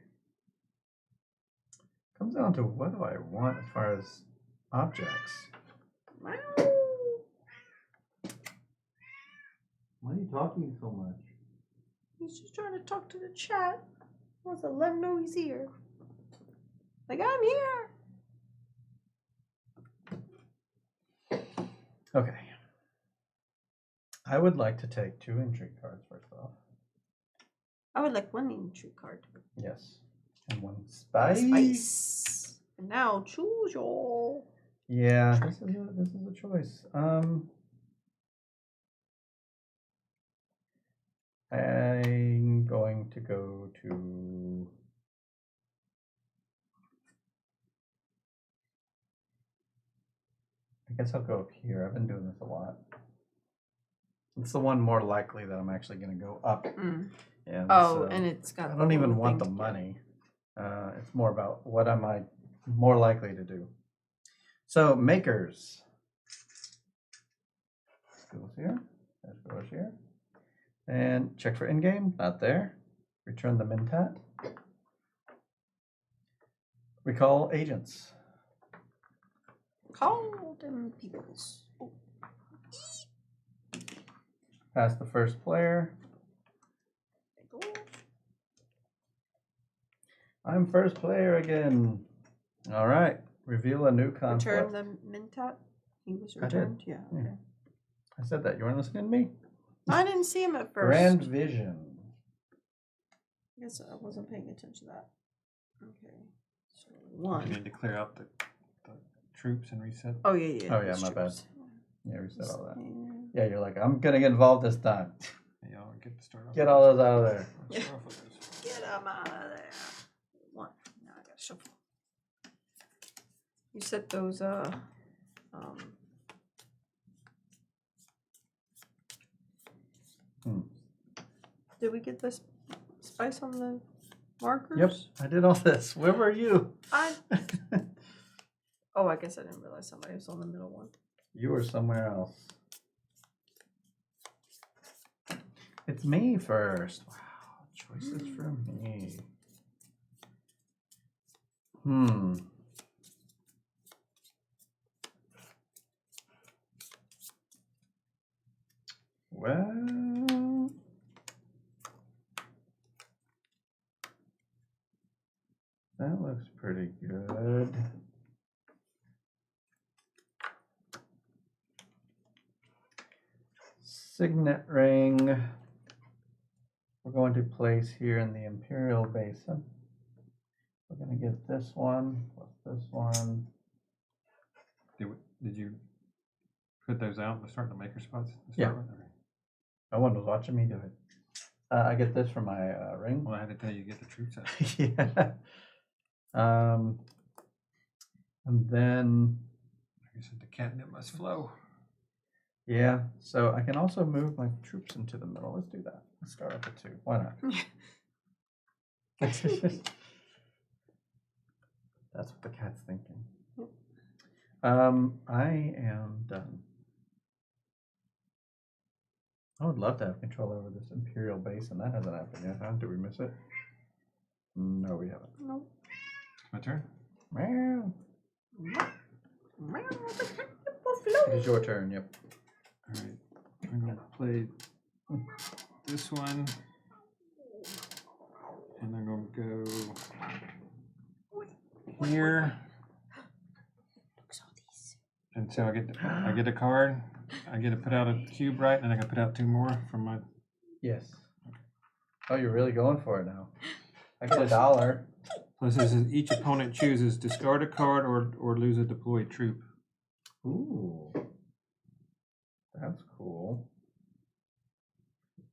Comes down to what do I want as far as objects. Why are you talking so much? He's just trying to talk to the chat. He wants to let him know he's here. Like, I'm here. Okay. I would like to take 2 intrigue cards first off. I would like 1 intrigue card. Yes. And 1 spice. Spice. And now choose your. Yeah, this is a choice. I'm going to go to. I guess I'll go up here. I've been doing this a lot. It's the one more likely that I'm actually going to go up. Mm. And Oh, so and it's got. I the don't even little want the thing to- money. It's more about what am I more likely to do. So makers. Goes here. That goes here. And check for in-game. Not there. Return the Mintat. Recall agents. Call them peoples. Oh. Pass the first player. I'm first player again. All right. Reveal a new conflict. Return the Mintot. He was I did. returned. Yeah. Yeah. Okay. I said that. You weren't listening to me? I didn't see him at first. Grand Vision. I guess I wasn't paying attention to that. Okay. So You one. need to clear out the troops and reset. Oh yeah, yeah. Oh, yeah, those my bad. troops. Yeah, reset all that. Yeah. Yeah, you're like, I'm going to get involved this time. Yeah, I'll get to start off. Get all those out of there. Let's start off with this. Get them out of there. One. Now I gotta shuffle. You set those Did we get this spice on the markers? Yep, I did all this. Where were you? Oh, I guess I didn't realize somebody was on the middle one. You were somewhere else. It's me first. Wow, choices from me. Well, that looks pretty good. Signet ring. We're going to place here in the Imperial Basin. We're going to get this one plus this one. Did you put those out and start the maker spots? To Yeah. start with? Okay. No one was watching me do it. I get this from my ring. Well, I had to tell you to get the troops out. Yeah. And then, Like I said, the catnip must flow. yeah, so I can also move my troops into the middle. Let's do that. Let's start off with 2. Why not? That's what the cat's thinking. I am done. I would love to have control over this Imperial base, and that hasn't happened yet, huh? Did we miss it? No, we haven't. No. My turn. Meow. It is your turn, yep. All right. I'm going to play this one. And I'm going to go here. And so I get a card. I get to put out a cube, right? And I can put out 2 more from my. Yes. Oh, you're really going for it now. I get $1. Plus, this is each opponent chooses discard a card or lose a deployed troop. Ooh. That's cool.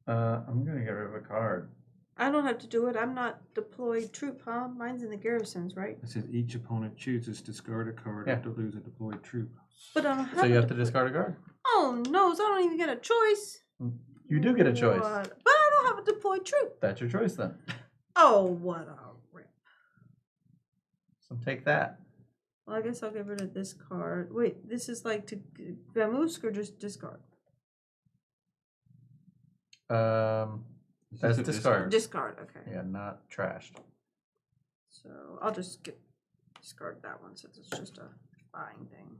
I'm going to get rid of a card. I don't have to do it. I'm not deployed troop, huh? Mine's in the garrisons, right? It says each opponent chooses discard a card Yeah. or to lose a deployed troop. But I don't have So you have to deploy- discard a card. Oh no, so I don't even get a choice. You do get a choice. What? But I don't have a deployed troop. That's your choice then. Oh, what a rip. So take that. Well, I guess I'll get rid of this card. Wait, this is like to Vamusk or just discard? That's a discard. Discard, okay. Yeah, not trashed. So I'll just discard that one since it's just a buying thing.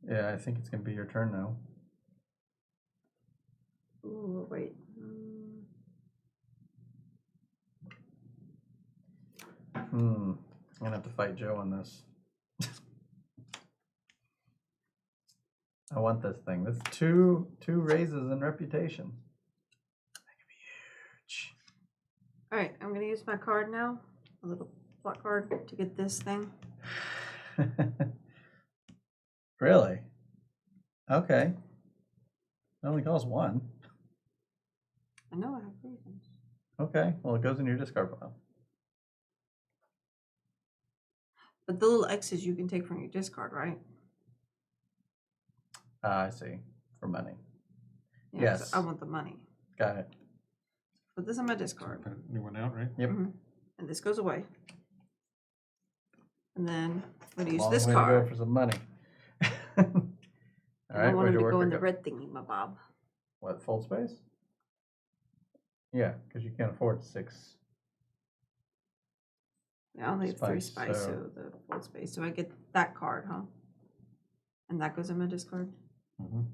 Yeah, I think it's going to be your turn now. Ooh, wait. I'm going to have to fight Joe on this. I want this thing. That's two raises in reputation. That could be huge. All right, I'm going to use my card now. A little plot card to get this thing. Really? Okay. It only costs 1. I know I have reasons. Okay, well, it goes in your discard pile. But the little X's you can take from your discard, right? I see. For money. Yeah, 'cause Yes. I want the money. Got it. Put this in my So discard. put a new one out, right? Yep. And this goes away. And then I'm going to use Long this way to go card. for some money. All I right, want where's him your to go in worker the go? red thingy, my bob. What, fold space? Yeah, because you can't afford 6 Yeah, I only have 3 Spice, spice, so- so the full space. So I get that card, huh? And that goes in my discard. Mhm.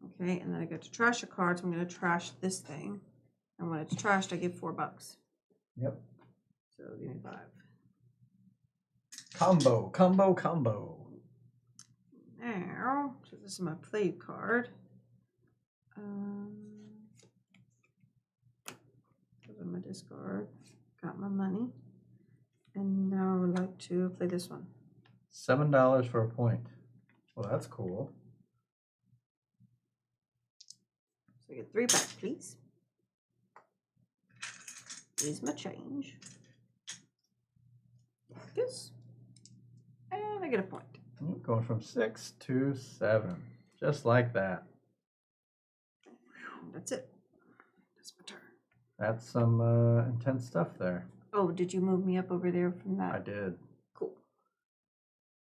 Okay, and then I get to trash a card, so I'm gonna trash this thing. And when it's trashed, I get $4. Yep. So give me 5. Combo. Now, so this is my play card. Those are my discard. Got my money. And now I would like to play this one. $7 for a point. Well, that's cool. So I get 3 back, please. Here's my change. This. And I get a point. Going from 6 to 7. Just like that. That's it. That's my turn. That's some intense stuff there. Oh, did you move me up over there from that? I did. Cool.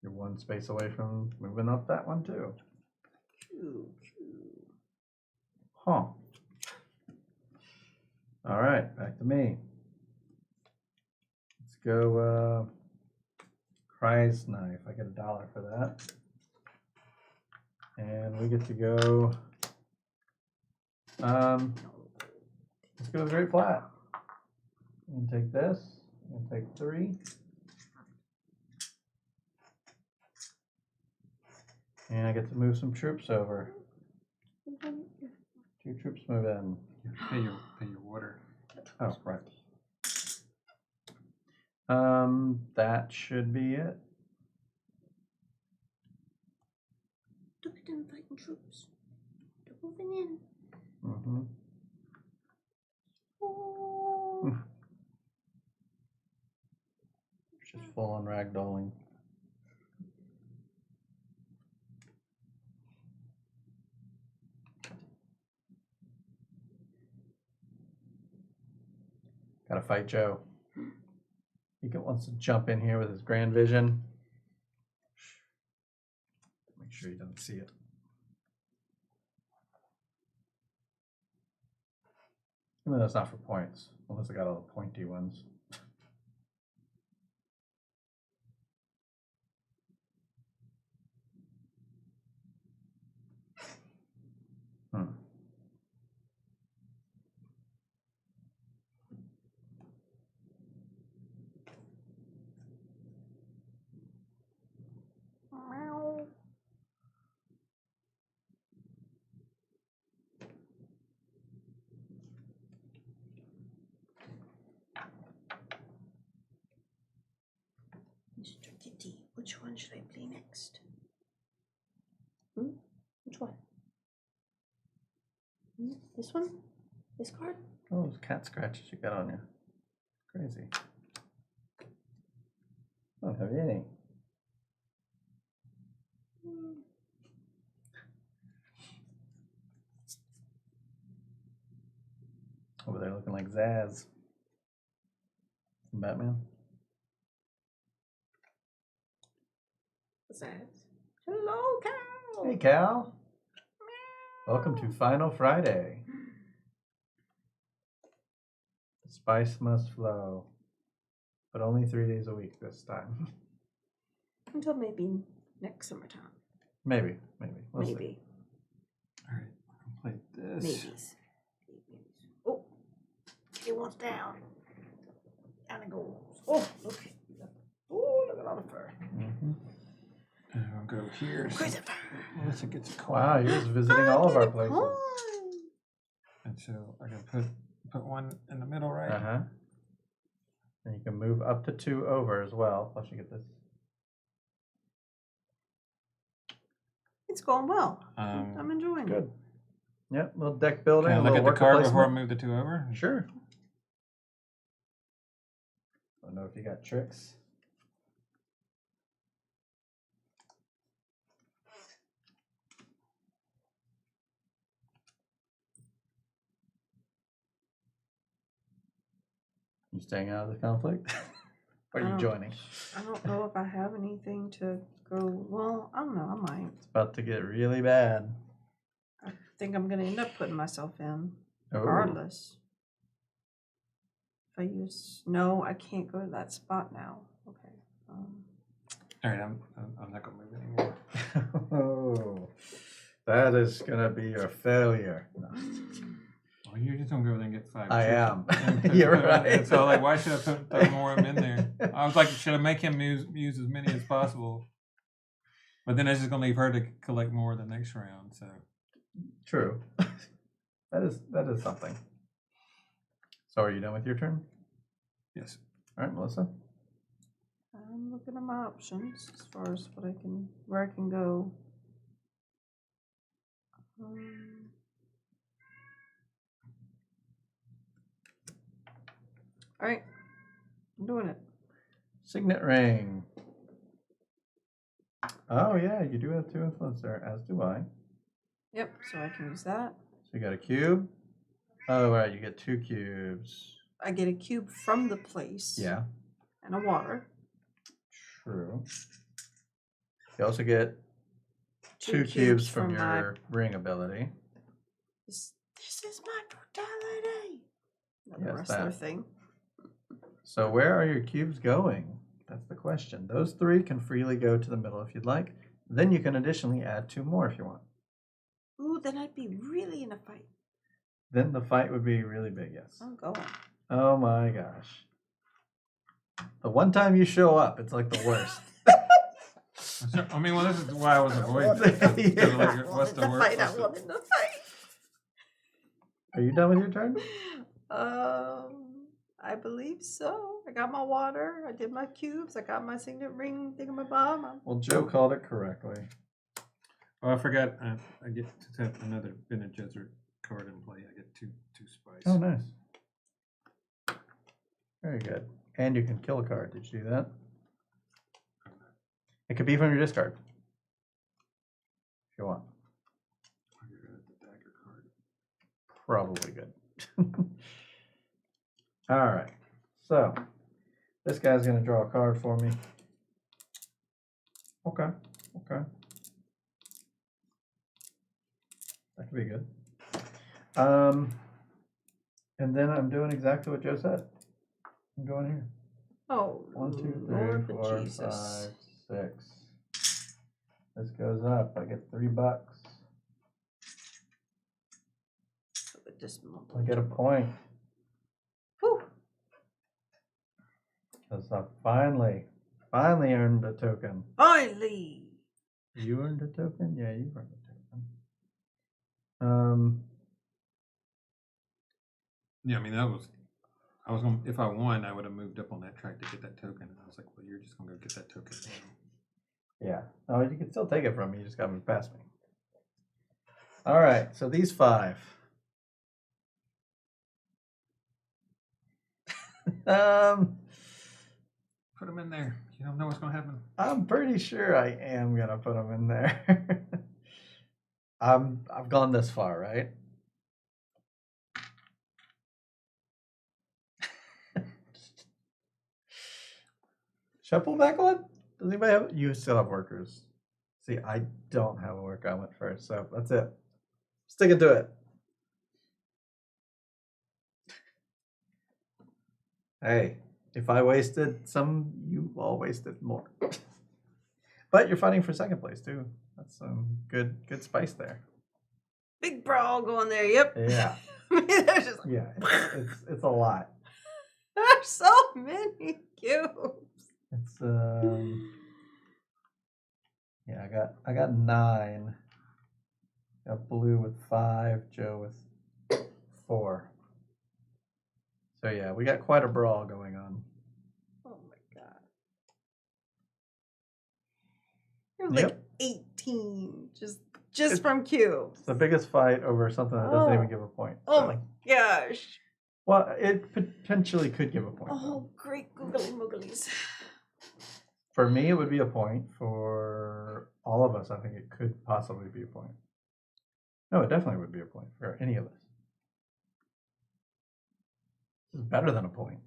You're one space away from moving up that one too. Huh. All right, back to me. Let's go Cry's Knife. I get $1 for that. And we get to go let's go Great Flat. And take this, and take 3. And I get to move some troops over. 2 troops move in. You have to pay your water. Oh, right. That should be it. Look at them fighting troops. They're moving in. Mm-hmm. Oh. Just full on ragdolling. Gotta fight Joe. He wants to jump in here with his grand vision. Make sure he doesn't see it. Even though it's not for points, unless I got all the pointy ones. Meow. Mr. Kitty, which one should I play next? Which one? This one? This card? Oh, those cat scratches you got on you. Crazy. I don't have any. Over there looking like Zaz from Batman. What's that? Hello, cow. Hey, Cal. Welcome to Final Friday. The spice must flow, but only 3 days a week this time. Until maybe next summertime. Maybe. We'll see. Maybe. All right, I'll play this. Maybes. Oh, he wants down. Down it goes. Oh, okay. Oh, look at all the fur. Mm-hmm. And I'll go here. Where's the fur? Melissa gets a coin. Wow, you're just visiting all of our places. And so I gotta put one in the middle, right? Uh-huh. And you can move up to 2 over as well. Plus you get this. It's going well. Um, I'm enjoying it. Good. Yep, little deck building. Can I a look little at the worker card before I placement. move the 2 over? Sure. I don't know if you got tricks. You staying out of the conflict? Or are you joining? I don't know if I have anything to go. Well, I don't know. I might. It's about to get really bad. I think I'm going to end up putting myself in, Oh. regardless. I use, no, I can't go to that spot now. Okay. All right, I'm not gonna move anymore. Oh, that is gonna be your failure. No. Well, you're just gonna go there and get 5 I chips am. and put- You're put 'em in- right. And so like, why should I throw more of them in there? I was like, should I make him use as many as possible? But then it's just gonna leave her to collect more the next round. So True. That is something. So are you done with your turn? yes. All right, Melissa. I'm looking at my options as far as where I can go. All right, I'm doing it. Signet ring. Oh yeah, you do have 2 influence there, as do I. Yep, so I can use that. So you got a cube. Oh right, you get 2 cubes. I get a cube from the place. Yeah. And a water. True. You also get 2 cubes cubes from my- your ring ability. This is my brutality. Another Yes, wrestler that. thing. So where are your cubes going? That's the question. Those 3 can freely go to the middle if you'd like. Then you can additionally add 2 more if you want. Ooh, then I'd be really in a fight. Then the fight would be really big, yes. I'm going. Oh my gosh. The one time you show up, it's like the worst. So, I mean, well, this is why I was avoiding it. Yeah. Like, what's the worst? I wanted to fight. Are you done with your turn? I believe so. I got my water. I did my cubes. I got my signet ring thingamabob. Well, Joe called it correctly. Oh, I forgot. I get to have another Bene Gesserit card in play. I get two spice. Oh, nice. Very good. And you can kill a card. Did you do that? It could be from your discard. If you want. I'll get rid of the dagger card. Probably good. All right. So, this guy's going to draw a card for me. Okay. Okay. That could be good. And then I'm doing exactly what Joe said. I'm going here. Oh, 1, 2, 3, Lord 4, Jesus. 5, 6. This goes up. I get $3. I get a point. Whew. Because I finally earned a token. Finally. You earned a token? Yeah, you earned a token. Yeah, I mean, I was going to, if I won, I would have moved up on that track to get that token. And I was like, well, you're just going to go get that token now. Yeah. Oh, you can still take it from me. You just got to move past me. All right. So these 5. Put them in there. You don't know what's going to happen. I'm pretty sure I am gonna put them in there. I've gone this far, right? Should I pull back one? Does anybody have? You still have workers. See, I don't have a worker. I went first, so that's it. Sticking to it. Hey, if I wasted some, you all wasted more. But you're fighting for second place too. That's some good spice there. Big brawl going there. Yep. Yeah, There's just like, yeah. It's a lot. there's so many cubes. It's yeah. I got 9. Got Blue with 5. Joe with 4. So yeah, we got quite a brawl going on. Oh my god. It was Yep. like 18 just from cubes. It's the biggest fight over something that doesn't even Oh. give a point. Oh so. my gosh. Well, it potentially could give a point. though. Oh, great googly mooglies. For me, it would be a point. For all of us, I think it could possibly be a point. No, it definitely would be a point for any of us. This is better than a point.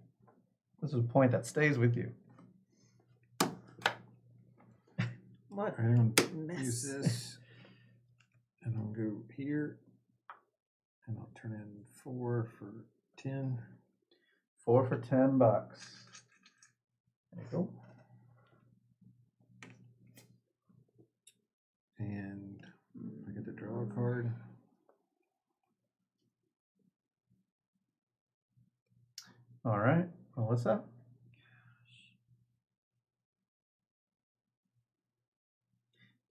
This is a point that stays with you. What All right, I'm going to mess. use this. And I'll go here. And I'll turn in 4 for 10. 4 for $10. There you go. And I get to draw a card. All right, Melissa.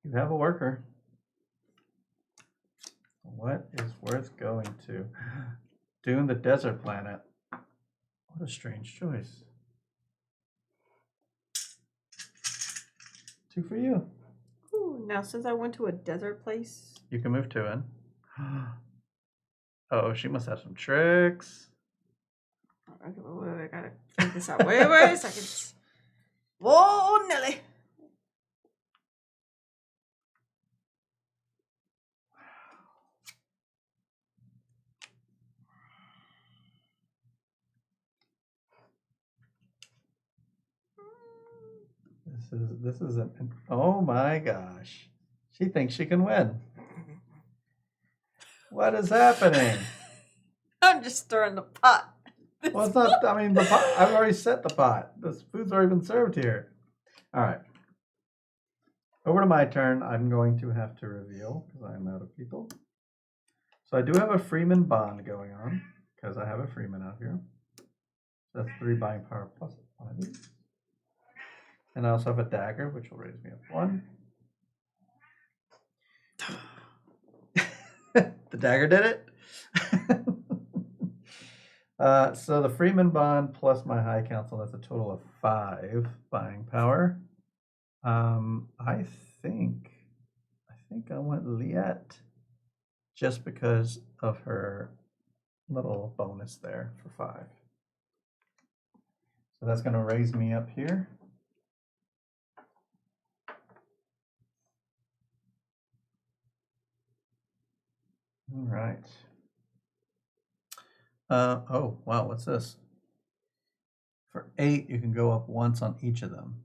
You have a worker. What is worth going to? Dune, the desert planet. What a strange choice. 2 for you. Ooh, now since I went to a desert place. You can move 2 in. Oh, she must have some tricks. Okay, wait, I gotta figure this out. Wait a second. Whoa, Nelly. This is an, oh my gosh. She thinks she can win. What is happening? I'm just stirring the pot. Well, it's not, I mean, the pot, I've already set the pot. This food's already been served here. All right. Over to my turn. I'm going to have to reveal because I'm out of people. So I do have a Freeman bond going on because I have a Freeman out here. That's 3 buying power plus 1 of these. And I also have a dagger, which will raise me up 1. The dagger did it. So the Freeman bond plus my high council, that's a total of 5 buying power. I think I want Liette just because of her little bonus there for 5. So that's going to raise me up here. All right. Oh, wow, what's this? For 8, you can go up once on each of them.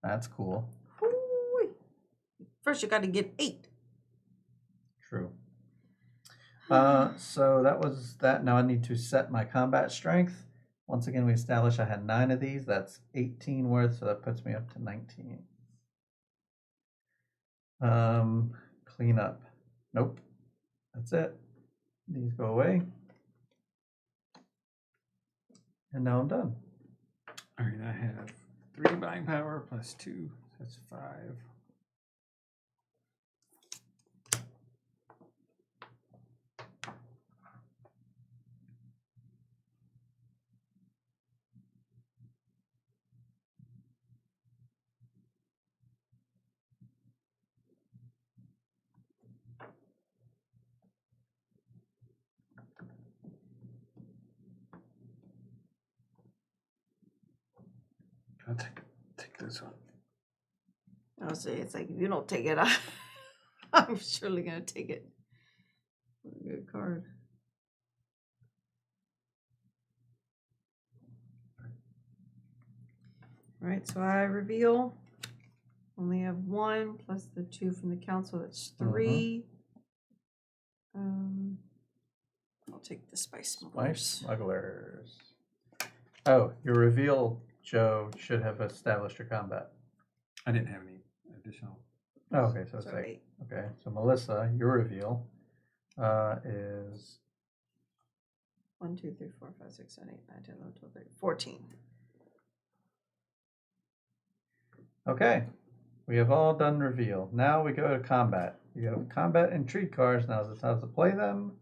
That's cool. Ooh. First, you got to get 8. True. So that was that. Now I need to set my combat strength. Once again, we established I had 9 of these. That's 18 worth, so that puts me up to 19. Clean up. Nope. That's it. These go away. And now I'm done. All right, I have 3 buying power plus 2. That's 5. I'll take this one. I'll say it's like if you don't take it, I'm surely gonna take it. What a good card. All right, so I reveal. Only have 1 plus the 2 from the council. That's 3. I'll take the spice smugglers. Smugglers. Oh, your reveal, Joe, should have established your combat. I didn't have any additional. Oh, okay, so it's So 8. Okay, so Melissa, your reveal is 1, 2, 3, 4, 5, 6, 7, 8, 9, 10, 11, 12, 13, 14. okay. We have all done reveal. Now we go to combat. You have combat intrigue cards. Now is the time to play them.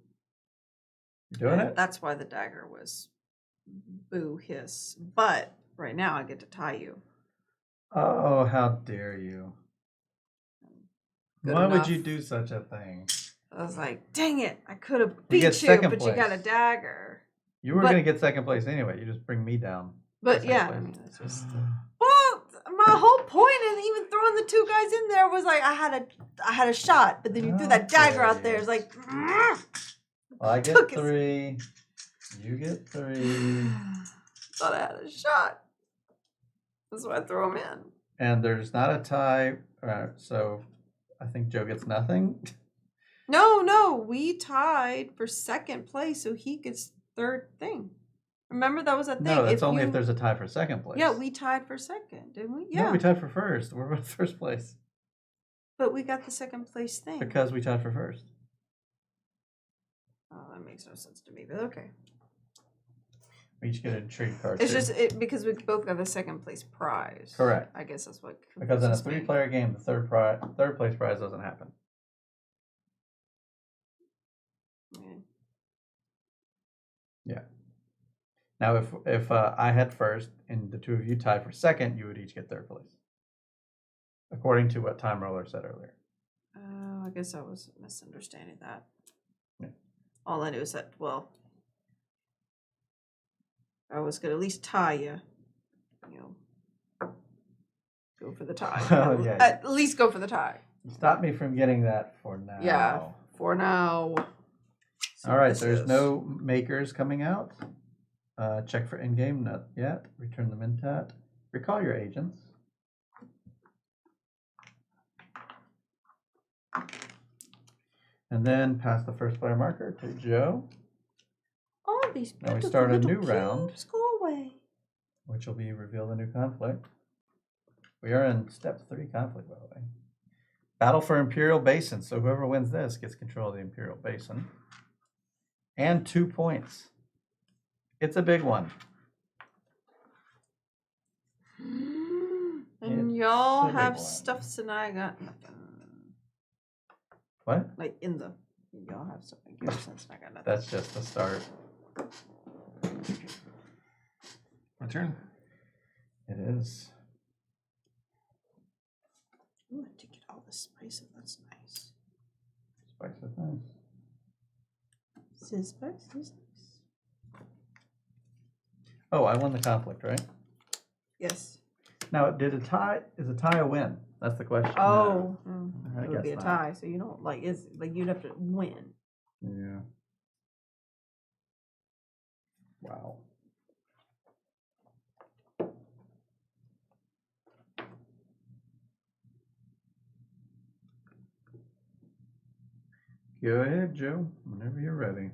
You doing And it? that's why the dagger was boo hiss. But right now I get to tie you. Oh, how dare you! Good Why would enough. you do such a thing? I was like, dang it, I could have You beat get you, second but you got a place. dagger. You were But- going to get second place anyway. You just bring me down. But Second yeah, place. I mean, it's just. Well, my whole point in even throwing the 2 guys in there was like I had a shot, but then you threw that dagger out there. It's like. Well, I get Took it. 3. You get 3. Thought I had a shot. That's why I throw him in. And there's not a tie. So I think Joe gets nothing. No, we tied for second place, so he gets 3rd thing. Remember that was a thing. No, that's only if there's a tie for second place. Yeah, we tied for second, didn't we? Yeah. No, we tied for first. We're in first place. But we got the second place thing. Because we tied for first. Oh, that makes no sense to me, but okay. We each get a trade card. It's just because we both got the second place prize. Correct. I guess that's what. Because in a confuses me. 3-player game, the third place prize doesn't happen. Yeah. Now, if I had first and the two of you tied for second, you would each get third place, according to what Time Roller said earlier. Oh, I guess I was misunderstanding that. Yeah. All I knew is that, well, I was gonna at least tie you. You know, go for the tie. Well, yeah. At least go for the tie. You stopped me from getting that for now. Yeah, for now. All right, there's no makers coming out. Check for in-game, not yet. Return the Mintat. Recall your agents. And then pass the first player marker to Joe. All these Now we beautiful start a little new round. cubes go away. Which will be reveal the new conflict. We are in step 3 conflict, by the way. Battle for Imperial Basin. So whoever wins this gets control of the Imperial Basin. And 2 points. It's a big one. And It's y'all a big have one. stuff, and I got nothing. What? Like y'all have stuff in Garrison's, and I got nothing. That's just the start. My turn. It is. Ooh, I did get all the spices. That's nice. Spice is nice. Spice is nice. Oh, I won the conflict, right? Yes. Now, is a tie a win? That's the question. Oh, I it would be a guess tie. So you don't you'd have to win. Yeah. Wow. Go ahead, Joe, whenever you're ready.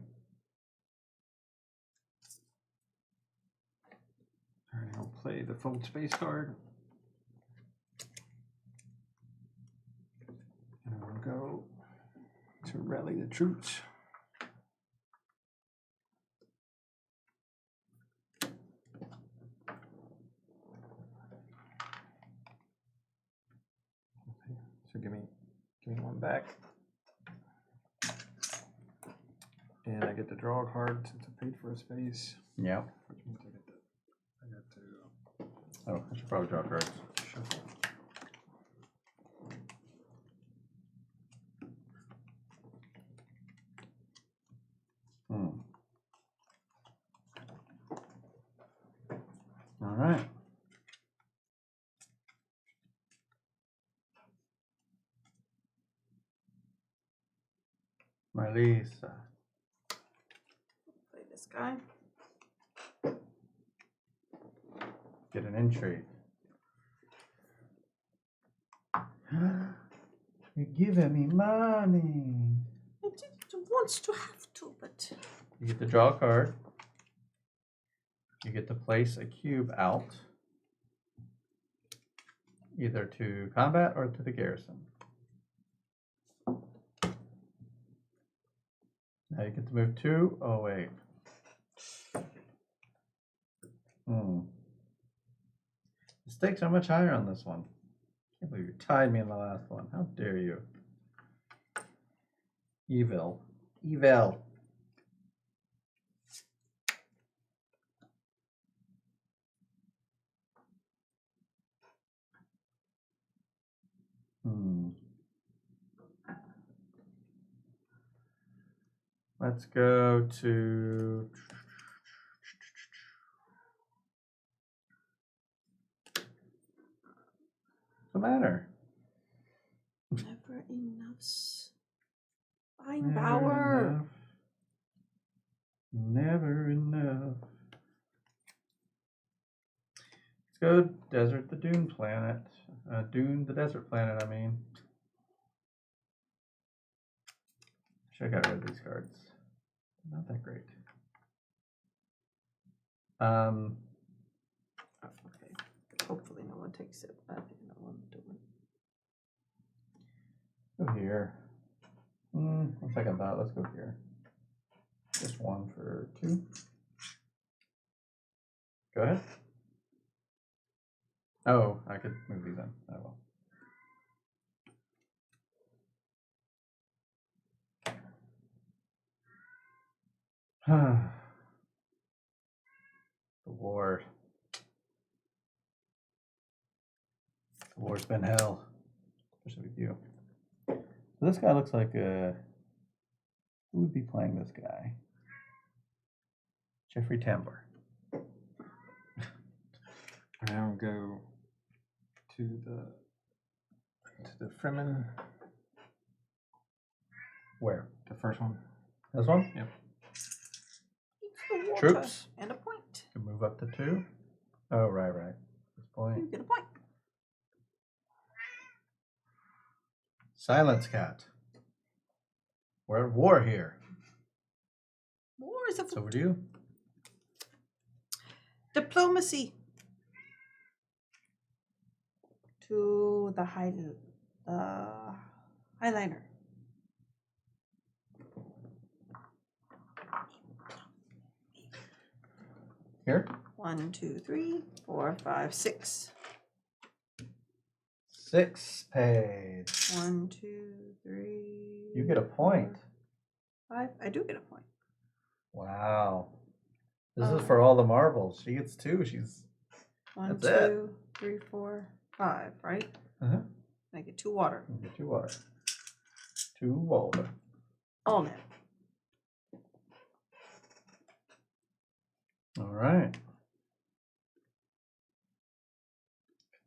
All right, I'll play the fold space card. And I'm going to go to rally the troops. So give me one back. And I get to draw a card since I paid for a space. Yeah. Which means I got to Oh, I should probably draw cards. shuffle. All right. Marlisa. Play this guy. Get an entry. You're giving me money. It wants to have to, but You get to draw a card. You get to place a cube out, either to combat or to the garrison. Now you get to move 2. Oh, wait. The stakes are much higher on this one. Can't believe you tied me in the last one. How dare you? Evil. Evil. Let's go to... What's the matter? never enough buying power. Never enough. Let's go desert the Dune planet. Dune the desert planet, I mean. Should have got rid of these cards. Not that great. Um, Oh, okay. Hopefully no one takes it. I think no one will do it. go here. One second thought. Let's go here. Just one for 2. Go ahead. Oh, I could move these in. I will. The war. The war's been hell. Especially with you. So this guy looks like who would be playing this guy? Jeffrey Tambor. Now go to the Fremen. Where? The first one. This one? Yep. The water Troops. and a point. Can move up to 2. Oh, right. This point. You get a point. Silence, cat. We're at war here. War is a It's over to you. diplomacy. To the highliner. Here. 1, 2, 3, 4, 5, 6. 6 paid. 1, 2, 3. You get a point. 5. I do get a point. Wow. This is for all the marbles. She gets 2. She's 1, That's it. 2, 3, 4, 5. Right? Uh-huh. I get 2 water. You get 2 water. 2 water. All net. All right.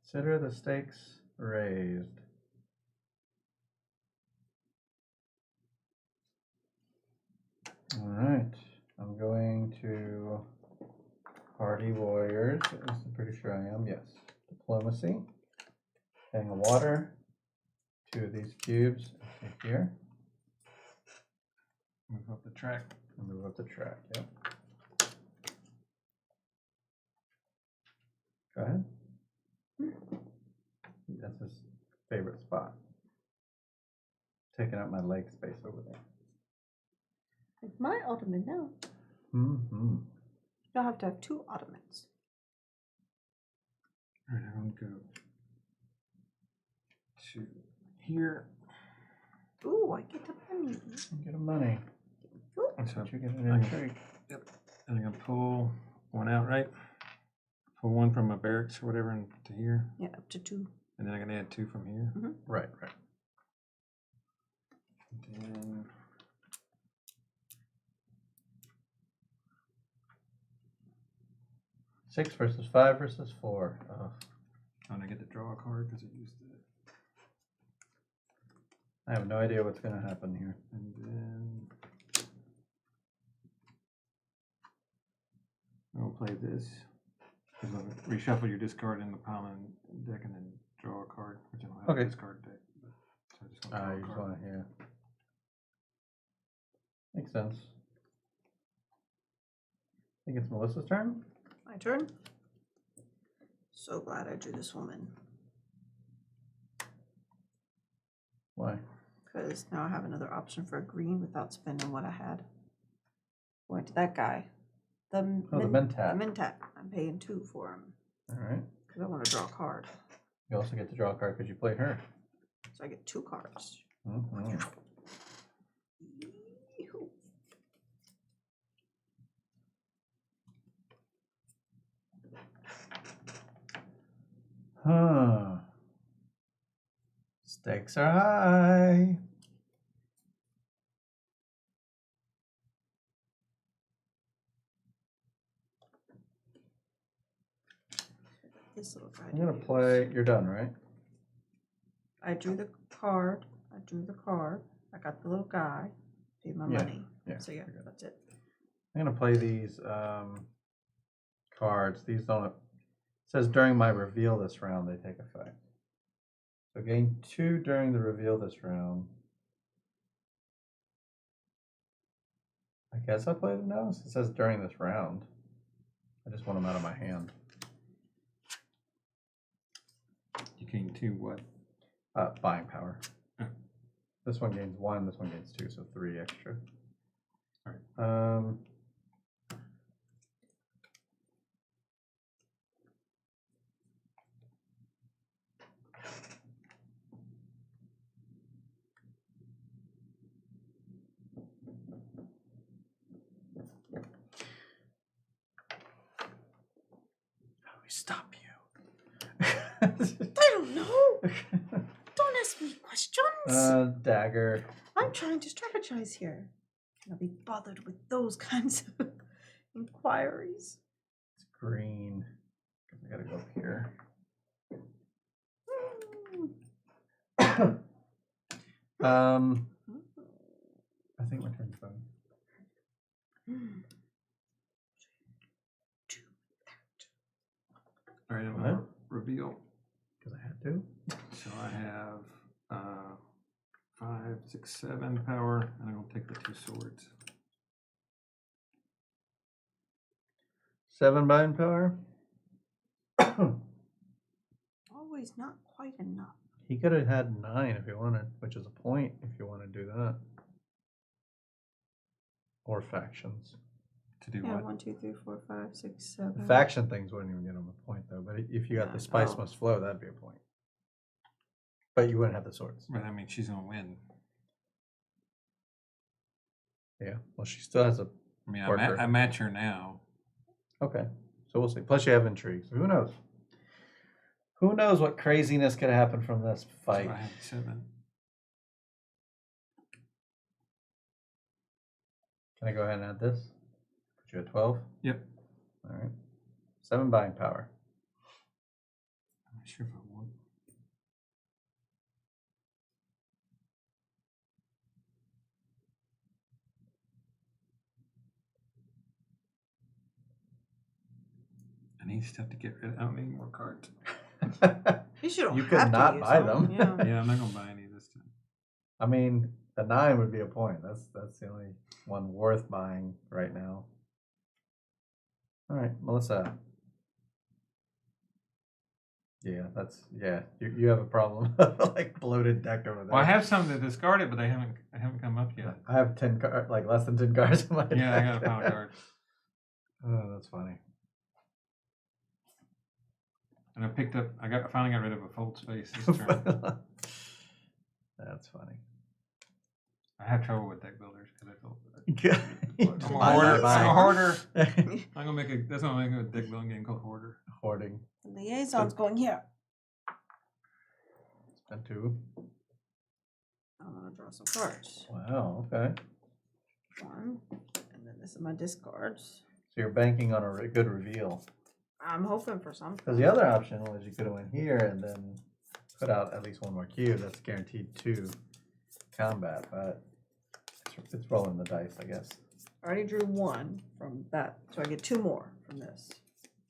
Consider the stakes raised. All right. I'm going to Party Warriors. I'm pretty sure I am. Yes. Diplomacy. Paying a water. 2 of these cubes. Take here. Move up the track. And move up the track. Yep. Go ahead. That's his favorite spot. Taking up my leg space over there. It's my ottoman now. Mm-hmm. You'll have to have 2 ottomans. All right, I'm gonna go to here. Ooh, I get the money. Get a money. Ooh. And so But you get an Okay. intrigue. and I'm gonna pull one out, right? Pull one from my barracks or whatever into here, Yeah, up to 2. and then I'm gonna add 2 from here. Right. And then 6 versus 5 versus 4. Oh, I'm gonna get to draw a card because I used it. I have no idea what's going to happen here. And then I'll play this. Because I'll reshuffle your discard in the pile and deck and then draw a card, which I don't have Okay. a discard deck. But, so I just want to draw You a just card. want to hear. Makes sense. I think it's Melissa's turn. My turn. So glad I drew this woman. Why? Because now I have another option for a green without spending what I had. Going to that guy. The Mentat. Mentat. I'm paying 2 for him. All right. Because I want to draw a card. You also get to draw a card because you play her. So I get 2 cards. Mm-hmm. Yee-hoo. Huh. Stakes are high. This little guy. I'm gonna use. play. You're done, right? I drew the card. I drew the card. I got the little guy. Paid my Yeah, money. yeah, So yeah, you're good. that's it. I'm gonna play these cards. These don't. It says during my reveal this round they take effect. So gain 2 during the reveal this round. I guess I'll play them now. It says during this round. I just want them out of my hand. You gain 2 what? Buying power. Oh. This one gains 1, this one gains 2, so 3 extra. Alright. How do we stop you? I don't know. Don't ask me questions. Dagger. I'm trying to strategize here. Can I be bothered with those kinds of inquiries? It's green. I gotta go up here. I think my turn's done. Alright, I'm What? gonna reveal. Because I had to. So I have 5, 6, 7 power, and I'm gonna take the 2 swords. 7 buying power. Always not quite enough. He could have had 9 if he wanted, which is a point if you want to do that. Or factions. To do Yeah, what? 1, 2, 3, 4, 5, 6, The 7. faction things wouldn't even get him a point though, but if you got the Yeah, spice oh. must flow, that'd be a point. But you wouldn't have the swords. But I mean, she's gonna win. Yeah. Well, she still has a. I mean, Worker. I match her now. Okay. So we'll see. Plus, you have intrigue. So who knows? Who knows what craziness could happen from this So fight? I have 7. Can I go ahead and add this? Put you at 12? Yep. All right. 7 buying power. I'm not sure if I want. I need stuff to get rid of. I don't need more cards. You should You could not buy them. Yeah. Yeah, I'm not gonna buy any this time. I mean, the 9 would be a point. That's the only one worth buying right now. All right, Melissa. Yeah, you have a problem. Like bloated deck over there. Well, I have some to discard it, but they haven't come up yet. I have 10 cards, like less than 10 cards in my deck. Yeah, I got a pile of cards. Oh, that's funny. And I finally got rid of a fold space this turn. That's funny. I have trouble with deck builders because I feel I'm I'm a hoarder. I'm gonna make that's gonna make a deck building game called Hoarder. Hoarding. The liaison's going here. Spent 2. I'm gonna draw some cards. Wow, okay. 1, and then this is my discards. So you're banking on a good reveal. I'm hoping for something. Because the other option was you could have went here and then put out at least 1 more cube. That's guaranteed 2 combat, but it's rolling the dice, I guess. I already drew 1 from that, so I get 2 more from this.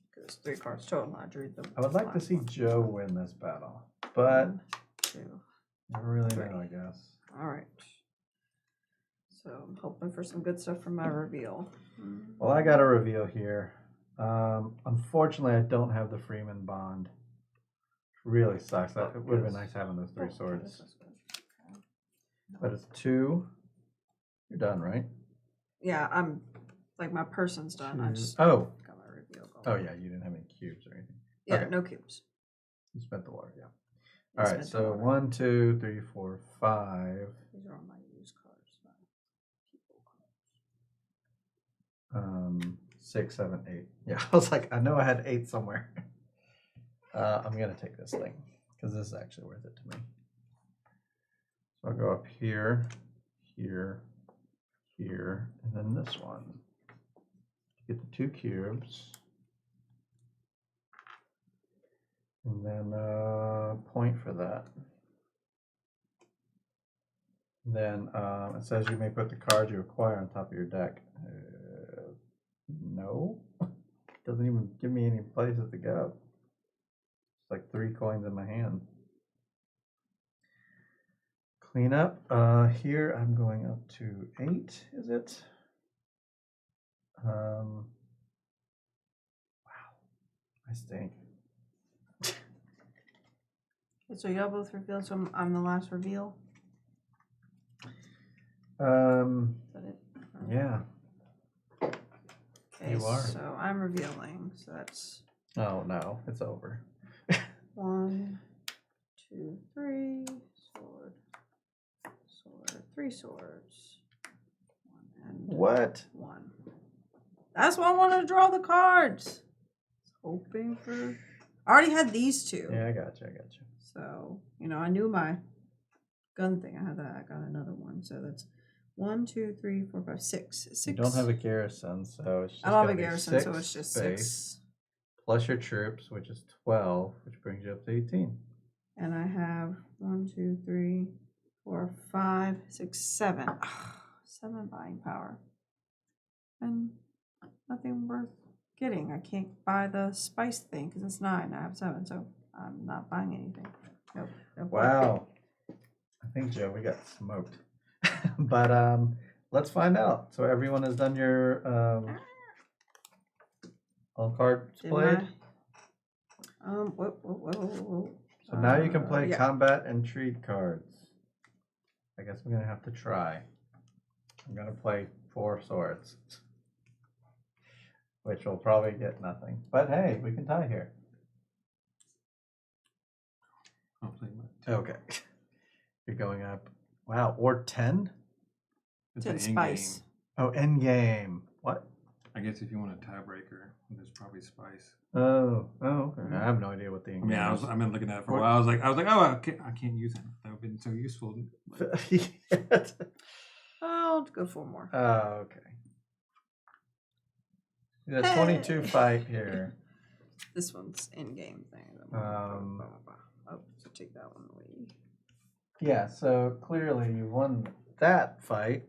Because it's 3 cards total. I drew them. I would like to see Joe win this battle, but 1, 2. never really 3. know, I guess. All right. So I'm hoping for some good stuff from my reveal. Well, I got a reveal here. Unfortunately, I don't have the Freeman bond. Really sucks. It would have been nice having those 3 swords. But it's 2. You're done, right? Yeah, I'm like my person's done. I just Oh, got my reveal going. oh yeah, you didn't have any cubes or anything. Yeah, okay. no cubes. You spent the water, yeah. I All right, spent the so water. 1, 2, 3, 4, 5. These are all my used cards. Not people cards. 6, 7, 8. Yeah, I was like, I know I had 8 somewhere. I'm gonna take this thing because this is actually worth it to me. So I'll go up here, here, here, and then this one. Get the 2 cubes. And then point for that. Then it says you may put the cards you acquire on top of your deck. No, doesn't even give me any places to go. It's like 3 coins in my hand. Clean up. Here I'm going up to 8. Is it? I stink. So y'all both revealed, so I'm the last reveal. Is that it? Yeah. Okay, You are. so I'm revealing. So that's Oh no, it's over. 1, 2, 3, sword, sword, 3 swords. 1 and What? 1. That's why I wanted to draw the cards. Hoping for. I already had these 2. Yeah, I got you. So, I knew my gun thing. I had that. I got another one. So that's 1, 2, 3, 4, 5, 6. 6. You don't have a garrison, so it's just I don't have gonna a be garrison, so 6 it's just space 6. plus your troops, which is 12, which brings you up to 18. And I have 1, 2, 3, 4, 5, 6, 7. 7 buying power. And nothing worth getting. I can't buy the spice thing because it's 9. I have 7, so I'm not buying anything. Nope. Wow. I think, Joe, we got smoked. But let's find out. So everyone has done your all cards Did played. Whoa. So now you can play yeah. combat intrigue cards. I guess I'm gonna have to try. I'm gonna play 4 swords, which will probably get nothing. But hey, we can tie here. I'll play my 2. Okay. You're going up. Wow, or 10? It's 10 an spice. Oh, end game. What? I guess if you want a tiebreaker, there's probably spice. Oh, okay. I have no idea what the end I mean, game is. I've been looking at it for a while. I was like, oh, I can't use it. That would have been so useful. I'll go 4 more. Oh, okay. The 22 fight here. This one's in game thing. Um, Oh, so take that one away. Yeah, so clearly you won that fight.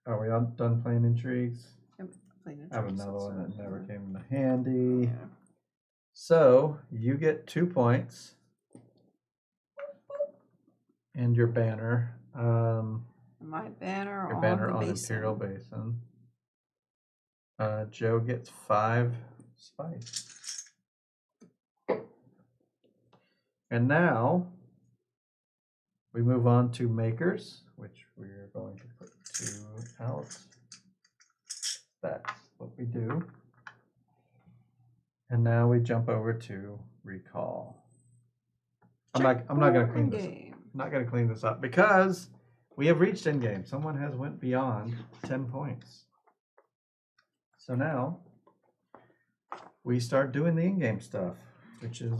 Are we all done playing intrigues? Yep, I have another one that never came. came in handy. Yeah. So you get 2 points. And your banner. My banner Your on banner the on basin. Imperial Basin. Joe gets 5 spice. And now we move on to makers, which we're going to put 2 out. That's what we do. And now we jump over to recall. I'm not gonna clean this. I'm not gonna clean this up because we have reached endgame. Someone has went beyond 10 points. So now we start doing the in-game stuff, which is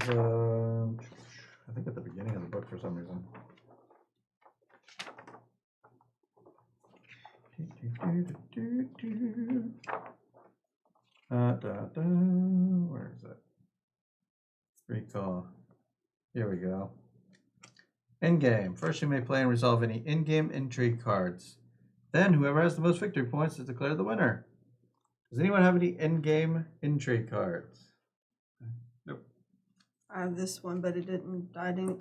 I think at the beginning of the book for some reason. Where is it? Recall. Here we go. In-game. First you may play and resolve any in-game intrigue cards. Then whoever has the most victory points is declared the winner. Does anyone have any in-game intrigue cards? Nope. I have this one, but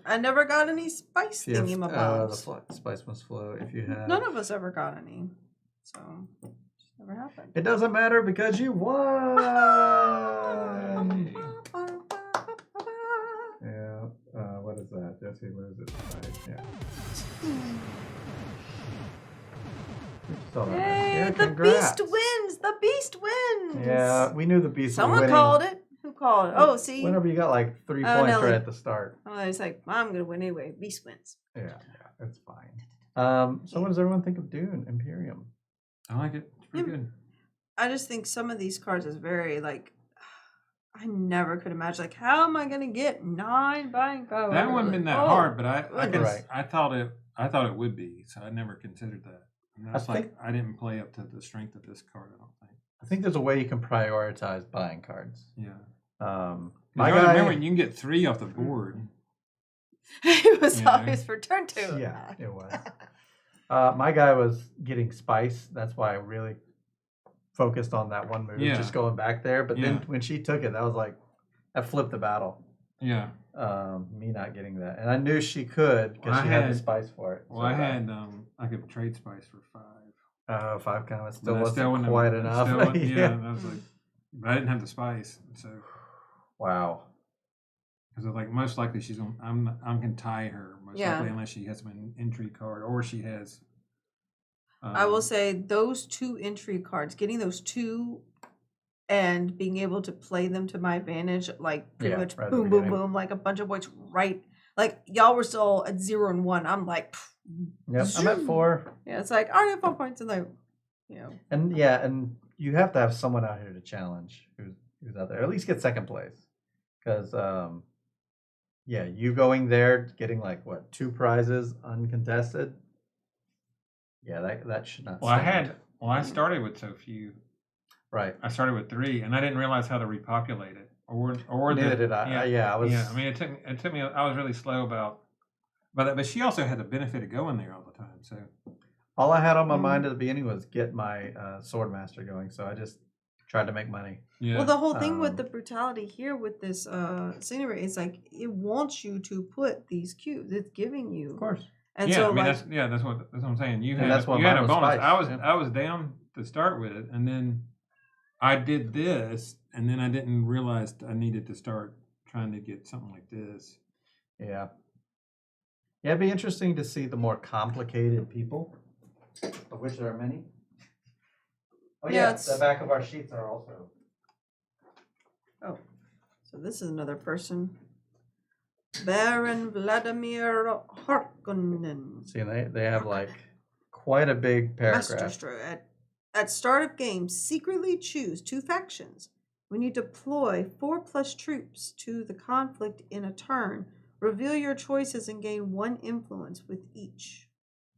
I never got any spice thingy-mabobs. The spice must flow if you have. None of us ever got any. So, it just never happened. It doesn't matter because you won! Yeah, what is that? Jesse loses. Right, yeah. Yay, Yeah, the congrats. beast wins! The beast wins! Yeah, we knew the beast was Someone winning. called it. Who called it? Oh, see? Whenever you got like 3 Oh, points Nelly. right at the start. Oh, it's like, I'm going to win anyway. Beast wins. Yeah, it's fine. So what does everyone think of Dune, Imperium? I like it. It's pretty good. I just think some of these cards is very, like, I never could imagine, like, how am I going to get 9 buying power? That wouldn't been that Oh, hard, but I goodness. thought it would be, so I never considered that. And that's think- I didn't play up to the strength of this card. I don't think. I think there's a way you can prioritize buying cards. Yeah. My I guy, remember you can get 3 off the board. It was Yeah. obvious for turn 2. yeah, it was. My guy was getting spice. That's why I really focused on that one move, Yeah. just going back there. But then Yeah. when she took it, that flipped the battle. Yeah. Me not getting that, and I knew she could because Well, I she had the had- spice for it. Well, I had I could trade spice for 5. 5 comments. But Still I wasn't wouldn't quite have- enough. still wouldn't- yeah, and I was like, but I didn't have the spice, so Wow. Because like most likely she's on. I'm can tie her most Yeah. likely unless she has an entry card or she has. I will say those 2 entry cards, getting those 2 and being able to play them to my advantage, like pretty Yeah, much right at the boom, boom, beginning. boom, like a bunch of points right. Like y'all were still at 0 and 1. I'm like, Yep, I'm at zoom. 4. Yeah, it's like I already have 4 points and like, you know. And yeah, and you have to have someone out here to challenge who's out there. At least get second place. Because yeah, you going there getting like what, 2 prizes uncontested? Yeah, that should not Well, stand. I started with so few. Right. I started with 3, and I didn't realize how to repopulate it. Or Neither did I. Yeah, I was. Yeah, I mean, it took me. I was really slow about that, but she also had the benefit of going there all the time. So All I had on my mind at the beginning was get my sword master going. So I just tried to make money. yeah. Well, the whole thing with the brutality here with this scenery is like it wants you to put these cubes. It's giving you. Of course. And yeah, so I mean like that's what I'm saying. You And had that's what you had mine a was bonus. spiced, yeah. I was down to start with it, and then I did this, and then I didn't realize I needed to start trying to get something like this. Yeah. Yeah, it'd be interesting to see the more complicated people, of which there are many. Oh Yeah, yeah, it's- the back of our sheets are also. oh, so this is another person, Baron Vladimir Harkonnen. See, they have like quite a big paragraph. Masterstroke. At start of game, secretly choose 2 factions. When you deploy 4+ troops to the conflict in a turn, reveal your choices and gain 1 influence with each.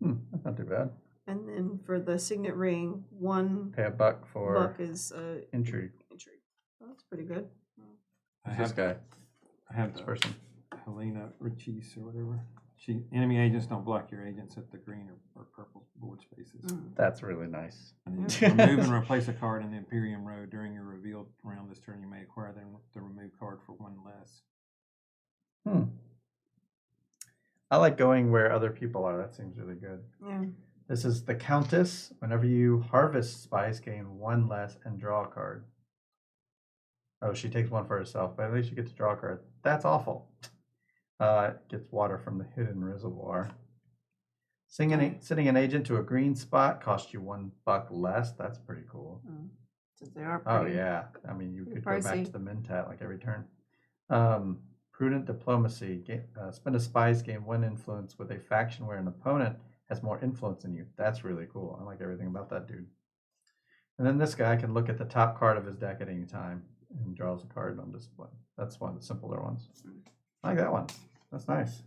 That's not too bad. And then for the signet ring, 1 Pay $1 for buck is intrigue. intrigue. Well, that's pretty good. I This have guy, I have this the person. Helena Richis or whatever. Enemy agents don't block your agents at the green or purple board spaces. That's really nice. And then remove and replace a card in the Imperium row during your revealed round this turn. You may acquire the remove card for 1 less. I like going where other people are. That seems really good. Yeah. This is the Countess. Whenever you harvest spice, gain 1 less and draw a card. Oh, she takes 1 for herself, but at least you get to draw a card. That's awful. Gets water from the hidden reservoir. Sending an agent to a green spot costs you $1 less. That's pretty cool. Since they are Oh pretty. yeah, I mean you could Pretty go back pricey. to the Mentat like every turn. Prudent diplomacy. Spend a spice, gain 1 influence with a faction where an opponent has more influence than you. That's really cool. I like everything about that dude. And then this guy can look at the top card of his deck at any time and draws a card on display. That's one of the simpler ones. I like that one. That's nice.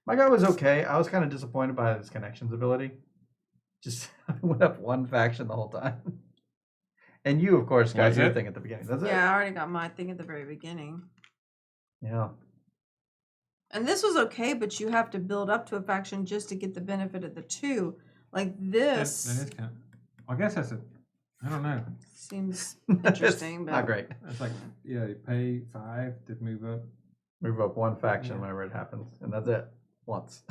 My guy was okay. I was kind of disappointed by his connections ability. Just went up 1 faction the whole time. And you, of course, got Was your it? thing at the beginning. That's Yeah, I already got my thing at the very beginning. it. Yeah. And this was okay, but you have to build up to a faction just to get the benefit of the 2. Like this That is kind of, I guess that's I don't know. seems It's interesting, but not great. It's like, yeah, you pay 5 to move up. Move up 1 faction Yeah. whenever it happens, and that's it. Once.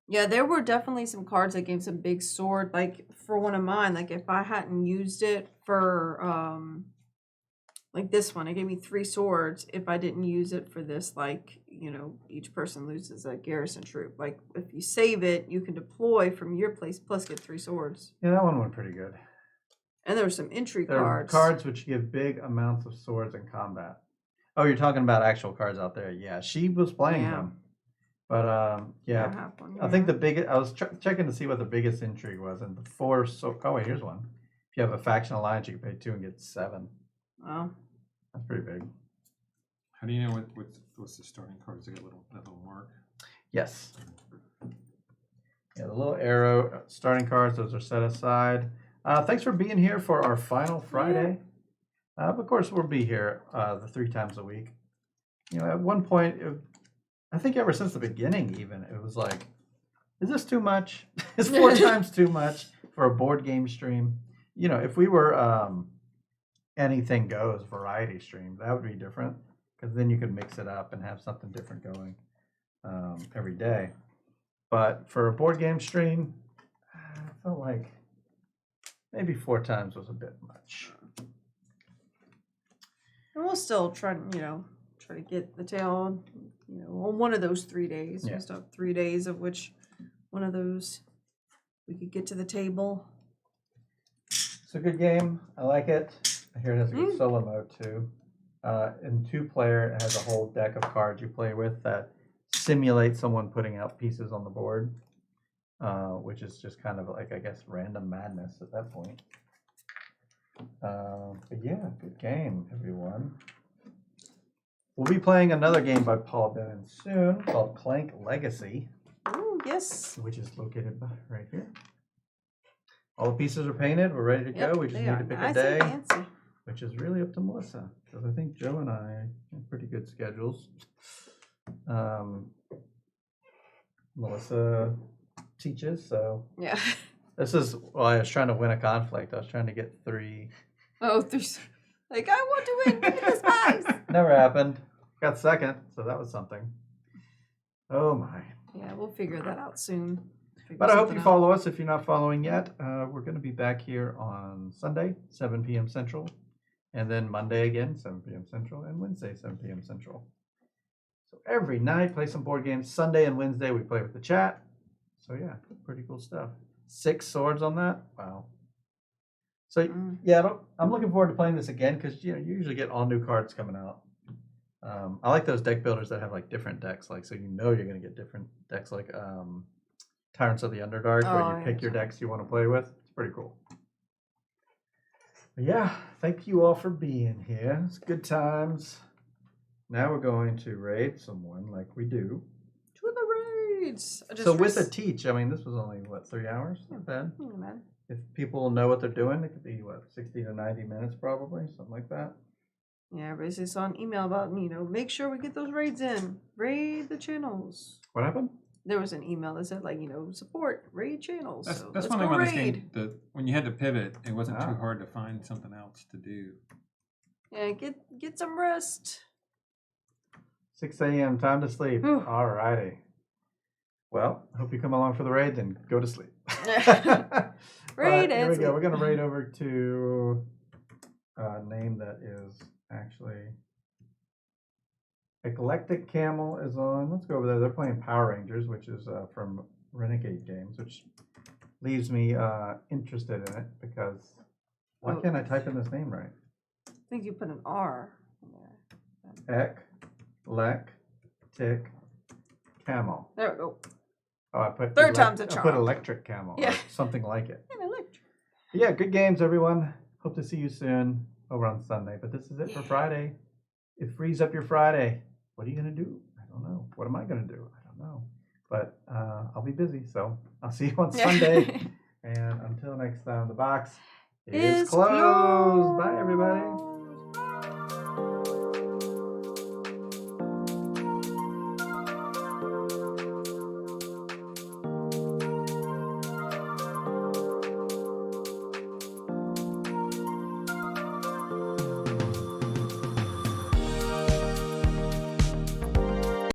yeah, there were definitely some cards that gave some big sword. Like for one of mine, like if I hadn't used it for like this one, it gave me 3 swords. If I didn't use it for this, like, you know, each person loses a garrison troop. Like if you save it, you can deploy from your place plus get 3 swords. Yeah, that one went pretty good. And there were some entry There are cards. cards which give big amounts of swords in combat. Oh, you're talking about actual cards out there. Yeah, she was playing Yeah. them. But I yeah, have one, I think yeah. the biggest. I was checking to see what the biggest intrigue was, and the 4. Oh wait, here's one. If you have a faction alliance, you can pay 2 and get 7. Oh. That's pretty big. How do you know what's the starting cards? They got that little mark. Yes. Yeah, the little arrow starting cards, those are set aside. Thanks for being here for our final Friday. Of course, we'll be here the 3 times a week. You know, at one point, I think ever since the beginning, even, it was like, is this too much? Is 4 times too much for a board game stream? You know, if we were anything goes variety stream, that would be different, because then you could mix it up and have something different going every day. But for a board game stream, I felt like maybe 4 times was a bit much. And we'll still try, you know, try to get the tail, on one of those 3 days. Yeah. We still have 3 days of which one of those we could get to the table. It's a good game. I like it. I hear it has a good solo mode too. In 2-player, it has a whole deck of cards you play with that simulate someone putting out pieces on the board, which is just kind of like, I guess, random madness at that point. But yeah, good game, everyone. We'll be playing another game by Paul Denon soon called Clank Legacy. Ooh, yes. Which is located right here. All the pieces are painted. We're ready to go. We just need to pick a day, fancy. which is really up to Melissa, because I think Joe and I have pretty good schedules. Melissa teaches, so Yeah. this is, well, I was trying to win a conflict. I was trying to get 3. Oh, there's like, I want to win. Give me the spies. Never happened. Got second, so that was something. Oh my. Yeah, we'll figure that out soon. But I hope you follow us if you're not following yet. We're going to be back here on Sunday, 7 p.m. Central, and then Monday again, 7 p.m. Central, and Wednesday, 7 p.m. Central. So every night, play some board games. Sunday and Wednesday, we play with the chat. So yeah, pretty cool stuff. 6 swords on that. Wow. So yeah, I'm looking forward to playing this again because you usually get all new cards coming out. I like those deck builders that have like different decks, like so you're going to get different decks, like Tyrants of the Underdark, where you pick your decks you want to play with. It's pretty cool. But yeah, thank you all for being here. It's good times. Now we're going to raid someone like we do. To the raids. So with a teach, I mean, this was only, 3 hours? Not bad. If people know what they're doing, it could be, 60 to 90 minutes probably, something like that. Yeah, basically saw an email about, make sure we get those raids in. Raid the channels. What happened? There was an email that said, support, raid channels. That's one thing about this game. When you had to pivot, it wasn't too hard to find something else to do. Yeah, get some rest. 6 a.m., time to sleep. All righty. Well, hope you come along for the raid, then go to sleep. Raid here we and go. We're going to raid over to a name that is actually... Eclectic Camel is on. Let's go over there. They're playing Power Rangers, which is from Renegade Games, which leaves me interested in it because why can't I type in this name right? I think you put an R in there. Eclectic Camel. There we go. Oh, I put Third time's a charm. I put Electric Camel. Yeah. Or something like it. And electric. But yeah, good games, everyone. Hope to see you soon over on Sunday. But this is it for Friday. It frees up your Friday. What are you going to do? I don't know. What am I going to do? I don't know. But I'll be busy, so I'll see you on Sunday. And until next time, the box is closed. Bye, everybody.